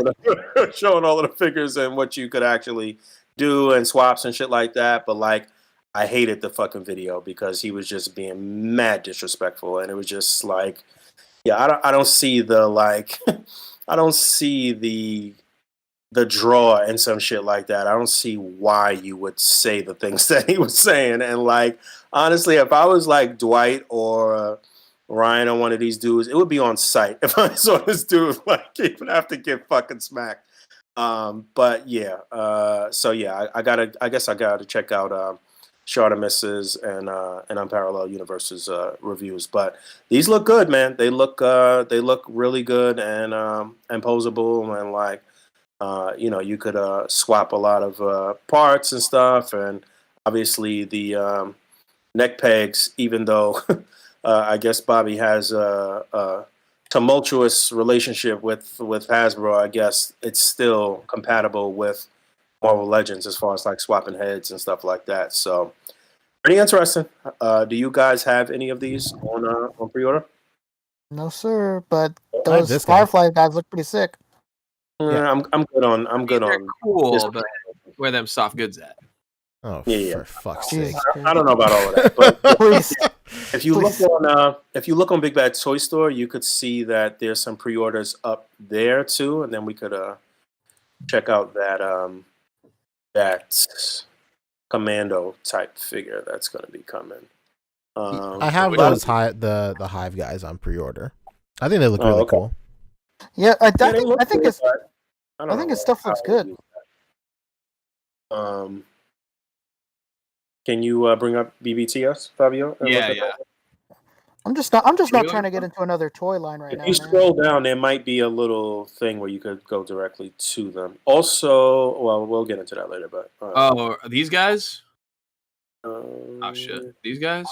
Speaker 1: of the figures and what you could actually do and swaps and shit like that. But like, I hated the fucking video because he was just being mad disrespectful, and it was just like, yeah, I don't see the like, I don't see the draw and some shit like that. I don't see why you would say the things that he was saying. And like, honestly, if I was like Dwight or Ryan or one of these dudes, it would be on sight if I saw this dude like even have to get fucking smacked. But yeah, so yeah, I guess I gotta check out Shartimus's and Unparalleled Universe's reviews. But these look good, man. They look really good and posable, and like you could swap a lot of parts and stuff, and obviously the neck pegs, even though I guess Bobby has a tumultuous relationship with Hasbro, I guess it's still compatible with Marvel Legends as far as like swapping heads and stuff like that. So pretty interesting. Do you guys have any of these on pre-order?
Speaker 5: No, sir. But those Firefly guys look pretty sick.
Speaker 1: Yeah, I'm good on. I'm good on.
Speaker 6: Cool, but where them soft goods at?
Speaker 2: Oh,
Speaker 1: yeah.
Speaker 2: For fuck's sake!
Speaker 1: I don't know about all of that, but
Speaker 5: Please.
Speaker 1: if you look on Big Bad Toy Store, you could see that there's some pre-orders up there too, and then we could check out that Commando type figure that's going to be coming.
Speaker 2: I have
Speaker 6: which-
Speaker 2: those the Hive guys on pre-order. I think they look
Speaker 1: Oh,
Speaker 2: really
Speaker 1: okay.
Speaker 2: cool.
Speaker 5: Yeah, I
Speaker 1: Yeah, they
Speaker 5: think
Speaker 1: look
Speaker 5: I think
Speaker 1: good,
Speaker 5: it's
Speaker 1: but I
Speaker 5: I
Speaker 1: don't
Speaker 5: think
Speaker 1: know
Speaker 5: his stuff looks
Speaker 1: how to
Speaker 5: good.
Speaker 1: use that. Can you bring up BBTS, Fabio? and
Speaker 6: Yeah,
Speaker 1: look at
Speaker 6: yeah.
Speaker 1: that?
Speaker 5: I'm just not
Speaker 6: Really?
Speaker 5: trying to get into another toy line right
Speaker 1: If
Speaker 5: now,
Speaker 1: you
Speaker 5: man.
Speaker 1: scroll down, there might be a little thing where you could go directly to them. Also, well, we'll get into that later, but
Speaker 6: Oh, are these guys?
Speaker 1: oh
Speaker 6: Oh shit, these guys.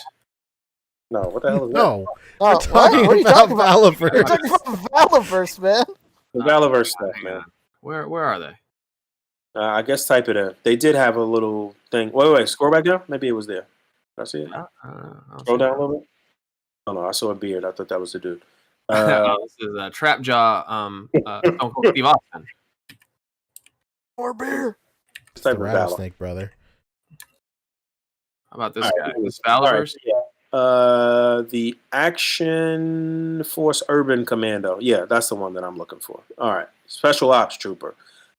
Speaker 1: no, what the hell is that?
Speaker 2: No,
Speaker 5: Oh,
Speaker 2: we're talking
Speaker 5: what are you
Speaker 2: about
Speaker 5: talking about? We're
Speaker 2: Valivers.
Speaker 5: talking about Valaverse, man.
Speaker 1: The Galaverse stuff,
Speaker 6: Hang
Speaker 1: man.
Speaker 6: on. Where are they?
Speaker 1: I guess type it in. They did have a little thing. Wait, scroll back down. Maybe it was there. Did I see it?
Speaker 6: I don't
Speaker 1: Scroll
Speaker 6: see
Speaker 1: down a
Speaker 6: them.
Speaker 1: little bit. Oh no, I saw a beard. I thought that was the dude.
Speaker 6: Oh, this is Trap Jaw. Stone Cold Steve Austin.
Speaker 5: More beer.
Speaker 2: It's
Speaker 1: type
Speaker 2: the
Speaker 1: of battle.
Speaker 2: rattlesnake brother.
Speaker 6: How about this
Speaker 1: All
Speaker 6: guy?
Speaker 1: right.
Speaker 6: This
Speaker 1: All right,
Speaker 6: Valaverse.
Speaker 1: yeah. The Action Force Urban Commando. Yeah, that's the one that I'm looking for. All right, Special Ops Trooper.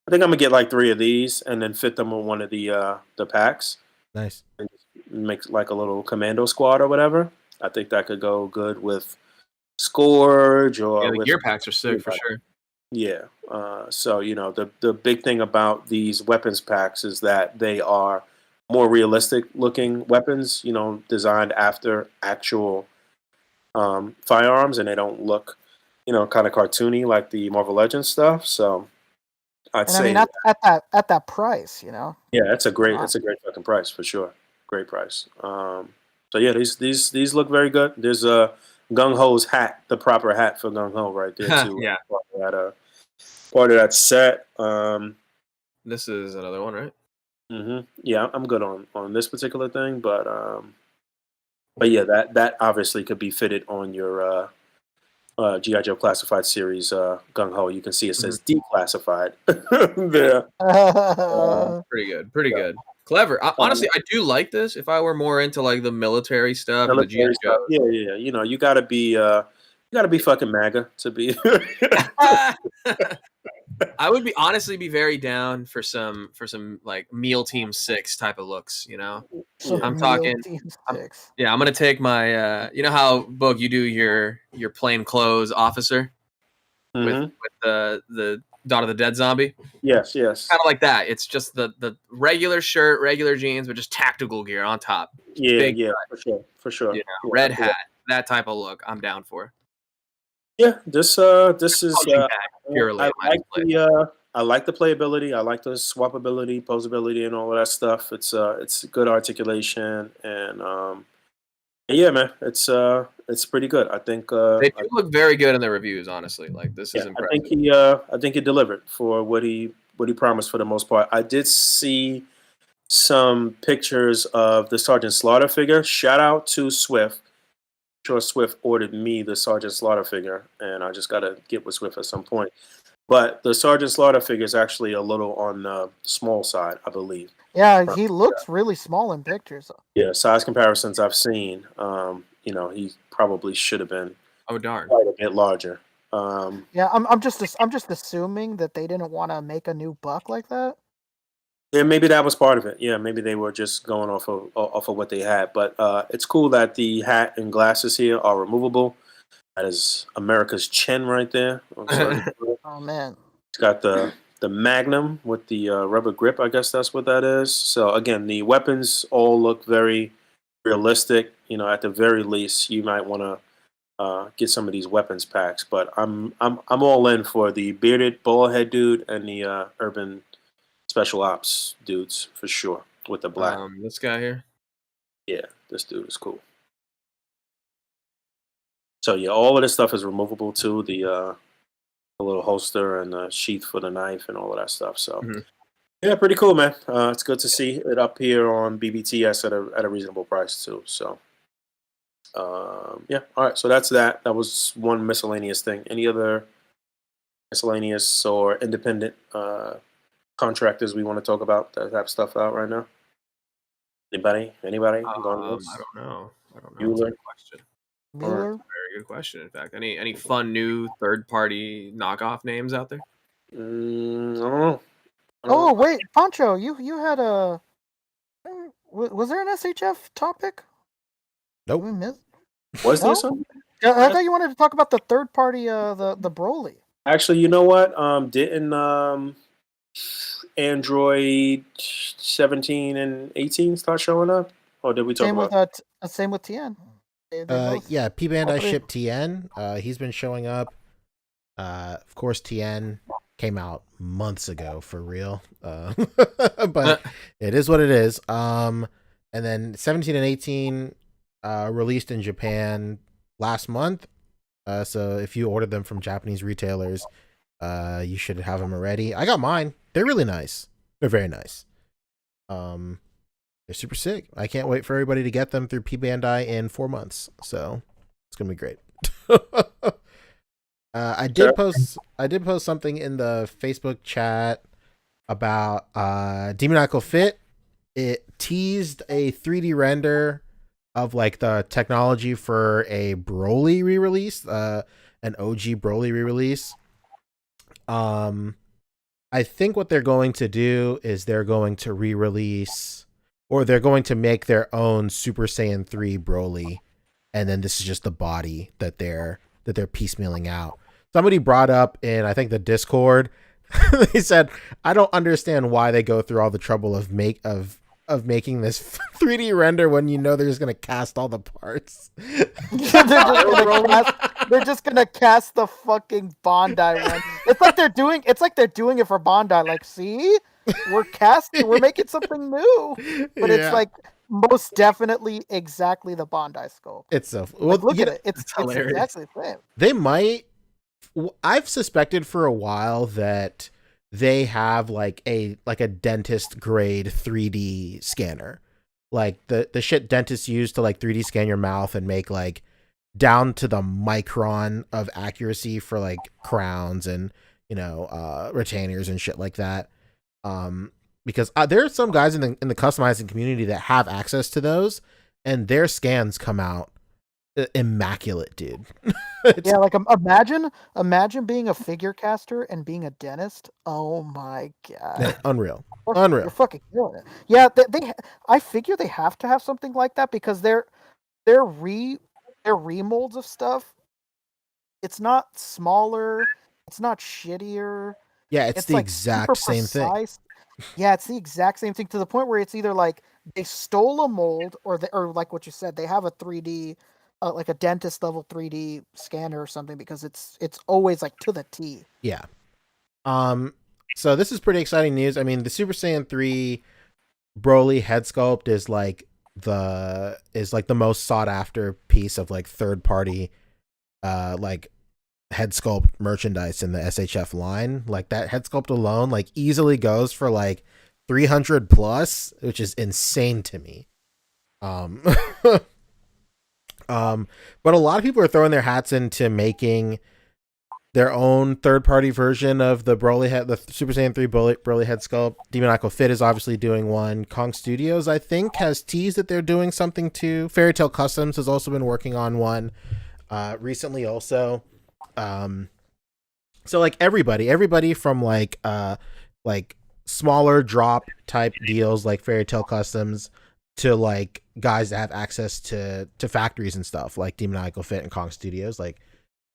Speaker 1: I think I'm gonna get like 3 of these and then fit them on one of the packs.
Speaker 2: Nice.
Speaker 1: And make like a little commando squad or whatever. I think that could go good with Scourge or
Speaker 6: Yeah, the
Speaker 1: with
Speaker 6: gear packs are sick for sure.
Speaker 1: Yeah. So the big thing about these weapons packs is that they are more realistic looking weapons. Designed after actual firearms, and they don't look kind of cartoony like the Marvel Legends stuff. So I'd
Speaker 5: And I
Speaker 1: say
Speaker 5: mean, at that price,
Speaker 1: yeah, it's a great
Speaker 5: Wow.
Speaker 1: fucking price for sure. Great price. So yeah, these look very good. There's a Gung Ho's hat, the proper hat for Gung Ho right there too.
Speaker 6: Yeah.
Speaker 1: Part of that set.
Speaker 6: This is another one, right?
Speaker 1: Yeah, I'm good on this particular thing, but yeah, that obviously could be fitted on your G.I. Joe Classified series Gung Ho. You can see it says declassified there.
Speaker 6: Pretty good. Clever. Honestly, I do like this. If I were more into like the military stuff and the G.I.
Speaker 1: Military
Speaker 6: Joe.
Speaker 1: stuff. Yeah. You gotta be fucking MAGA to be.
Speaker 6: I would honestly be very down for some like Meal Team 6 type of looks,
Speaker 5: Some
Speaker 6: I'm
Speaker 5: meal
Speaker 6: talking-
Speaker 5: team
Speaker 6: I'm-
Speaker 5: sticks.
Speaker 6: Yeah, I'm gonna take my you know how Boog you do your plain clothes officer with the Dawn of the Dead zombie?
Speaker 1: Yes.
Speaker 6: Kind of like that. It's just the regular shirt, regular jeans, but just tactical gear on top. Big
Speaker 1: Yeah, for sure.
Speaker 6: Yeah,
Speaker 1: Yeah,
Speaker 6: red hat, that type of look. I'm down for.
Speaker 1: Yeah, this is
Speaker 6: Punching bag, purely.
Speaker 1: I like the playability. I like the swappability, posability, and all of that stuff. It's good articulation, and yeah, man, it's pretty good. I think
Speaker 6: They do look very good in the reviews. Honestly, like this is
Speaker 1: I
Speaker 6: impressive.
Speaker 1: think he delivered for what he promised for the most part. I did see some pictures of the Sergeant Slaughter figure. Shout out to Swift. Sure, Swift ordered me the Sergeant Slaughter figure, and I just got to get with Swift at some point. But the Sergeant Slaughter figure is actually a little on the small side, I believe.
Speaker 5: Yeah, he looks really small in pictures.
Speaker 1: Yeah, size comparisons I've seen, he probably should have been
Speaker 6: Oh darn!
Speaker 1: quite a bit larger.
Speaker 5: Yeah, I'm just assuming that they didn't want to make a new buck like that.
Speaker 1: Yeah, maybe that was part of it. Yeah, maybe they were just going off of what they had. But it's cool that the hat and glasses here are removable. That is America's chin right there.
Speaker 5: Oh man.
Speaker 1: It's got the Magnum with the rubber grip. I guess that's what that is. So again, the weapons all look very realistic. At the very least, you might want to get some of these weapons packs. But I'm all in for the bearded bald head dude and the urban special ops dudes for sure with the black.
Speaker 6: This guy here.
Speaker 1: Yeah, this dude is cool. So yeah, all of this stuff is removable too. The little holster and the sheath for the knife and all of that stuff. So yeah, pretty cool, man. It's good to see it up here on BBTS at a reasonable price too. So yeah, all right. So that's that. That was one miscellaneous thing. Any other miscellaneous or independent contractors we want to talk about that have stuff out right now? Anybody?
Speaker 6: I don't know. That's a
Speaker 1: Bueller?
Speaker 6: good question.
Speaker 5: Bueller?
Speaker 6: Very good question. In fact, any fun new third party knockoff names out there?
Speaker 1: I don't know.
Speaker 5: Oh wait, Pancho, you had a was there an SHF topic?
Speaker 2: Nope.
Speaker 5: We missed.
Speaker 1: Was there
Speaker 5: No?
Speaker 1: something?
Speaker 5: I thought you wanted to talk about the third party, the Broly.
Speaker 1: Actually, you know what? Didn't Android 17 and 18 start showing up? Or did we talk about?
Speaker 5: Same with Tien. They both.
Speaker 2: Yeah, P Bandai
Speaker 5: all three.
Speaker 2: shipped Tien. He's been showing up. Of course, Tien came out months ago for real. But it is what it is. And then 17 and 18 released in Japan last month. So if you ordered them from Japanese retailers, you should have them already. I got mine. They're really nice. They're very nice. They're super sick. I can't wait for everybody to get them through P Bandai in 4 months. So it's gonna be great. I did post something in the Facebook chat about Demoniacal Fit. It teased a 3D render of like the technology for a Broly re-release, an OG Broly re-release. I think what they're going to do is they're going to re-release, or they're going to make their own Super Saiyan 3 Broly, and then this is just the body that they're piecemealing out. Somebody brought up in, I think, the Discord, they said, I don't understand why they go through all the trouble of making this 3D render when you know they're just gonna cast all the parts.
Speaker 5: They're just gonna cast the fucking Bandai one. It's like they're doing it for Bandai. Like, see, we're making something new, but it's like most definitely exactly the Bandai scope.
Speaker 2: It's so
Speaker 5: well. Like, look at it. It's exactly the same.
Speaker 2: They might. I've suspected for a while that they have like a dentist grade 3D scanner, like the shit dentists use to like 3D scan your mouth and make like down to the micron of accuracy for like crowns and retainers and shit like that. Because there are some guys in the customizing community that have access to those, and their scans come out immaculate, dude.
Speaker 5: Yeah, like imagine being a figure caster and being a dentist. Oh my god,
Speaker 2: unreal.
Speaker 5: You're fucking killing it. Yeah, I figure they have to have something like that because their remolds of stuff. It's not smaller. It's not shittier.
Speaker 2: Yeah, it's the like exact same thing.
Speaker 5: Yeah, it's the exact same thing to the point where it's either like they stole a mold or like what you said, they have a 3D. Like a dentist level 3D scanner or something, because it's always like to the T.
Speaker 2: Yeah. So this is pretty exciting news. I mean, the Super Saiyan 3 Broly head sculpt is like the most sought after piece of like third party like head sculpt merchandise in the SHF line. Like that head sculpt alone like easily goes for like 300 plus, which is insane to me. But a lot of people are throwing their hats into making their own third-party version of the Super Saiyan 3 Broly head sculpt. Demoniacal Fit is obviously doing one. Kong Studios, I think, has teased that they're doing something too. Fairy Tail Customs has also been working on one recently also. So like everybody from like smaller drop type deals like Fairy Tail Customs to like guys that have access to factories and stuff like Demoniacal Fit and Kong Studios. Like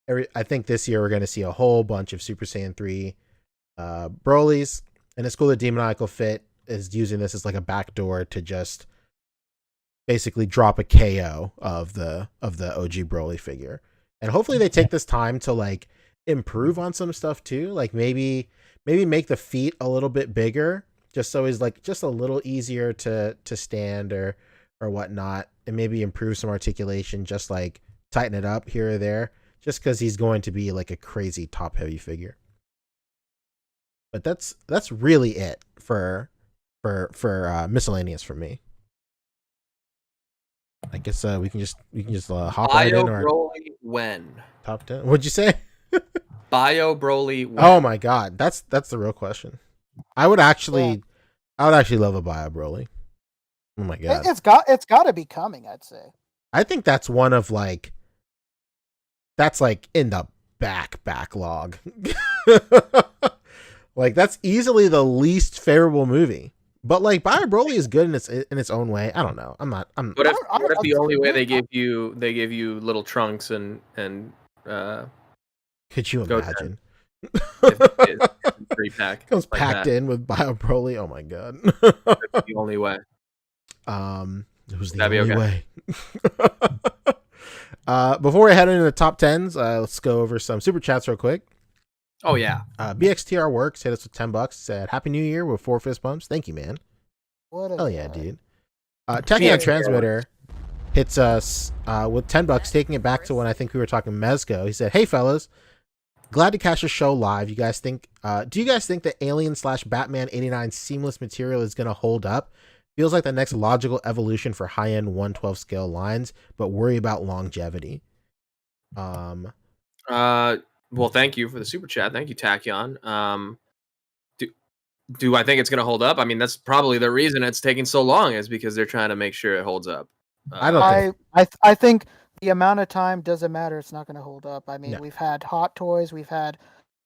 Speaker 2: I think this year we're going to see a whole bunch of Super Saiyan 3 Brolys, and it's cool that Demoniacal Fit is using this as like a backdoor to just basically drop a KO of the OG Broly figure. And hopefully they take this time to like improve on some stuff too, like maybe make the feet a little bit bigger, just so he's like just a little easier to stand or whatnot, and maybe improve some articulation, just like tighten it up here or there, just because he's going to be like a crazy top heavy figure. But that's really it for miscellaneous for me. I guess we can just hop right in. Or
Speaker 6: Broly when
Speaker 2: top 10. What'd you say?
Speaker 6: Bio Broly. When?
Speaker 2: Oh my god, that's the real question. I would actually love a Bio Broly. Oh my god,
Speaker 5: it's got to be coming. I'd say.
Speaker 2: I think that's one of like that's like in the backlog. Like that's easily the least favorable movie But like Bio Broly is good in its own way. I don't know. I'm not. I'm.
Speaker 6: What if
Speaker 5: I don't-
Speaker 6: the only way they give you little trunks and
Speaker 2: Could you
Speaker 6: Go
Speaker 2: imagine?
Speaker 6: if it is 3-pack
Speaker 2: Comes
Speaker 6: like
Speaker 2: packed
Speaker 6: that?
Speaker 2: in with Bio Broly. Oh my god.
Speaker 6: That's the only way.
Speaker 2: It was the
Speaker 6: That'd be
Speaker 2: only
Speaker 6: okay.
Speaker 2: way. Before we head into the top 10s, let's go over some super chats real quick.
Speaker 6: Oh yeah.
Speaker 2: BXTR Works hit us with $10. Said Happy New Year with 4 fist bumps. Thank you, man.
Speaker 5: What a
Speaker 2: Hell yeah,
Speaker 5: guy.
Speaker 2: dude. Tachyon Transmitter hits us with $10, taking it back to when I think we were talking Mezco. He said, "Hey fellas, glad to catch a show live. You guys think? Do you guys think that Alien/Batman '89 seamless material is gonna hold up? Feels like the next logical evolution for high-end 1/12 scale lines, but worry about longevity."
Speaker 6: Well, thank you for the super chat. Thank you, Tachyon. Do I think it's going to hold up? I mean, that's probably the reason it's taking so long is because they're trying to make sure it holds up.
Speaker 2: I don't think.
Speaker 5: I think the amount of time doesn't matter. It's not going to hold up. I mean,
Speaker 2: No.
Speaker 5: we've had Hot Toys, we've had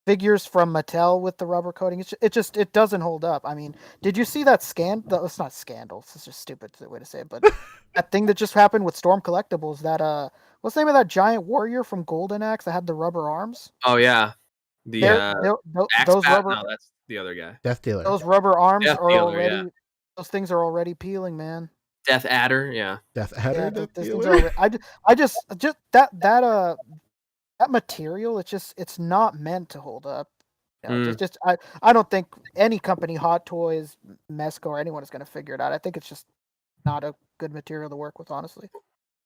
Speaker 5: figures from Mattel with the rubber coating. It doesn't hold up. I mean, did you see that scandal? It's not scandal. It's just a stupid way to say it. But that thing that just happened with Storm Collectibles. That what's the name of that giant warrior from Golden Axe that had the rubber arms?
Speaker 6: Oh yeah, the
Speaker 5: Those rubber
Speaker 6: No, that's the other guy.
Speaker 2: Death Dealer.
Speaker 5: those rubber arms
Speaker 6: Death
Speaker 5: are
Speaker 6: Dealer,
Speaker 5: already.
Speaker 6: yeah.
Speaker 5: Those things are already peeling, man.
Speaker 6: Death Adder, yeah.
Speaker 2: Death Adder.
Speaker 5: Yeah,
Speaker 2: Death
Speaker 5: those things
Speaker 2: Dealer.
Speaker 5: are already, I just that material. It's not meant to hold up. You know, I don't think any company, Hot Toys, Mezco, or anyone is going to figure it out. I think it's just not a good material to work with, honestly.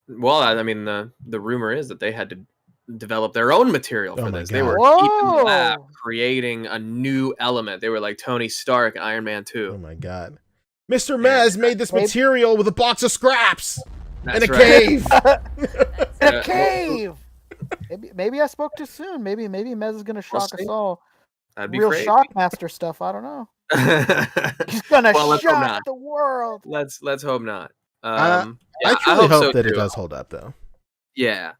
Speaker 6: Well, I mean, the rumor is that they had to develop their own material
Speaker 2: Oh
Speaker 6: for
Speaker 2: my
Speaker 6: this. They
Speaker 2: God.
Speaker 6: were deep in the lab
Speaker 5: Whoa!
Speaker 6: creating a new element. They were like Tony Stark, Iron Man 2.
Speaker 2: Oh my god. Mr. Mez made this
Speaker 5: Maybe-
Speaker 2: material with a box of scraps
Speaker 6: That's
Speaker 2: in a
Speaker 6: right.
Speaker 2: cave.
Speaker 5: In a cave. Maybe I spoke too soon. Maybe Mez is going to shock
Speaker 6: see.
Speaker 5: us all.
Speaker 6: That'd be
Speaker 5: Real
Speaker 6: crazy.
Speaker 5: Shockmaster stuff. I don't know. He's going
Speaker 6: Well,
Speaker 5: to
Speaker 6: let's hope
Speaker 5: shock
Speaker 6: not.
Speaker 5: the world.
Speaker 6: Let's hope not.
Speaker 2: I
Speaker 6: Yeah,
Speaker 2: truly hope
Speaker 6: so
Speaker 2: that it
Speaker 6: too.
Speaker 2: does hold up, though.
Speaker 6: Yeah.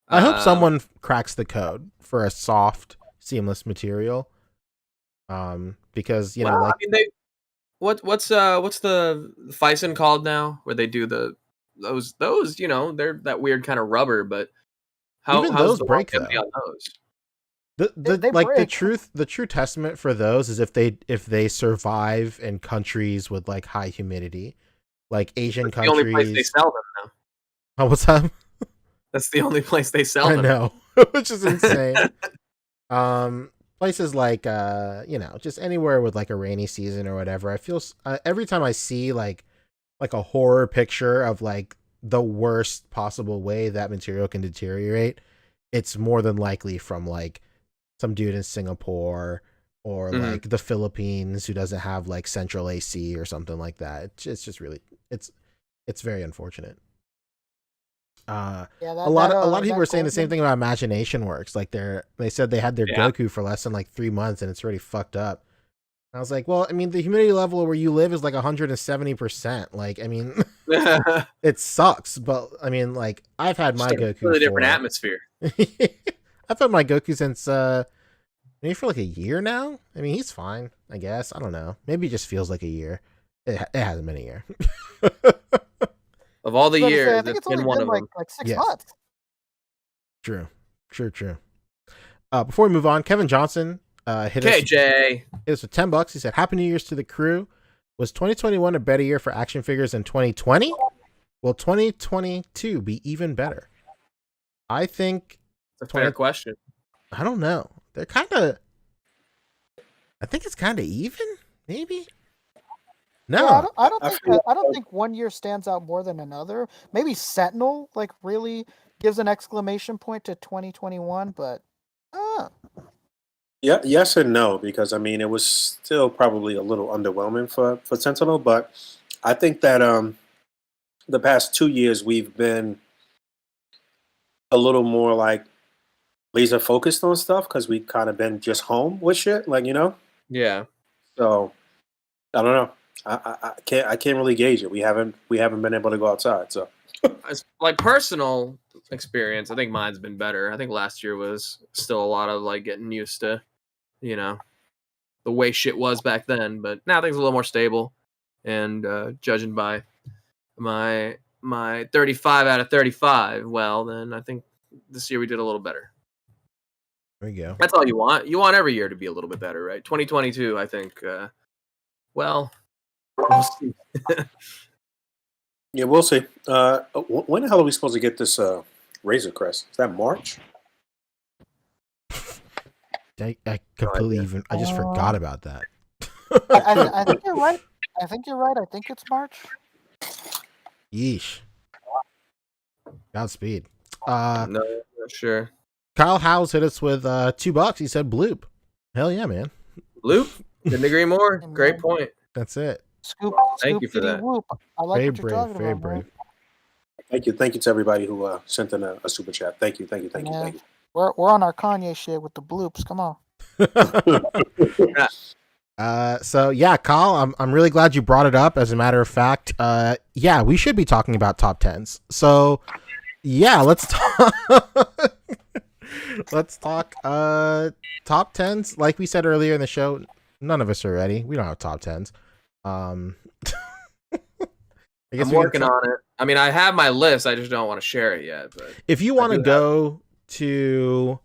Speaker 2: I hope someone cracks the code for a soft, seamless material. Because
Speaker 6: I mean, what's the Fison called now, where they do those they're that weird kind of rubber, but how's
Speaker 2: those
Speaker 6: the
Speaker 2: break,
Speaker 6: longevity
Speaker 2: though.
Speaker 6: on those?
Speaker 5: They
Speaker 2: like
Speaker 5: break.
Speaker 2: the true testament for those is if they survive in countries with like high humidity, like Asian
Speaker 6: That's the only place they
Speaker 2: countries.
Speaker 6: sell them now.
Speaker 2: Oh, what's up?
Speaker 6: That's the only place they sell
Speaker 2: I
Speaker 6: them.
Speaker 2: know, which is insane. Places like just anywhere with like a rainy season or whatever. I feel every time I see like a horror picture of like the worst possible way that material can deteriorate, it's more than likely from like some dude in Singapore or like the Philippines who doesn't have like central AC or something like that. It's just really it's very unfortunate. A lot of people were saying the same thing about Imagination Works. Like they said they had their Goku for less than like 3 months and it's already fucked up. I was like, well, I mean, the humidity level where you live is like 170%. Like, I mean, it sucks, but I mean, like, I've had my Goku
Speaker 6: really different atmosphere.
Speaker 2: I've had my Goku since maybe for like a year now. I mean, he's fine, I guess. I don't know. Maybe it just feels like a year. It hasn't been a year.
Speaker 6: Of all the years,
Speaker 5: I think it's only
Speaker 6: one
Speaker 5: been
Speaker 6: of them.
Speaker 5: like 6
Speaker 2: Yes.
Speaker 5: months.
Speaker 2: True. Before we move on, Kevin Johnson hit
Speaker 6: KJ.
Speaker 2: us with $10. He said, "Happy New Year's to the crew. Was 2021 a better year for action figures than 2020? Will 2022 be even better?" I think
Speaker 6: It's a fair question.
Speaker 2: I don't know. They're kind of. I think it's kind of even. Maybe. No,
Speaker 5: Yeah, I don't think one year stands out more than another. Maybe Sentinel like really gives an exclamation point to 2021, but
Speaker 1: Yeah, yes and no, because I mean it was still probably a little underwhelming for Sentinel, but I think that the past 2 years we've been a little more like laser focused on stuff because we kind of been just home with shit, like
Speaker 6: Yeah.
Speaker 1: So I don't know. I can't really gauge it. We haven't been able to go outside, so.
Speaker 6: As like personal experience, I think mine's been better. I think last year was still a lot of like getting used to, the way shit was back then. But now things are a little more stable. and judging by my 35 out of 35, well, then I think this year we did a little better.
Speaker 2: There you go.
Speaker 6: That's all you want. You want every year to be a little bit better, right? 2022, I think. Well, we'll see.
Speaker 1: Yeah, we'll see. When the hell are we supposed to get this Razor Crest? Is that March?
Speaker 2: I completely I just forgot about that.
Speaker 5: I think you're right. I think it's March.
Speaker 2: Yeesh. Godspeed.
Speaker 6: No, not sure.
Speaker 2: Kyle Howes hit us with $2. He said bloop. Hell yeah, man.
Speaker 6: Bloop. Couldn't agree more. Great point.
Speaker 2: That's it.
Speaker 5: Scoop.
Speaker 6: Thank you for that.
Speaker 5: Whoop. I like
Speaker 2: Very
Speaker 5: what you're
Speaker 2: brave.
Speaker 5: talking
Speaker 2: Very
Speaker 5: about, man.
Speaker 2: brave.
Speaker 1: Thank you to everybody who sent in a super chat. Thank you.
Speaker 5: Yeah. We're on our Kanye shit with the bloops. Come on.
Speaker 2: So yeah, Kyle, I'm really glad you brought it up. As a matter of fact, yeah, we should be talking about top 10s. So yeah, let's talk. Let's talk top 10s. Like we said earlier in the show, none of us are ready. We don't have top 10s. I guess
Speaker 6: I'm working on it. I mean, I have my list. I just don't want to share it yet. But
Speaker 2: if you want to go to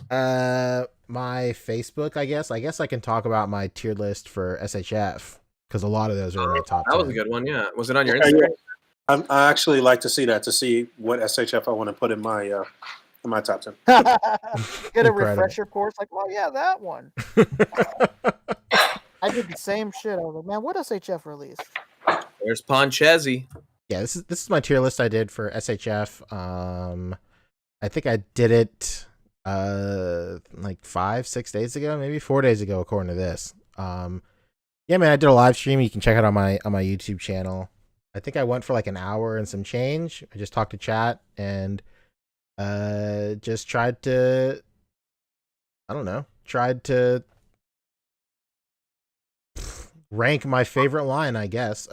Speaker 2: my Facebook, I guess I can talk about my tier list for SHF because a lot of those are in my top 10.
Speaker 6: That was a good one. Yeah, was it on your Instagram?
Speaker 1: I actually like to see that, to see what SHF I want to put in my top 10.
Speaker 5: Get a refresher course, like, oh yeah, that one. I did the same shit. I was like, man, what SHF released?
Speaker 6: There's Ponchesi.
Speaker 2: Yeah, this is my tier list I did for SHF. I think I did it like 5-6 days ago, maybe 4 days ago, according to this. Yeah, man, I did a live stream. You can check it out on my YouTube channel. I think I went for like an hour and some change. I just talked to chat and just tried to rank my favorite line, I guess.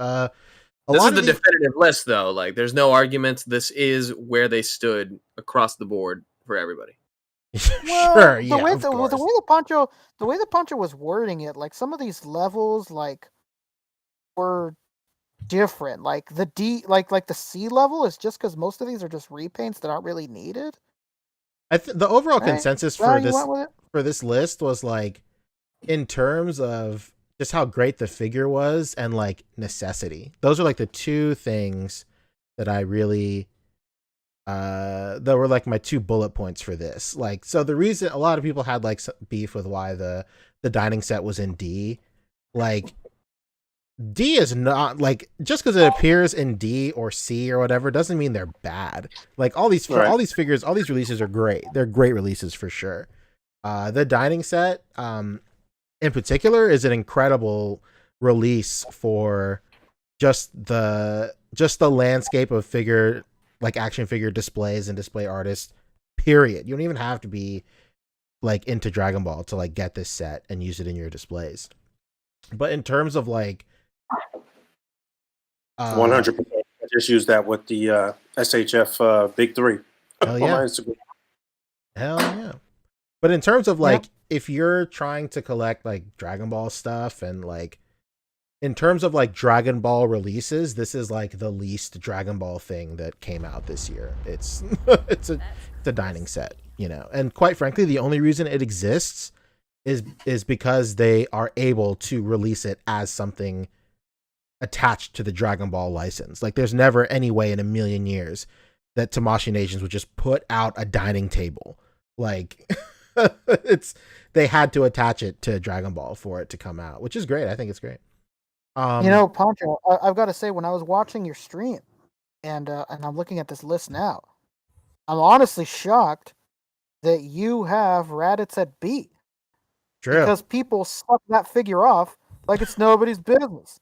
Speaker 6: This is the definitive list, though. Like, there's no arguments. This is where they stood across the board for everybody.
Speaker 5: Well,
Speaker 2: sure, yeah.
Speaker 5: The way the Poncho was wording it, like some of these levels, like were different. Like the D, like the C level is just because most of these are just repaints that aren't really needed.
Speaker 2: The overall
Speaker 5: Right?
Speaker 2: consensus
Speaker 5: Well,
Speaker 2: for
Speaker 5: you went with it?
Speaker 2: this list was like, in terms of just how great the figure was and like necessity. Those are like the two things that I really that were like my two bullet points for this. Like, so the reason a lot of people had like beef with why the dining set was in D, like D is not like, just because it appears in D or C or whatever doesn't mean they're bad. Like all these figures, all these releases are great. They're great releases for sure. The dining set in particular is an incredible release for just the landscape of figure, like action figure displays and display artists, period. You don't even have to be like into Dragon Ball to like get this set and use it in your displays. But in terms of like
Speaker 1: 100%. I just used that with the SHF Big 3.
Speaker 2: Hell yeah. Hell yeah. But in terms of like, if you're trying to collect like Dragon Ball stuff and like, in terms of like Dragon Ball releases, this is like the least Dragon Ball thing that came out this year. It's it's a dining set, you know. And quite frankly, the only reason it exists is because they are able to release it as something attached to the Dragon Ball license. Like there's never any way in a million years that Tamashii Nations would just put out a dining table. Like they had to attach it to Dragon Ball for it to come out, which is great. I think it's great.
Speaker 5: You know, Poncho, I've got to say, when I was watching your stream and I'm looking at this list now, I'm honestly shocked that you have Raditz at B.
Speaker 2: True.
Speaker 5: Because people suck that figure off like it's nobody's business.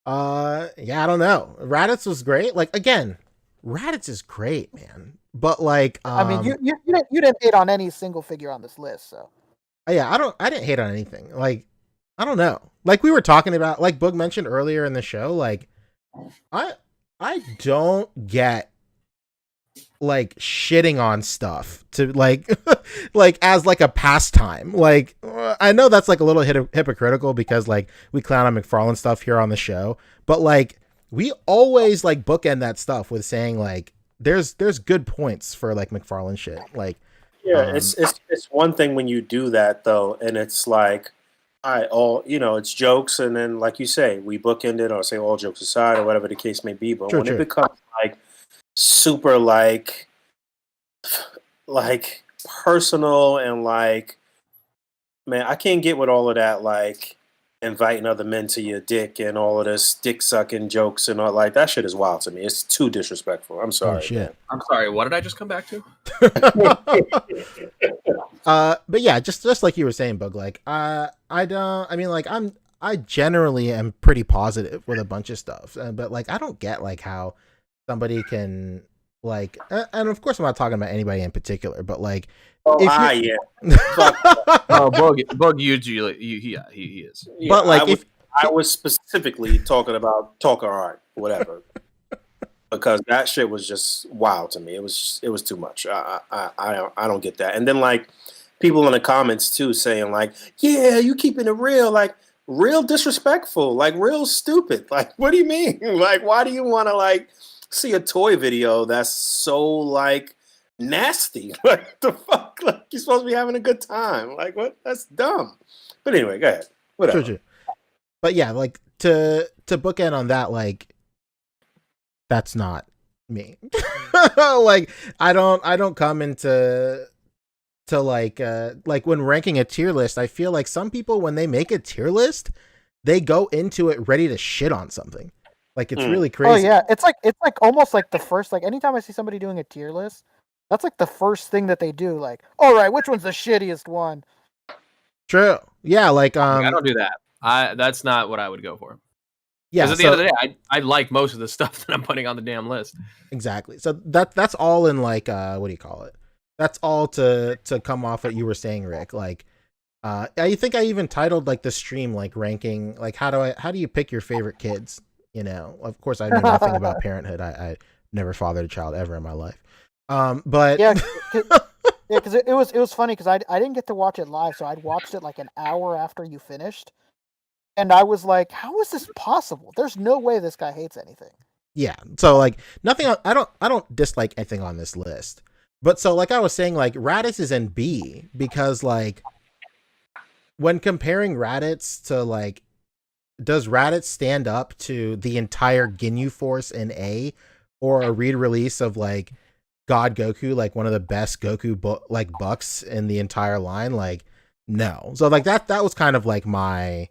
Speaker 2: Yeah, I don't know. Raditz was great. Like, again, Raditz is great, man. But like,
Speaker 5: I mean, you didn't hate on any single figure on this list, so.
Speaker 2: Yeah, I didn't hate on anything. Like, I don't know. Like we were talking about, like Boog mentioned earlier in the show, like I don't get like shitting on stuff to like like as like a pastime. Like I know that's like a little hypocritical because like we clown on McFarlane stuff here on the show, but like we always like bookend that stuff with saying like there's good points for like McFarlane shit. Like
Speaker 1: Yeah, it's one thing when you do that though, and it's like, it's jokes, and then like you say, we bookend it or say all jokes aside or whatever the case may be. But
Speaker 2: True,
Speaker 1: when
Speaker 2: true.
Speaker 1: it becomes like super like personal and like, man, I can't get with all of that like inviting other men to your dick and all of this dick sucking jokes and all like that shit is wild to me. It's too disrespectful. I'm sorry.
Speaker 2: Oh shit.
Speaker 6: I'm sorry. What did I just come back to?
Speaker 2: But yeah, just like you were saying, Boog, like I generally am pretty positive with a bunch of stuff, but like I don't get like how somebody can like, and of course I'm not talking about anybody in particular, but like,
Speaker 1: Yeah.
Speaker 6: Boog usually he is.
Speaker 1: Yeah,
Speaker 2: but like
Speaker 1: I was specifically talking about talker art, whatever, because that shit was just wild to me. It was too much. I don't get that. And then like people in the comments too saying like, yeah, you keeping it real, like real disrespectful, like real stupid. Like, what do you mean? Like, why do you want to like see a toy video that's so like nasty? Like the fuck? Like you're supposed to be having a good time. Like what? That's dumb. But anyway, go ahead. Whatever.
Speaker 2: True. But yeah, like to bookend on that, like that's not me. Like I don't come into like when ranking a tier list, I feel like some people when they make a tier list, they go into it ready to shit on something. Like it's really crazy.
Speaker 5: Oh yeah, it's like almost like the first, like anytime I see somebody doing a tier list, that's like the first thing that they do. Like, all right, which one's the shittiest one?
Speaker 2: True. Yeah, like
Speaker 6: I don't do that. That's not what I would go for.
Speaker 2: Yeah.
Speaker 6: Because at the end of the day, I like most of the stuff that I'm putting on the damn list.
Speaker 2: Exactly. So that's all in like what do you call it? That's all to come off what you were saying, Rick. Like I think I even titled like the stream like ranking like how do you pick your favorite kids? You know, of course I know nothing about parenthood. I never fathered a child ever in my life. But
Speaker 5: yeah, because it was funny because I didn't get to watch it live, so I'd watched it like an hour after you finished, and I was like, how is this possible? There's no way this guy hates anything.
Speaker 2: Yeah. So like nothing. I don't dislike anything on this list. But so like I was saying, like Raditz is in B because like when comparing Raditz to like, does Raditz stand up to the entire Ginyu Force in A, or a re-release of like God Goku, like one of the best Goku bucks in the entire line? Like no. So like that was kind of like my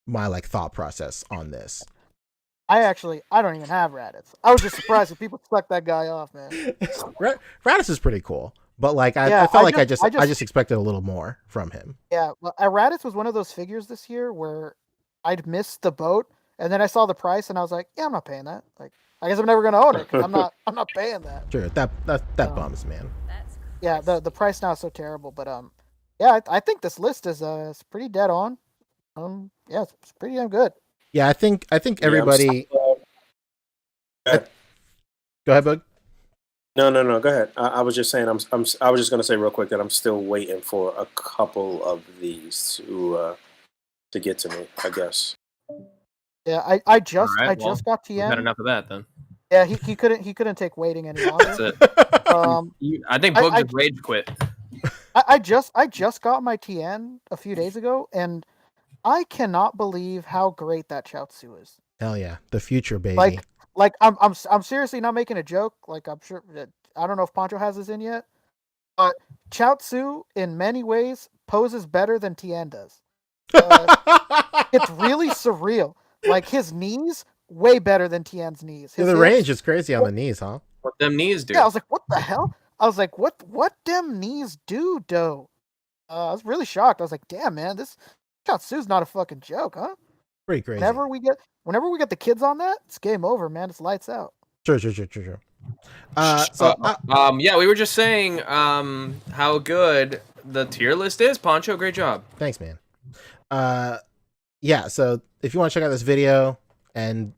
Speaker 2: like thought process on this.
Speaker 5: I don't even have Raditz. I was just surprised that people sucked that guy off, man.
Speaker 2: Raditz is pretty cool, but like I felt like I just expected a little more from him.
Speaker 5: Yeah, well, Raditz was one of those figures this year where I'd missed the boat, and then I saw the price, and I was like, yeah, I'm not paying that. Like, I guess I'm never gonna own it because I'm not paying that.
Speaker 2: Sure, that bums, man.
Speaker 5: Yeah, the price now is so terrible, but yeah, I think this list is pretty dead on. Yeah, it's pretty damn good.
Speaker 2: Yeah, I think everybody.
Speaker 1: Go ahead.
Speaker 2: Go ahead, Boog.
Speaker 1: No. Go ahead. I was just saying. I was just gonna say real quick that I'm still waiting for a couple of these to get to me, I guess.
Speaker 5: Yeah, I just got TN.
Speaker 6: Had enough of that then.
Speaker 5: Yeah, he couldn't take waiting any longer.
Speaker 6: That's it. I think Boog just rage quit.
Speaker 5: I just got my TN a few days ago, and I cannot believe how great that Chaozu is.
Speaker 2: Hell yeah, the future, baby.
Speaker 5: Like I'm seriously not making a joke. Like I'm sure I don't know if Poncho has this in yet, but Chaozu in many ways poses better than Tien does. It's really surreal. Like his knees way better than Tien's knees.
Speaker 2: The range is crazy on the knees, huh?
Speaker 6: What them knees do?
Speaker 5: Yeah, I was like, what the hell? I was like, what them knees do, dough? I was really shocked. I was like, damn, man, this Chaozu's not a fucking joke, huh?
Speaker 2: Pretty crazy.
Speaker 5: Whenever we get the kids on that, it's game over, man. It's lights out.
Speaker 2: Sure.
Speaker 6: Yeah, we were just saying how good the tier list is. Poncho, great job.
Speaker 2: Thanks, man. Yeah, so if you want to check out this video and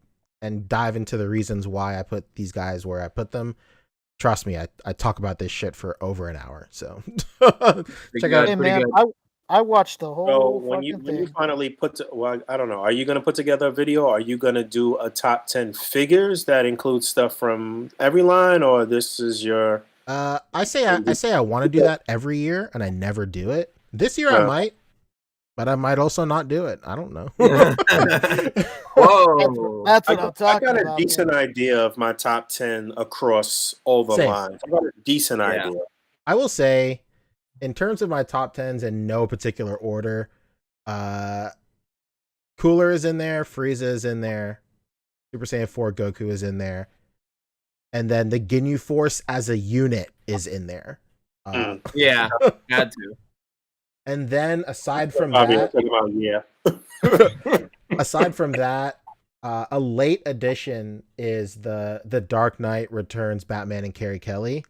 Speaker 2: dive into the reasons why I put these guys where I put them, trust me, I talk about this shit for over an hour. So check out.
Speaker 5: Hey, man, I watched the
Speaker 1: So
Speaker 5: whole
Speaker 1: when you
Speaker 5: fucking thing.
Speaker 1: finally well, I don't know. Are you going to put together a video? Or are you going to do a top 10 figures that includes stuff from every line, or this is your?
Speaker 2: I say I want to do that every year, and I never do it. This year I might, but I might also not do it. I don't know.
Speaker 6: Whoa.
Speaker 5: That's what I'm
Speaker 1: I
Speaker 5: talking
Speaker 1: got a
Speaker 5: about.
Speaker 1: decent
Speaker 5: man.
Speaker 1: idea of my top 10 across all the
Speaker 2: Same.
Speaker 1: lines. I got a decent
Speaker 6: Yeah.
Speaker 1: idea.
Speaker 2: I will say, in terms of my top tens in no particular order, Cooler is in there, Frieza is in there, Super Saiyan 4 Goku is in there, and then the Ginyu Force as a unit is in there.
Speaker 6: Yeah, had to.
Speaker 2: And then aside from
Speaker 1: Bobby,
Speaker 2: that,
Speaker 1: talking about, yeah.
Speaker 2: aside from that, a late addition is the Dark Knight Returns Batman and Carrie Kelly.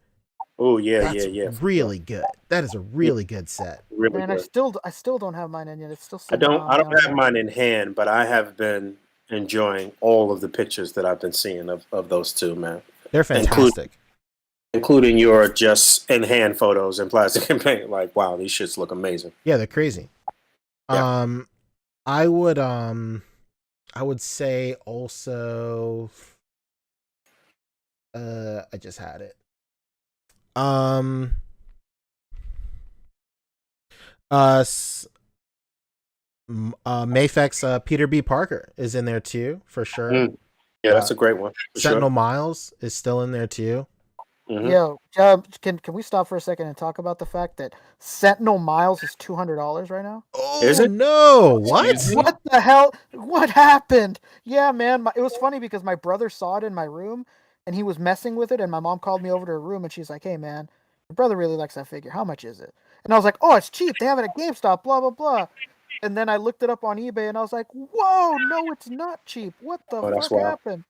Speaker 1: Oh yeah,
Speaker 2: That's
Speaker 1: yeah.
Speaker 2: really good. That is a really good set.
Speaker 1: Really
Speaker 5: Man,
Speaker 1: good.
Speaker 5: I still don't have mine in yet. It's still
Speaker 1: I
Speaker 5: sitting
Speaker 1: don't
Speaker 5: around.
Speaker 1: have mine in hand, but I have been enjoying all of the pictures that I've been seeing of those two, man.
Speaker 2: They're fantastic.
Speaker 1: Including your just in hand photos and plastic and paint. Like, wow, these shits look amazing.
Speaker 2: Yeah, they're crazy.
Speaker 1: Yeah.
Speaker 2: I would say also I just had it. Mayfex Peter B. Parker is in there too, for sure.
Speaker 1: Yeah, that's a great one.
Speaker 2: Sentinel Miles is still in there too.
Speaker 1: Mm-hmm.
Speaker 5: Yo, can we stop for a second and talk about the fact that Sentinel Miles is $200 right now?
Speaker 2: Oh,
Speaker 1: Is it?
Speaker 2: no! What?
Speaker 6: Excuse me?
Speaker 5: What the hell? What happened? Yeah, man. It was funny because my brother saw it in my room and he was messing with it, and my mom called me over to her room and she's like, "Hey, man, your brother really likes that figure. How much is it?" And I was like, "Oh, it's cheap. They have it at GameStop. Blah blah blah." And then I looked it up on eBay and I was like, "Whoa, no, it's not cheap. What the
Speaker 1: Oh, that's
Speaker 5: fuck
Speaker 1: wild.
Speaker 5: happened?"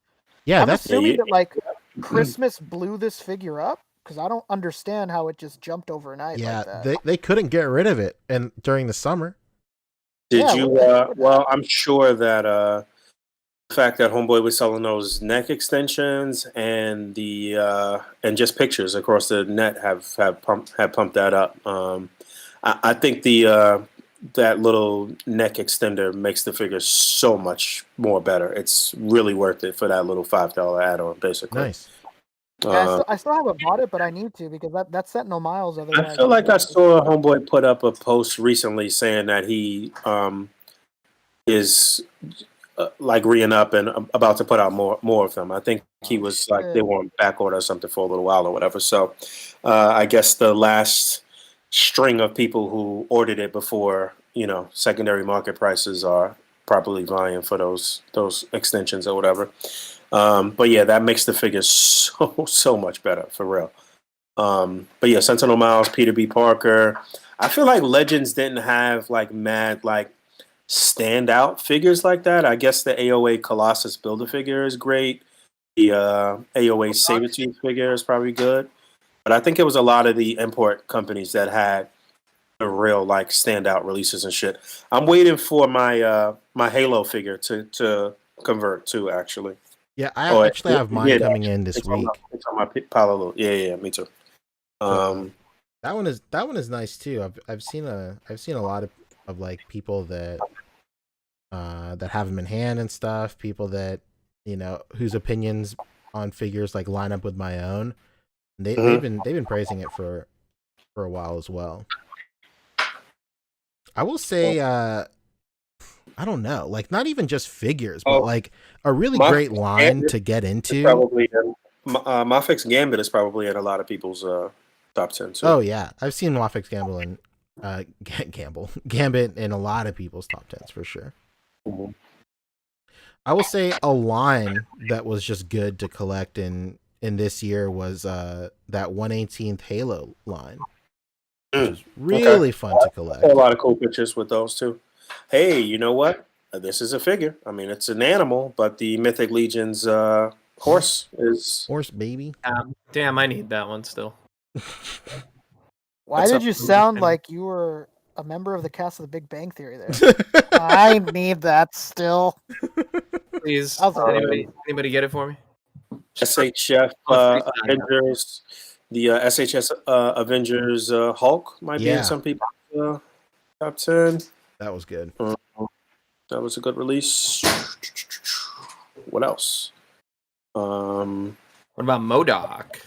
Speaker 2: Yeah,
Speaker 5: I'm
Speaker 2: that's
Speaker 5: assuming that like Christmas blew this figure up because I don't understand how it just jumped overnight
Speaker 2: yeah.
Speaker 5: like that.
Speaker 2: They couldn't get rid of it, and during the summer.
Speaker 1: Did
Speaker 5: Yeah,
Speaker 1: you?
Speaker 5: what
Speaker 1: Well, I'm sure that the fact that Homeboy was selling those neck extensions and the and just pictures across the net have pumped that up. I think the that little neck extender makes the figure so much more better. It's really worth it for that little $5 add-on, basically.
Speaker 2: Nice.
Speaker 5: Yeah, I still haven't bought it, but I need to because that's Sentinel Miles. Otherwise,
Speaker 1: I feel like I saw Homeboy put up a post recently saying that he is like reing up and about to put out more of them. I think he was like they were on back order or something for a little while or whatever. So I guess the last string of people who ordered it before, secondary market prices are properly vying for those extensions or whatever. But yeah, that makes the figure so much better for real. But yeah, Sentinel Miles, Peter B. Parker. I feel like Legends didn't have like mad like standout figures like that. I guess the AOA Colossus Build-A-Figure is great. The AOA Sabretooth figure is probably good. But I think it was a lot of the import companies that had the real like standout releases and shit. I'm waiting for my my Halo figure to convert too, actually.
Speaker 2: Yeah, I actually have mine coming in this week.
Speaker 1: It's on my pile of little, yeah, me too.
Speaker 2: That one is nice too. I've seen a lot of like people that have them in hand and stuff. People that whose opinions on figures like line up with my own. They've been praising it for a while as well. I will say, I don't know, like not even just figures, but like a really great line to get into.
Speaker 1: Probably Mafex Gambit is probably in a lot of people's top 10 too.
Speaker 2: Oh yeah, I've seen Mafex Gambit in a lot of people's top 10s for sure.
Speaker 1: Mm-hmm.
Speaker 2: I will say a line that was just good to collect in this year was that 1/18th Halo line. Which was really fun to collect.
Speaker 1: A lot of cool pictures with those too. Hey, you know what? This is a figure. I mean, it's an animal, but the Mythic Legion's horse
Speaker 2: baby.
Speaker 6: Damn, I need that one still.
Speaker 5: Why did you sound like you were a member of the cast of The Big Bang Theory there? I need that still.
Speaker 6: Please,
Speaker 5: Anybody
Speaker 6: get it for me?
Speaker 1: SHF Avengers, the SHS Avengers Hulk might be in some people. top 10.
Speaker 2: That was good.
Speaker 1: That was a good release. What else?
Speaker 6: What about MODOK?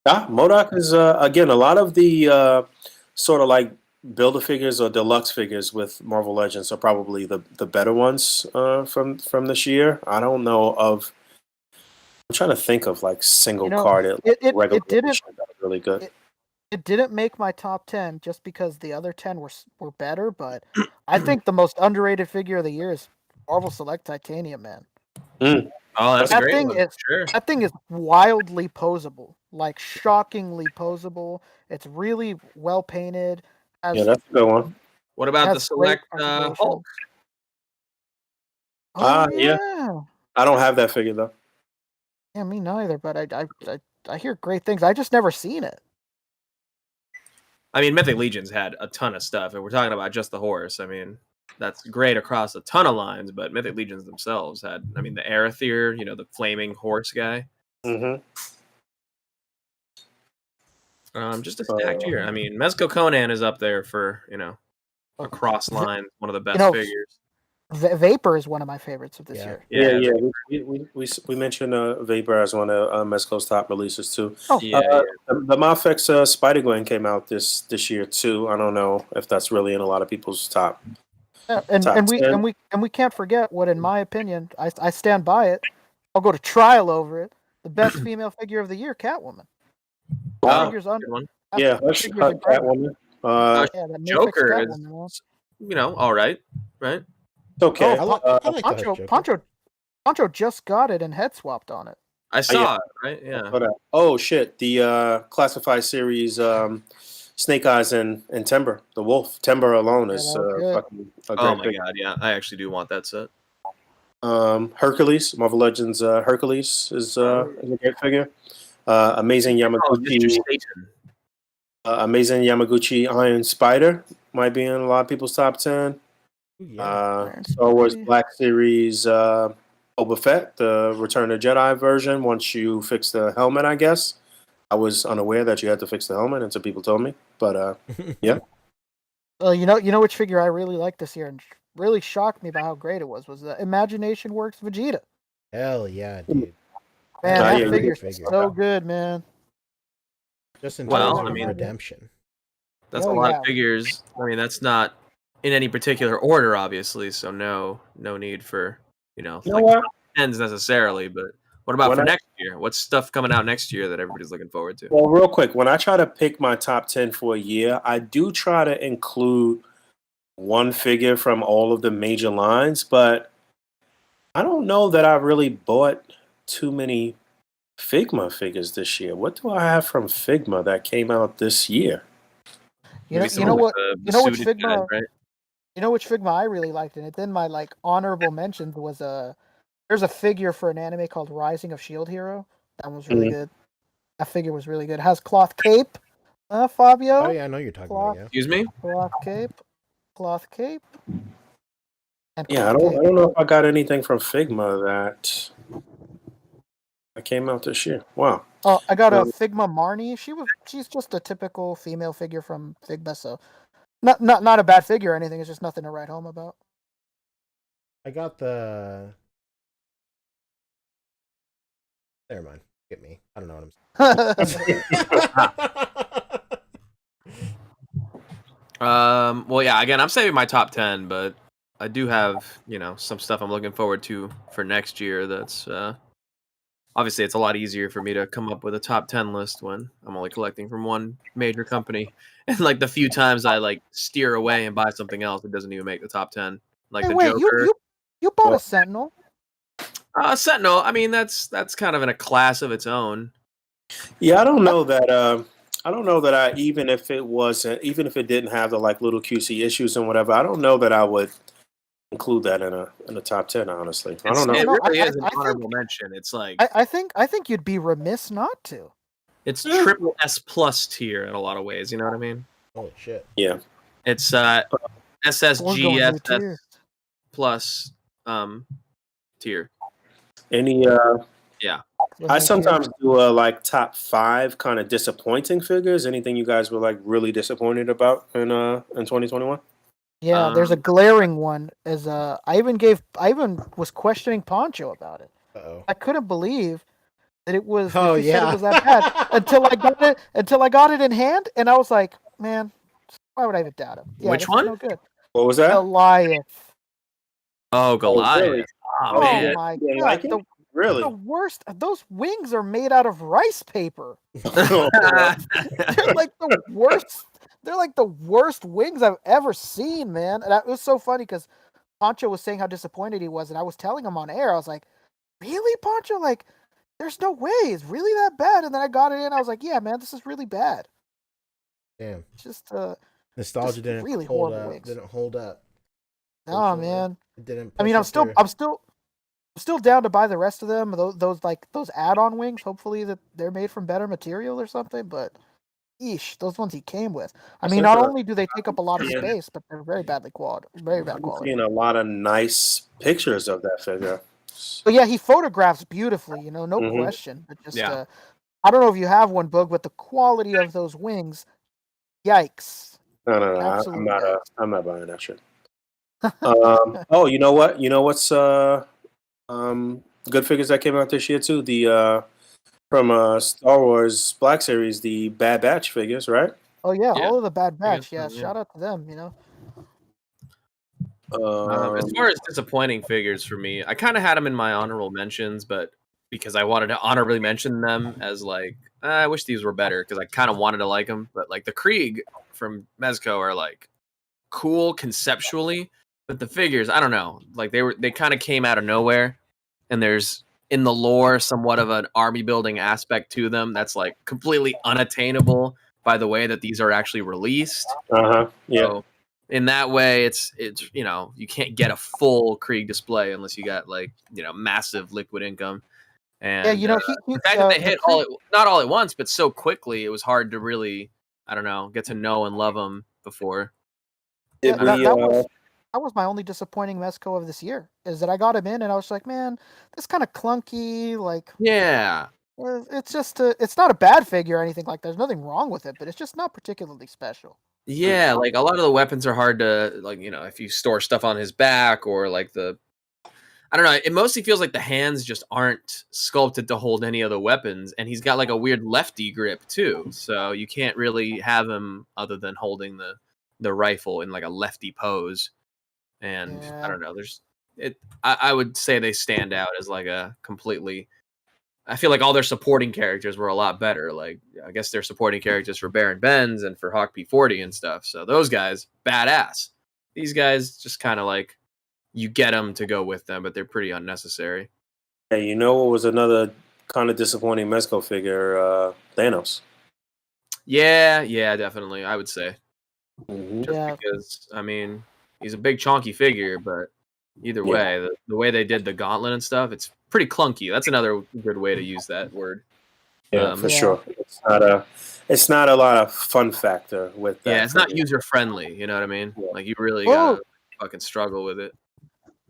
Speaker 1: Yeah, MODOK is again a lot of the sort of like builder figures or deluxe figures with Marvel Legends are probably the better ones from this year. I don't know of. I'm trying to think of like single carded regular edition that are really good.
Speaker 5: It didn't make my top 10 just because the other 10 were better, but I think the most underrated figure of the year is Marvel Select Titanium, man.
Speaker 1: Mm.
Speaker 6: Oh, that's a
Speaker 5: That
Speaker 6: great
Speaker 5: thing
Speaker 6: one.
Speaker 5: is
Speaker 6: Sure.
Speaker 5: that thing is wildly posable, like shockingly posable. It's really well painted.
Speaker 1: Yeah, that's a good one.
Speaker 6: What about the
Speaker 5: has great
Speaker 6: Select Hulk?
Speaker 5: Oh
Speaker 1: yeah.
Speaker 5: yeah.
Speaker 1: I don't have that figure though.
Speaker 5: Yeah, me neither. But I hear great things. I just never seen it.
Speaker 6: I mean, Mythic Legions had a ton of stuff, and we're talking about just the horse. I mean, that's great across a ton of lines, but Mythic Legions themselves had, I mean, the Arethyr, the flaming horse guy.
Speaker 1: Mm-hmm.
Speaker 6: Just a stacked year. I mean, Mezco Conan is up there for, across line, one of the best figures.
Speaker 5: Vapor is one of my favorites of this year.
Speaker 1: Yeah. We mentioned Vapor as one of Mezco's top releases too.
Speaker 5: Oh.
Speaker 1: The Mafex Spider-Gwen came out this year too. I don't know if that's really in a lot of people's top.
Speaker 5: And we can't forget what, in my opinion, I stand by it. I'll go to trial over it. The best female figure of the year, Catwoman.
Speaker 6: Good one.
Speaker 1: Yeah, Catwoman.
Speaker 6: Joker is, all right, right?
Speaker 1: It's okay.
Speaker 5: Poncho just got it and head swapped on it.
Speaker 6: I saw it, right? Yeah.
Speaker 1: Oh shit! The Classified series, Snake Eyes and Timber, the Wolf. Timber alone is fucking a great
Speaker 6: oh my
Speaker 1: figure.
Speaker 6: god, yeah! I actually do want that set.
Speaker 1: Hercules, Marvel Legends. Hercules is a great figure. Amazing Yamaguchi. Amazing Yamaguchi Iron Spider might be in a lot of people's top 10. Star Wars Black Series Boba Fett, the Return of Jedi version. Once you fix the helmet, I guess. I was unaware that you had to fix the helmet until people told me. But yeah.
Speaker 5: Well, you know which figure I really liked this year and really shocked me by how great it was the Imagination Works Vegeta.
Speaker 2: Hell yeah, dude.
Speaker 5: Man, that figure's so good, man.
Speaker 2: Just in terms of redemption.
Speaker 6: That's a lot of figures. I mean, that's not in any particular order, obviously, so no need for, ends necessarily, but what about for next year? What's stuff coming out next year that everybody's looking forward to?
Speaker 1: Well, real quick, when I try to pick my top 10 for a year, I do try to include one figure from all of the major lines, but I don't know that I really bought too many Figma figures this year. What do I have from Figma that came out this year?
Speaker 5: You know which Figma, right? You know which Figma I really liked in it. Then my honorable mentions was there's a figure for an anime called Rising of Shield Hero. That one was really good. That figure was really good. It has cloth cape. Fabio.
Speaker 2: Oh yeah, I know you're talking about. Yeah.
Speaker 6: Excuse me.
Speaker 5: Cloth cape.
Speaker 1: And I don't know if I got anything from Figma that came out this year. Wow.
Speaker 5: Oh, I got a Figma Marnie. She's just a typical female figure from Figma, so not a bad figure or anything. It's just nothing to write home about.
Speaker 2: I got the. Never mind. Get me. I don't know what I'm saying.
Speaker 6: Well, yeah. Again, I'm saving my top 10, but I do have some stuff I'm looking forward to for next year. That's obviously it's a lot easier for me to come up with a top 10 list when I'm only collecting from one major company. And like the few times I steer away and buy something else, it doesn't even make the top 10. Like Joker.
Speaker 5: You bought a Sentinel.
Speaker 6: Sentinel. I mean, that's kind of in a class of its own.
Speaker 1: Yeah, I don't know that I even if it didn't have the little QC issues and whatever, I don't know that I would include that in a top 10. Honestly, I don't know.
Speaker 6: It really is an honorable mention. It's like
Speaker 5: I think you'd be remiss not to.
Speaker 6: It's triple S plus tier in a lot of ways. You know what I mean?
Speaker 2: Holy shit!
Speaker 1: Yeah,
Speaker 6: it's SSGSS plus tier.
Speaker 1: Any
Speaker 6: yeah.
Speaker 1: I sometimes do a top 5 kind of disappointing figures. Anything you guys were really disappointed about in 2021?
Speaker 5: Yeah, there's a glaring one. I even was questioning Poncho about it.
Speaker 2: Uh-oh.
Speaker 5: I couldn't believe that it was
Speaker 2: Oh
Speaker 5: that he said
Speaker 2: yeah.
Speaker 5: it was that bad until I got it in hand, and I was like, man, why would I even doubt him? Yeah,
Speaker 6: Which
Speaker 5: this
Speaker 6: one?
Speaker 5: is no good.
Speaker 1: What was that?
Speaker 5: Goliath.
Speaker 6: Oh, Goliath.
Speaker 1: really?
Speaker 6: Oh,
Speaker 5: Oh
Speaker 6: man.
Speaker 5: my
Speaker 1: You didn't
Speaker 5: god,
Speaker 1: like it?
Speaker 5: the
Speaker 1: Really?
Speaker 5: worst. Those wings are made out of rice paper.
Speaker 1: Oh,
Speaker 5: They're like the worst. They're like the worst wings I've ever seen, man. And it was so funny because Poncho was saying how disappointed he was, and I was telling him on air. I was like, "Really, Poncho? Like, there's no way it's really that bad." And then I got it in. I was like, "Yeah, man, this is really bad.
Speaker 2: Damn.
Speaker 5: It's just
Speaker 2: Nostalgia
Speaker 5: just
Speaker 2: didn't
Speaker 5: really
Speaker 2: hold
Speaker 5: horrible
Speaker 2: up.
Speaker 5: wings."
Speaker 2: Didn't hold up.
Speaker 5: Oh
Speaker 2: Unfortunately.
Speaker 5: man.
Speaker 2: It didn't.
Speaker 5: I mean,
Speaker 2: push it through.
Speaker 5: I'm still down to buy the rest of them. Those add-on wings. Hopefully that they're made from better material or something. But eesh, those ones he came with. I mean, not only do they take up a lot of
Speaker 1: Yeah.
Speaker 5: space, but they're very bad
Speaker 1: I'm
Speaker 5: quality.
Speaker 1: seeing a lot of nice pictures of that figure.
Speaker 5: But yeah, he photographs beautifully. You know, no
Speaker 1: Mhm.
Speaker 5: question. But just
Speaker 6: Yeah.
Speaker 5: I don't know if you have one, Boog, but the quality of those wings, yikes!
Speaker 1: No.
Speaker 5: Absolute yikes.
Speaker 1: I'm not buying that shit. Oh, you know what? You know what's good figures that came out this year too? The from Star Wars Black Series, the Bad Batch figures, right?
Speaker 5: Oh yeah,
Speaker 6: Yeah.
Speaker 5: all of the Bad Batch. Yeah,
Speaker 6: so, yeah.
Speaker 5: shout out to them. You know.
Speaker 6: As far as disappointing figures for me, I kind of had them in my honorable mentions, but because I wanted to honorably mention them as like, I wish these were better because I kind of wanted to like them. But like the Krieg from Mezco are like cool conceptually, but the figures, I don't know, like they kind of came out of nowhere, and there's in the lore somewhat of an army building aspect to them that's like completely unattainable by the way that these are actually released.
Speaker 1: Yeah.
Speaker 6: So in that way, it's you can't get a full Krieg display unless you got like massive liquid income. And
Speaker 5: Yeah, you know,
Speaker 6: the fact that they
Speaker 5: the
Speaker 6: hit
Speaker 5: Krieg-
Speaker 6: not all at once, but so quickly, it was hard to really get to know and love them before.
Speaker 5: Yeah,
Speaker 1: Did we?
Speaker 5: that was my only disappointing Mezco of this year. Is that I got him in and I was like, man, this kind of clunky. Like,
Speaker 6: Yeah,
Speaker 5: it's just it's not a bad figure or anything like. There's nothing wrong with it, but it's just not particularly special.
Speaker 6: yeah. Like a lot of the weapons are hard to if you store stuff on his back or like I don't know. It mostly feels like the hands just aren't sculpted to hold any other weapons, and he's got like a weird lefty grip too. So you can't really have him other than holding the rifle in like a lefty pose. And I
Speaker 5: Yeah.
Speaker 6: don't know. I would say they stand out as like a completely. I feel like all their supporting characters were a lot better. Like I guess they're supporting characters for Baron Benz and for Hawk P40 and stuff. So those guys, badass. These guys just kind of like you get them to go with them, but they're pretty unnecessary.
Speaker 1: Hey, you know what was another kind of disappointing Mezco figure? Thanos.
Speaker 6: Yeah, definitely. I would say
Speaker 1: Mhm.
Speaker 6: just
Speaker 5: Yeah.
Speaker 6: because I mean he's a big chunky figure, but either
Speaker 1: Yeah.
Speaker 6: way, the way they did the gauntlet and stuff, it's pretty clunky. That's another good way to use that word.
Speaker 1: Yeah, for
Speaker 5: Yeah.
Speaker 1: sure. It's not a lot of fun factor with that.
Speaker 6: Yeah, it's not
Speaker 1: figure.
Speaker 6: user friendly. You know what I mean?
Speaker 1: Yeah.
Speaker 6: Like you really
Speaker 5: Oh.
Speaker 6: gotta fucking struggle with it.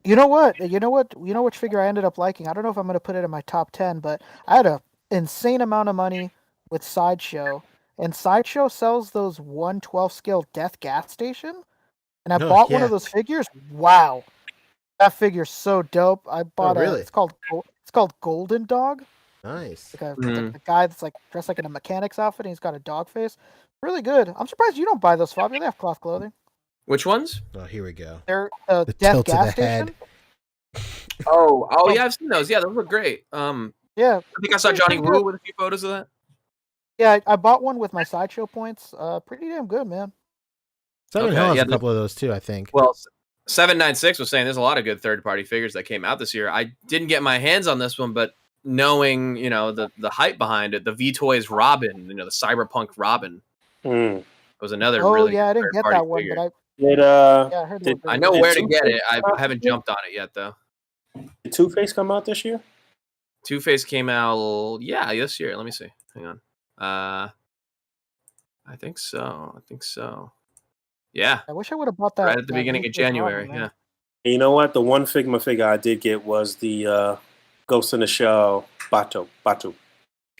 Speaker 5: You know what? You know which figure I ended up liking. I don't know if I'm gonna put it in my top 10, but I had a insane amount of money with Sideshow, and Sideshow sells those 112 scale Death Gas Station, and I
Speaker 2: Oh,
Speaker 5: bought one
Speaker 2: yeah.
Speaker 5: of those figures. Wow, that figure's so dope. I bought
Speaker 2: really?
Speaker 5: it's called Golden Dog.
Speaker 2: Nice.
Speaker 5: Like
Speaker 6: Mhm.
Speaker 5: the guy that's like dressed like in a mechanic's outfit, and he's got a dog face. Really good. I'm surprised you don't buy those, Fabio. They have cloth clothing.
Speaker 6: Which ones?
Speaker 2: Oh, here we go.
Speaker 5: They're
Speaker 2: The
Speaker 5: Death
Speaker 2: tilt of
Speaker 5: Gas
Speaker 2: the
Speaker 5: Station.
Speaker 2: head.
Speaker 6: Oh yeah, I've seen those. Yeah, those look great.
Speaker 5: Yeah,
Speaker 6: I think I saw Johnny Woo with a few photos of that.
Speaker 5: yeah. I bought one with my Sideshow points. Pretty damn good, man.
Speaker 2: Southern
Speaker 6: Okay,
Speaker 2: Hill has
Speaker 6: yeah,
Speaker 2: a couple of those too, I think.
Speaker 6: Well, 796 was saying there's a lot of good third-party figures that came out this year. I didn't get my hands on this one, but knowing the hype behind it, the V-Toys Robin, the cyberpunk Robin
Speaker 1: Mm.
Speaker 6: was another
Speaker 5: Oh
Speaker 6: really
Speaker 5: yeah, I
Speaker 6: good
Speaker 5: did get
Speaker 6: third-party
Speaker 5: that one,
Speaker 6: figure.
Speaker 5: but I heard it
Speaker 1: Did-
Speaker 5: was
Speaker 6: I
Speaker 5: really
Speaker 6: know
Speaker 5: good.
Speaker 6: where to
Speaker 1: Did
Speaker 6: get it. I
Speaker 1: Two-Face
Speaker 6: haven't jumped on it yet though.
Speaker 1: Did Two-Face come out this year?
Speaker 6: Two-Face came out, this year. Let me see. Hang on. I think so. Yeah,
Speaker 5: I wish I would have bought that
Speaker 6: right at the
Speaker 5: that
Speaker 6: beginning of
Speaker 5: V-Toys Robin,
Speaker 6: January.
Speaker 5: man.
Speaker 6: Yeah.
Speaker 1: And you know what? The one Figma figure I did get was the Ghost in the Shell Batu.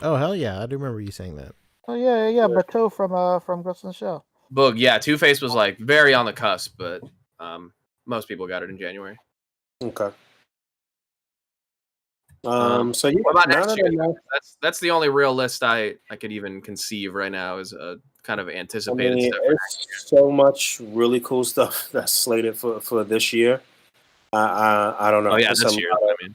Speaker 2: Oh, hell yeah. I do remember you saying that.
Speaker 5: Oh yeah. Bateau from Ghost in the Shell.
Speaker 6: Boog, yeah, Two-Face was like very on the cusp, but Most people got it in January.
Speaker 1: Okay.
Speaker 6: What
Speaker 1: So yeah,
Speaker 6: about
Speaker 1: now
Speaker 6: next
Speaker 1: that
Speaker 6: year?
Speaker 1: I know,
Speaker 6: That's the only real list I could even conceive right now is a kind of
Speaker 1: I
Speaker 6: anticipated
Speaker 1: mean,
Speaker 6: stuff.
Speaker 1: it's so much really cool stuff that's slated for this year. I don't know.
Speaker 6: Oh yeah,
Speaker 1: It's a
Speaker 6: this
Speaker 1: lot
Speaker 6: year.
Speaker 1: of
Speaker 6: I mean,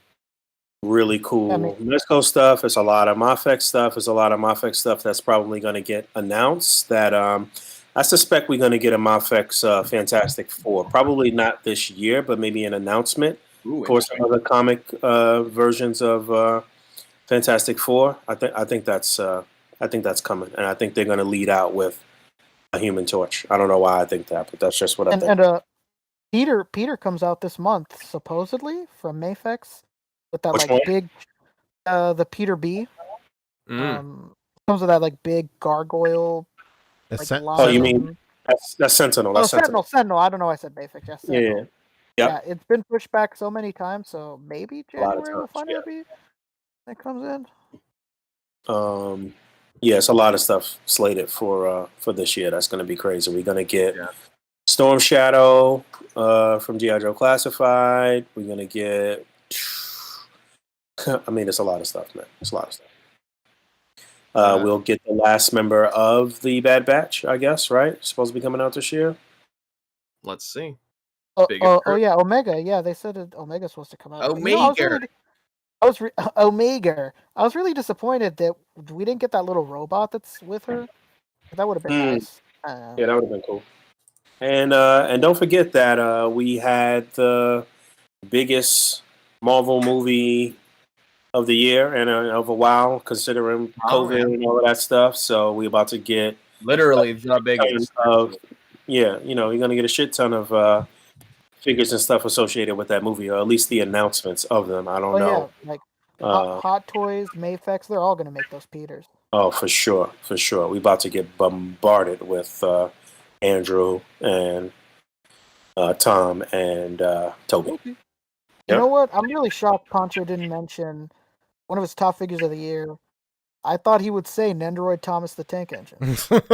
Speaker 1: really cool Mesco stuff. It's a lot of Mafex stuff. It's a lot of Mafex stuff that's probably going to get announced. That I suspect we're going to get a Mafex Fantastic Four. Probably not this year, but maybe an announcement
Speaker 6: ooh,
Speaker 1: for some other comic versions of Fantastic Four. I think that's coming, and I think they're going to lead out with a Human Torch. I don't know why I think that, but that's just what I think.
Speaker 5: And Peter comes out this month supposedly from Mafex with that
Speaker 1: Which
Speaker 5: like
Speaker 1: one?
Speaker 5: big the Peter B.
Speaker 6: Mm.
Speaker 5: Comes with that like big gargoyle like line.
Speaker 1: Oh, you mean that's Sentinel?
Speaker 5: Oh,
Speaker 1: That's
Speaker 5: Sentinel. I don't know why I said Mafex. Yeah, Sentinel.
Speaker 1: Yeah.
Speaker 5: It's been pushed back so many times, so maybe
Speaker 1: A lot of
Speaker 5: January we'll
Speaker 1: times,
Speaker 5: find
Speaker 1: yeah.
Speaker 5: out that comes in.
Speaker 1: Yeah, it's a lot of stuff slated for this year. That's going to be crazy. We're going to get Storm Shadow from G.I. Joe Classified. We're going to get. I mean, it's a lot of stuff, man. It's a lot of stuff. We'll get the last member of the Bad Batch, I guess, right? Supposed to be coming out this year.
Speaker 6: Let's see.
Speaker 5: Oh yeah, Omega. Yeah, they said Omega's supposed to come out.
Speaker 6: Omega.
Speaker 5: Omega. I was really disappointed that we didn't get that little robot that's with her. That would have been nice.
Speaker 1: Yeah, that would have been cool. And don't forget that we had the biggest Marvel movie of the year and of a while, considering COVID and all of that stuff. So we're about to get
Speaker 6: literally the biggest.
Speaker 1: You're gonna get a shit ton of figures and stuff associated with that movie, or at least the announcements of them. I don't know.
Speaker 5: Yeah, like Hot Toys, Mafex, they're all gonna make those Peters.
Speaker 1: Oh, for sure. We're about to get bombarded with Andrew and Tom and Toby.
Speaker 5: You know what? I'm really shocked Poncho didn't mention one of his top figures of the year. I thought he would say Nendoroid Thomas the Tank Engine. Shocked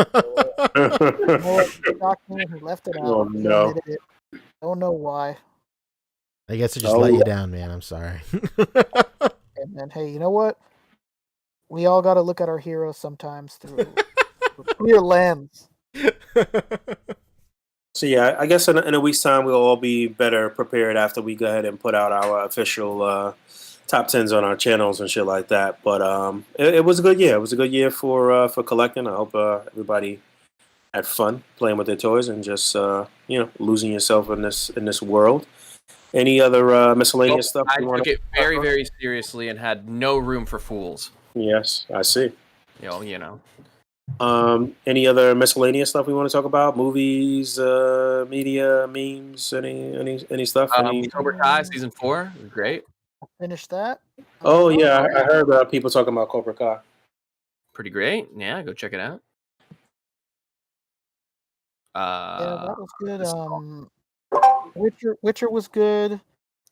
Speaker 5: me and he left it out.
Speaker 1: Oh, no.
Speaker 5: Don't know why.
Speaker 2: I guess it just let you down, man. I'm sorry.
Speaker 5: And then, hey, you know what? We all got to look at our heroes sometimes through a clear lens.
Speaker 1: So yeah, I guess in a week's time we'll all be better prepared after we go ahead and put out our official top 10s on our channels and shit like that. But it was a good year. It was a good year for collecting. I hope everybody had fun playing with their toys and just losing yourself in this world. Any other miscellaneous stuff?
Speaker 6: I took it very, very seriously and had no room for fools.
Speaker 1: Yes, I see.
Speaker 6: You know.
Speaker 1: Any other miscellaneous stuff we want to talk about? Movies, media, memes, any stuff?
Speaker 6: Cobra Kai season 4 was great.
Speaker 5: Finished that.
Speaker 1: Oh yeah, I heard people talking about Cobra Kai.
Speaker 6: Pretty great. Yeah, go check it out.
Speaker 5: Yeah, that was good. Witcher was good.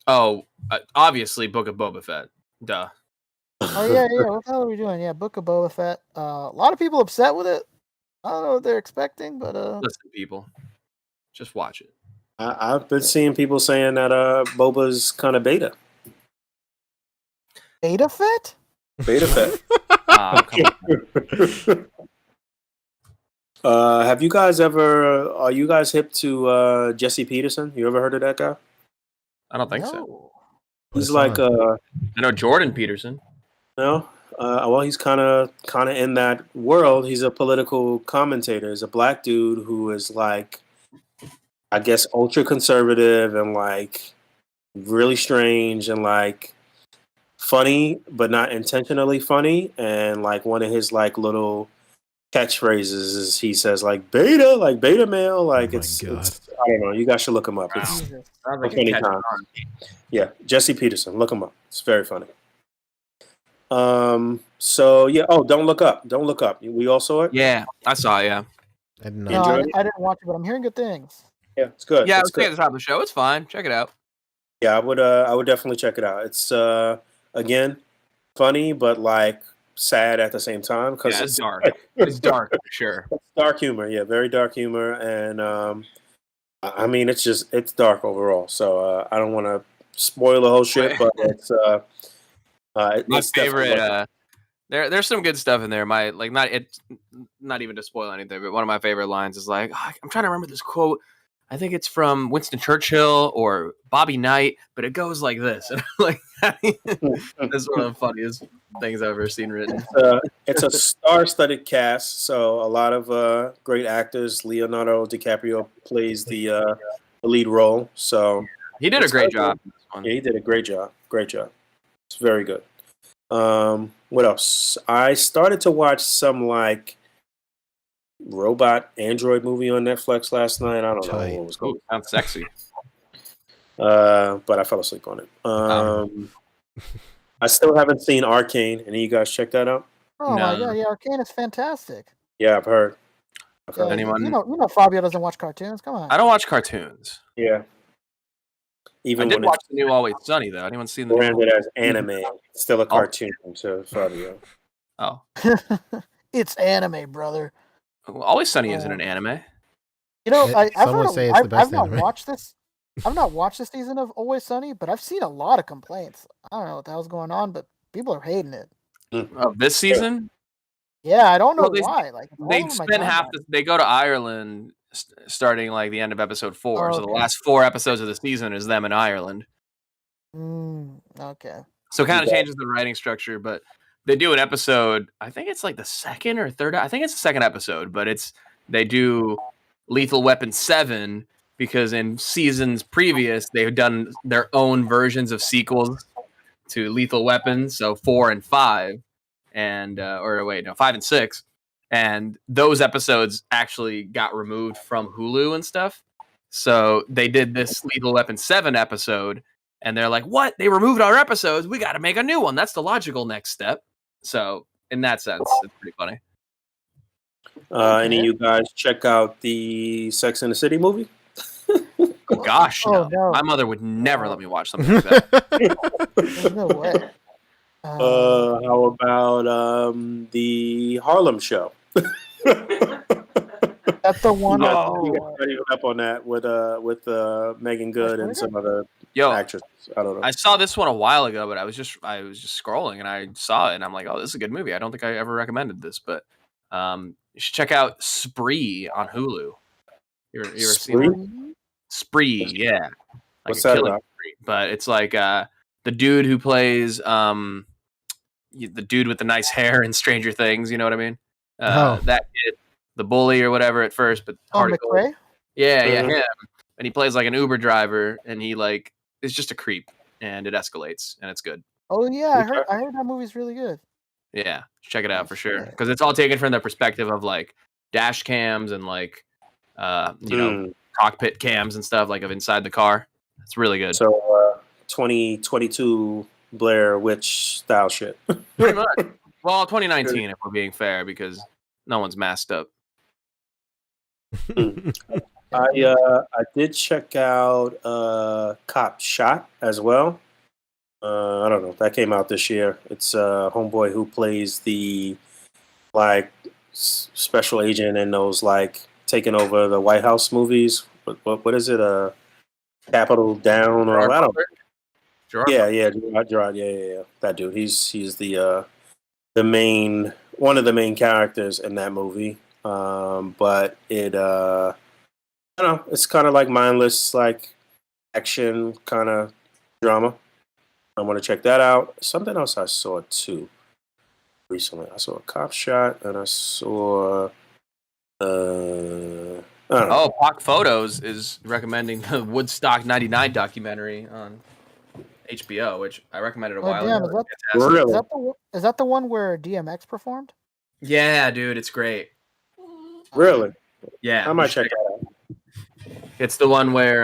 Speaker 6: Oh, obviously Book of Boba Fett. Duh.
Speaker 5: Oh yeah. What the hell are we doing? Yeah, Book of Boba Fett. A lot of people upset with it. I don't know what they're expecting, but
Speaker 6: listen, people, just watch it.
Speaker 1: I've been seeing people saying that Boba's kind of beta.
Speaker 5: Beta Fett?
Speaker 1: Beta Fett.
Speaker 6: Come on.
Speaker 1: Have you guys ever? Are you guys hip to Jesse Peterson? You ever heard of that guy?
Speaker 6: I don't think so.
Speaker 1: He's like
Speaker 6: I know Jordan Peterson.
Speaker 1: No, well, he's kind of in that world. He's a political commentator. He's a black dude who is like, I guess, ultra conservative and like really strange and like funny, but not intentionally funny. And like one of his like little catchphrases is he says like beta male. Like it's I don't know. You guys should look him up. It's a funny time. Yeah, Jesse Peterson. Look him up. It's very funny. So yeah. Oh, Don't Look Up. Don't Look Up. We all saw it.
Speaker 6: Yeah, I saw it. Yeah.
Speaker 5: I didn't watch it, but I'm hearing good things.
Speaker 1: Yeah, it's good.
Speaker 6: Yeah, it's good at the top of the show. It's fine. Check it out.
Speaker 1: Yeah, I would definitely check it out. It's again funny, but like sad at the same time because
Speaker 6: it's dark. It's dark for sure.
Speaker 1: It's dark humor. Yeah, very dark humor, and I mean, it's dark overall, so I don't want to spoil the whole shit, but
Speaker 6: My
Speaker 1: it's definitely
Speaker 6: favorite. There's some good stuff in there. Not even to spoil anything, but one of my favorite lines is like, "Oh, I'm trying to remember this quote. I think it's from Winston Churchill or Bobby Knight, but it goes like this." And I'm like, that's one of the funniest things I've ever seen written.
Speaker 1: it's a star-studded cast, so a lot of great actors. Leonardo DiCaprio plays the lead role, so
Speaker 6: He did a
Speaker 1: it's
Speaker 6: great
Speaker 1: very
Speaker 6: job
Speaker 1: good.
Speaker 6: in this one.
Speaker 1: Yeah, he did a great job. Great job. It's very good. What else? I started to watch some like robot android movie on Netflix last night. I don't know
Speaker 2: Tight.
Speaker 1: what was
Speaker 6: Ooh,
Speaker 1: going
Speaker 6: sounds sexy.
Speaker 1: but I fell asleep on it. I still haven't seen Arcane. Any of you guys check that out?
Speaker 5: Oh my
Speaker 6: No.
Speaker 5: god, yeah, Arcane is fantastic.
Speaker 1: Yeah, I've heard.
Speaker 5: Yeah,
Speaker 6: Anyone?
Speaker 5: you know Fabio doesn't watch cartoons. Come on.
Speaker 6: I don't watch cartoons.
Speaker 1: Yeah.
Speaker 6: I
Speaker 1: Even
Speaker 6: did
Speaker 1: when
Speaker 6: watch
Speaker 1: it's
Speaker 6: the new Always Sunny though. Anyone seen the new?
Speaker 1: branded as anime, it's still a cartoon to Fabio.
Speaker 6: Oh,
Speaker 5: It's anime, brother.
Speaker 6: Always Sunny isn't an anime.
Speaker 5: You know,
Speaker 2: It-
Speaker 5: I've
Speaker 2: some
Speaker 5: heard.
Speaker 2: would say it's the best
Speaker 5: I've not
Speaker 2: anime.
Speaker 5: watched this. I've not watched this season of Always Sunny, but I've seen a lot of complaints. I don't know what the hell's going on, but people are hating it.
Speaker 6: Of this season,
Speaker 5: Yeah, I don't know
Speaker 6: Well,
Speaker 5: why. Like all
Speaker 6: they
Speaker 5: over my
Speaker 6: spend half.
Speaker 5: timeline.
Speaker 6: They go to Ireland starting like the end of episode 4.
Speaker 5: Oh,
Speaker 6: So the
Speaker 5: okay.
Speaker 6: last 4 episodes of the season is them in Ireland.
Speaker 5: Okay.
Speaker 6: So it kind of
Speaker 1: Okay.
Speaker 6: changes the writing structure, but they do an episode. I think it's like the second or third. I think it's the second episode, but they do Lethal Weapon 7 because in seasons previous they've done their own versions of sequels to Lethal Weapon, so 4 and 5, and 5 and 6, and those episodes actually got removed from Hulu and stuff. So they did this Lethal Weapon 7 episode, and they're like, "What? They removed our episodes? We got to make a new one. That's the logical next step." So in that sense, it's pretty funny.
Speaker 1: Any of you guys check out the Sex and the City movie?
Speaker 6: Gosh,
Speaker 5: Oh, no.
Speaker 6: my mother would never let me watch something like that.
Speaker 5: There's no way.
Speaker 1: How about the Harlem Show?
Speaker 5: That's the one.
Speaker 1: You
Speaker 6: Oh.
Speaker 1: guys not even up on that with Megan Good and some other
Speaker 6: Yo,
Speaker 1: actresses. I don't know.
Speaker 6: I saw this one a while ago, but I was just scrolling and I saw it and I'm like, oh, this is a good movie. I don't think I ever recommended this, but you should check out Spree on Hulu. You ever seen
Speaker 1: Spree?
Speaker 6: it? Spree, yeah. Like
Speaker 1: What's
Speaker 6: a
Speaker 1: that
Speaker 6: killing
Speaker 1: about?
Speaker 6: spree. But it's like the dude who plays the dude with the nice hair in Stranger Things. You know what I mean? That kid, the bully or whatever at first, but
Speaker 5: Oh,
Speaker 6: hard to go.
Speaker 5: McRae?
Speaker 6: Yeah,
Speaker 1: Mhm.
Speaker 6: him. And he plays like an Uber driver, and he like is just a creep, and it escalates, and it's good.
Speaker 5: Oh yeah, I heard that movie's really good.
Speaker 6: Yeah, check it out for sure,
Speaker 5: shit.
Speaker 6: because it's all taken from the perspective of like dash cams and like cockpit cams and stuff like of inside the car. It's really good.
Speaker 1: So 2022 Blair Witch style shit.
Speaker 6: Pretty much. Well, 2019, if we're being fair, because no one's masked up.
Speaker 1: I did check out Cop Shot as well. I don't know. That came out this year. It's homeboy who plays the like special agent in those like taking over the White House movies. What is it? Capital Down or I don't know.
Speaker 6: Gerard
Speaker 1: Yeah, Gerard. Yeah. That dude. He's the main one of the main characters in that movie. But it I don't know. It's kind of like mindless, like action kind of drama. I want to check that out. Something else I saw too recently. I saw a Cop Shot, and I saw. I don't know.
Speaker 6: Oh, Pock Photos is recommending the Woodstock '99 documentary on HBO, which I recommended a while
Speaker 5: damn,
Speaker 6: ago.
Speaker 1: Really?
Speaker 5: Is that the one where DMX performed?
Speaker 6: Yeah, dude, it's great.
Speaker 1: Really?
Speaker 6: Yeah,
Speaker 1: I might check that out.
Speaker 6: it's the one where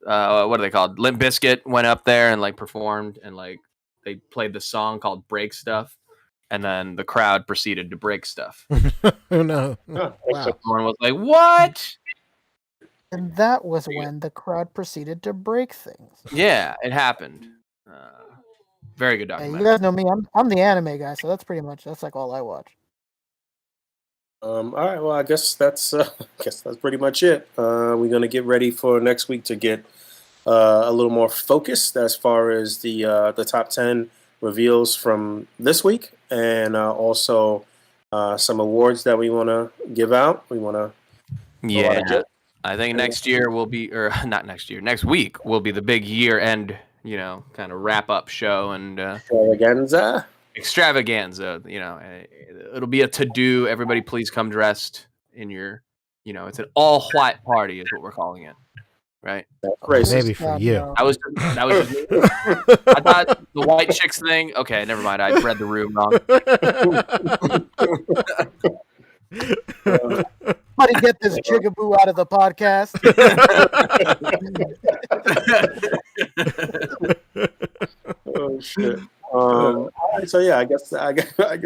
Speaker 6: what are they called? Limp Bizkit went up there and like performed and like they played the song called Break Stuff, and then the crowd proceeded to break stuff.
Speaker 2: Oh no!
Speaker 1: Huh,
Speaker 2: Wow.
Speaker 6: Everyone was like, "What?"
Speaker 5: And that was when the crowd proceeded to break things.
Speaker 6: Yeah, it happened. Very good
Speaker 5: Hey,
Speaker 6: documentary.
Speaker 5: you guys know me. I'm the anime guy, so that's like all I watch.
Speaker 1: All right. Well, I guess that's pretty much it. We're gonna get ready for next week to get a little more focused as far as the top 10 reveals from this week, and also some awards that we want to give out. We want to
Speaker 3: Yeah, I think next year will be, or not next year, next week will be the big year-end, kind of wrap-up show and extravaganza. It'll be a to-do. Everybody, please come dressed in your, it's an all-white party is what we're calling it, right?
Speaker 1: That's racist.
Speaker 2: Maybe for you.
Speaker 5: No.
Speaker 3: That was just I thought the white chicks thing. Okay, never mind. I read the room wrong.
Speaker 5: Somebody get this jigaboo out of the podcast.
Speaker 1: Oh shit. All right, so yeah, I guess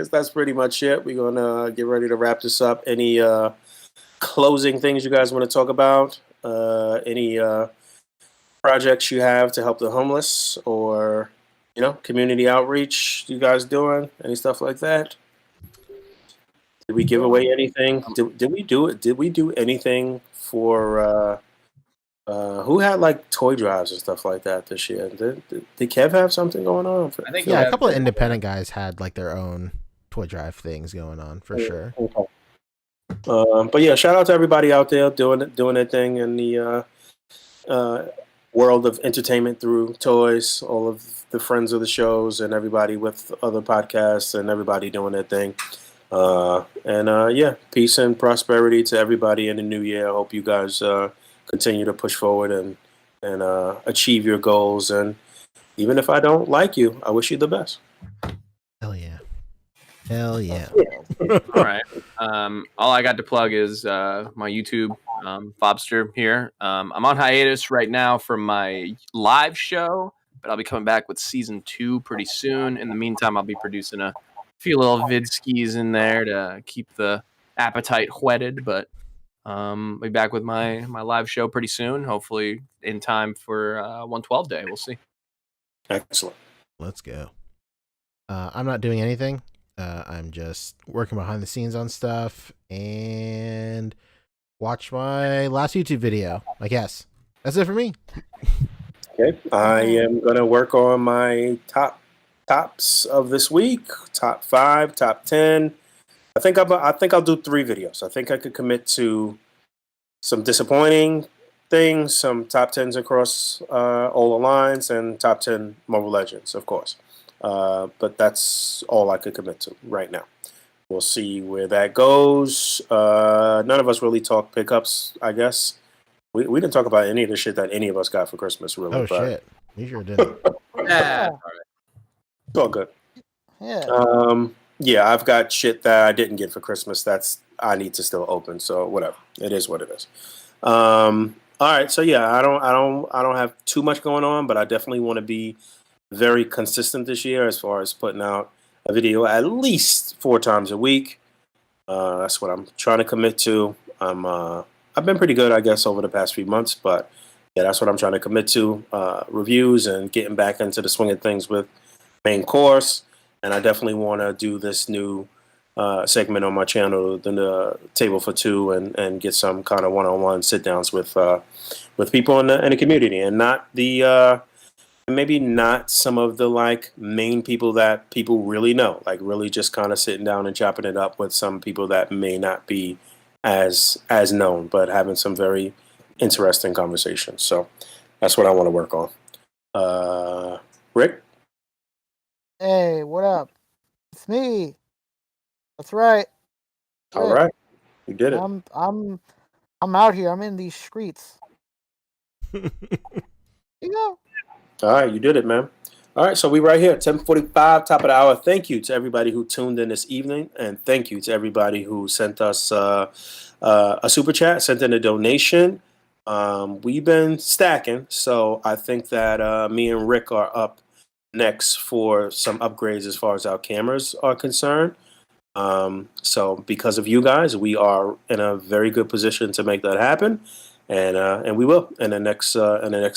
Speaker 1: that's pretty much it. We're gonna get ready to wrap this up. Any closing things you guys want to talk about? Any projects you have to help the homeless, or community outreach you guys doing? Any stuff like that? Did we give away anything? Did we do it? Did we do anything for who had like toy drives and stuff like that this year? Did Kev have something going on?
Speaker 6: I think
Speaker 2: Yeah, a couple of independent guys had like their own toy drive things going on for sure.
Speaker 1: Okay. But yeah, shout out to everybody out there doing their thing in the world of entertainment through toys. All of the friends of the shows and everybody with other podcasts and everybody doing their thing. Yeah, peace and prosperity to everybody in the new year. I hope you guys continue to push forward and achieve your goals. And even if I don't like you, I wish you the best.
Speaker 2: Hell yeah. Hell yeah.
Speaker 3: All right. All I got to plug is my YouTube, Fobster here. I'm on hiatus right now from my live show, but I'll be coming back with season 2 pretty soon. In the meantime, I'll be producing a few little vidskis in there to keep the appetite whetted, but I'll be back with my live show pretty soon, hopefully in time for 112 day. We'll see.
Speaker 1: Excellent.
Speaker 2: Let's go. I'm not doing anything. I'm just working behind the scenes on stuff and watch my last YouTube video, I guess. That's it for me.
Speaker 1: Okay. I am going to work on my tops of this week, top 5, top 10. I think I'll do 3 videos. I think I could commit to some disappointing things, some top 10s across all the lines, and top 10 Mobile Legends, of course. But that's all I could commit to right now. We'll see where that goes. None of us really talk pickups, I guess. We didn't talk about any of the shit that any of us got for Christmas, really.
Speaker 2: Oh, shit. We sure didn't.
Speaker 6: Yeah.
Speaker 1: It's all good.
Speaker 5: Yeah.
Speaker 1: Yeah, I've got shit that I didn't get for Christmas I need to still open, so whatever. It is what it is. All right, so yeah, I don't have too much going on, but I definitely want to be very consistent this year as far as putting out a video at least 4 times a week. That's what I'm trying to commit to. I've been pretty good, I guess, over the past few months, but yeah, that's what I'm trying to commit to. Reviews and getting back into the swing of things with main course. And I definitely want to do this new segment on my channel, the Table for Two, and get some kind of one-on-one sit-downs with people in the community, and not the maybe not some of the like main people that people really know, like really just kind of sitting down and chopping it up with some people that may not be as known, but having some very interesting conversations. So that's what I want to work on. Rick?
Speaker 5: Hey, what up? It's me. That's right.
Speaker 1: All right. You did it.
Speaker 5: I'm out here. I'm in these streets. You go.
Speaker 1: All right, you did it, man. All right, so we right here at 10:45, top of the hour. Thank you to everybody who tuned in this evening, and thank you to everybody who sent us a super chat, sent in a donation. We've been stacking, so I think that me and Rick are up next for some upgrades as far as our cameras are concerned. So because of you guys, we are in a very good position to make that happen. and we will in the next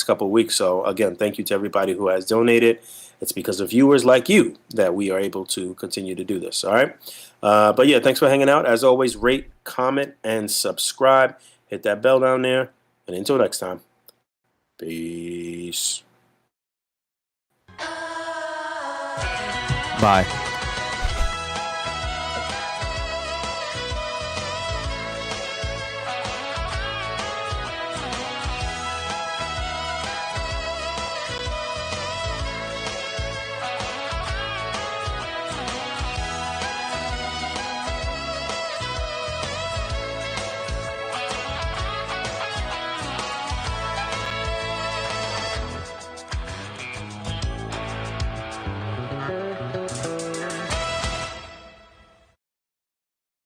Speaker 1: couple of weeks. So again, thank you to everybody who has donated. It's because of viewers like you that we are able to continue to do this. All right. But yeah, thanks for hanging out. As always, rate, comment, and subscribe. Hit that bell down there. And until next time, peace.
Speaker 3: Bye.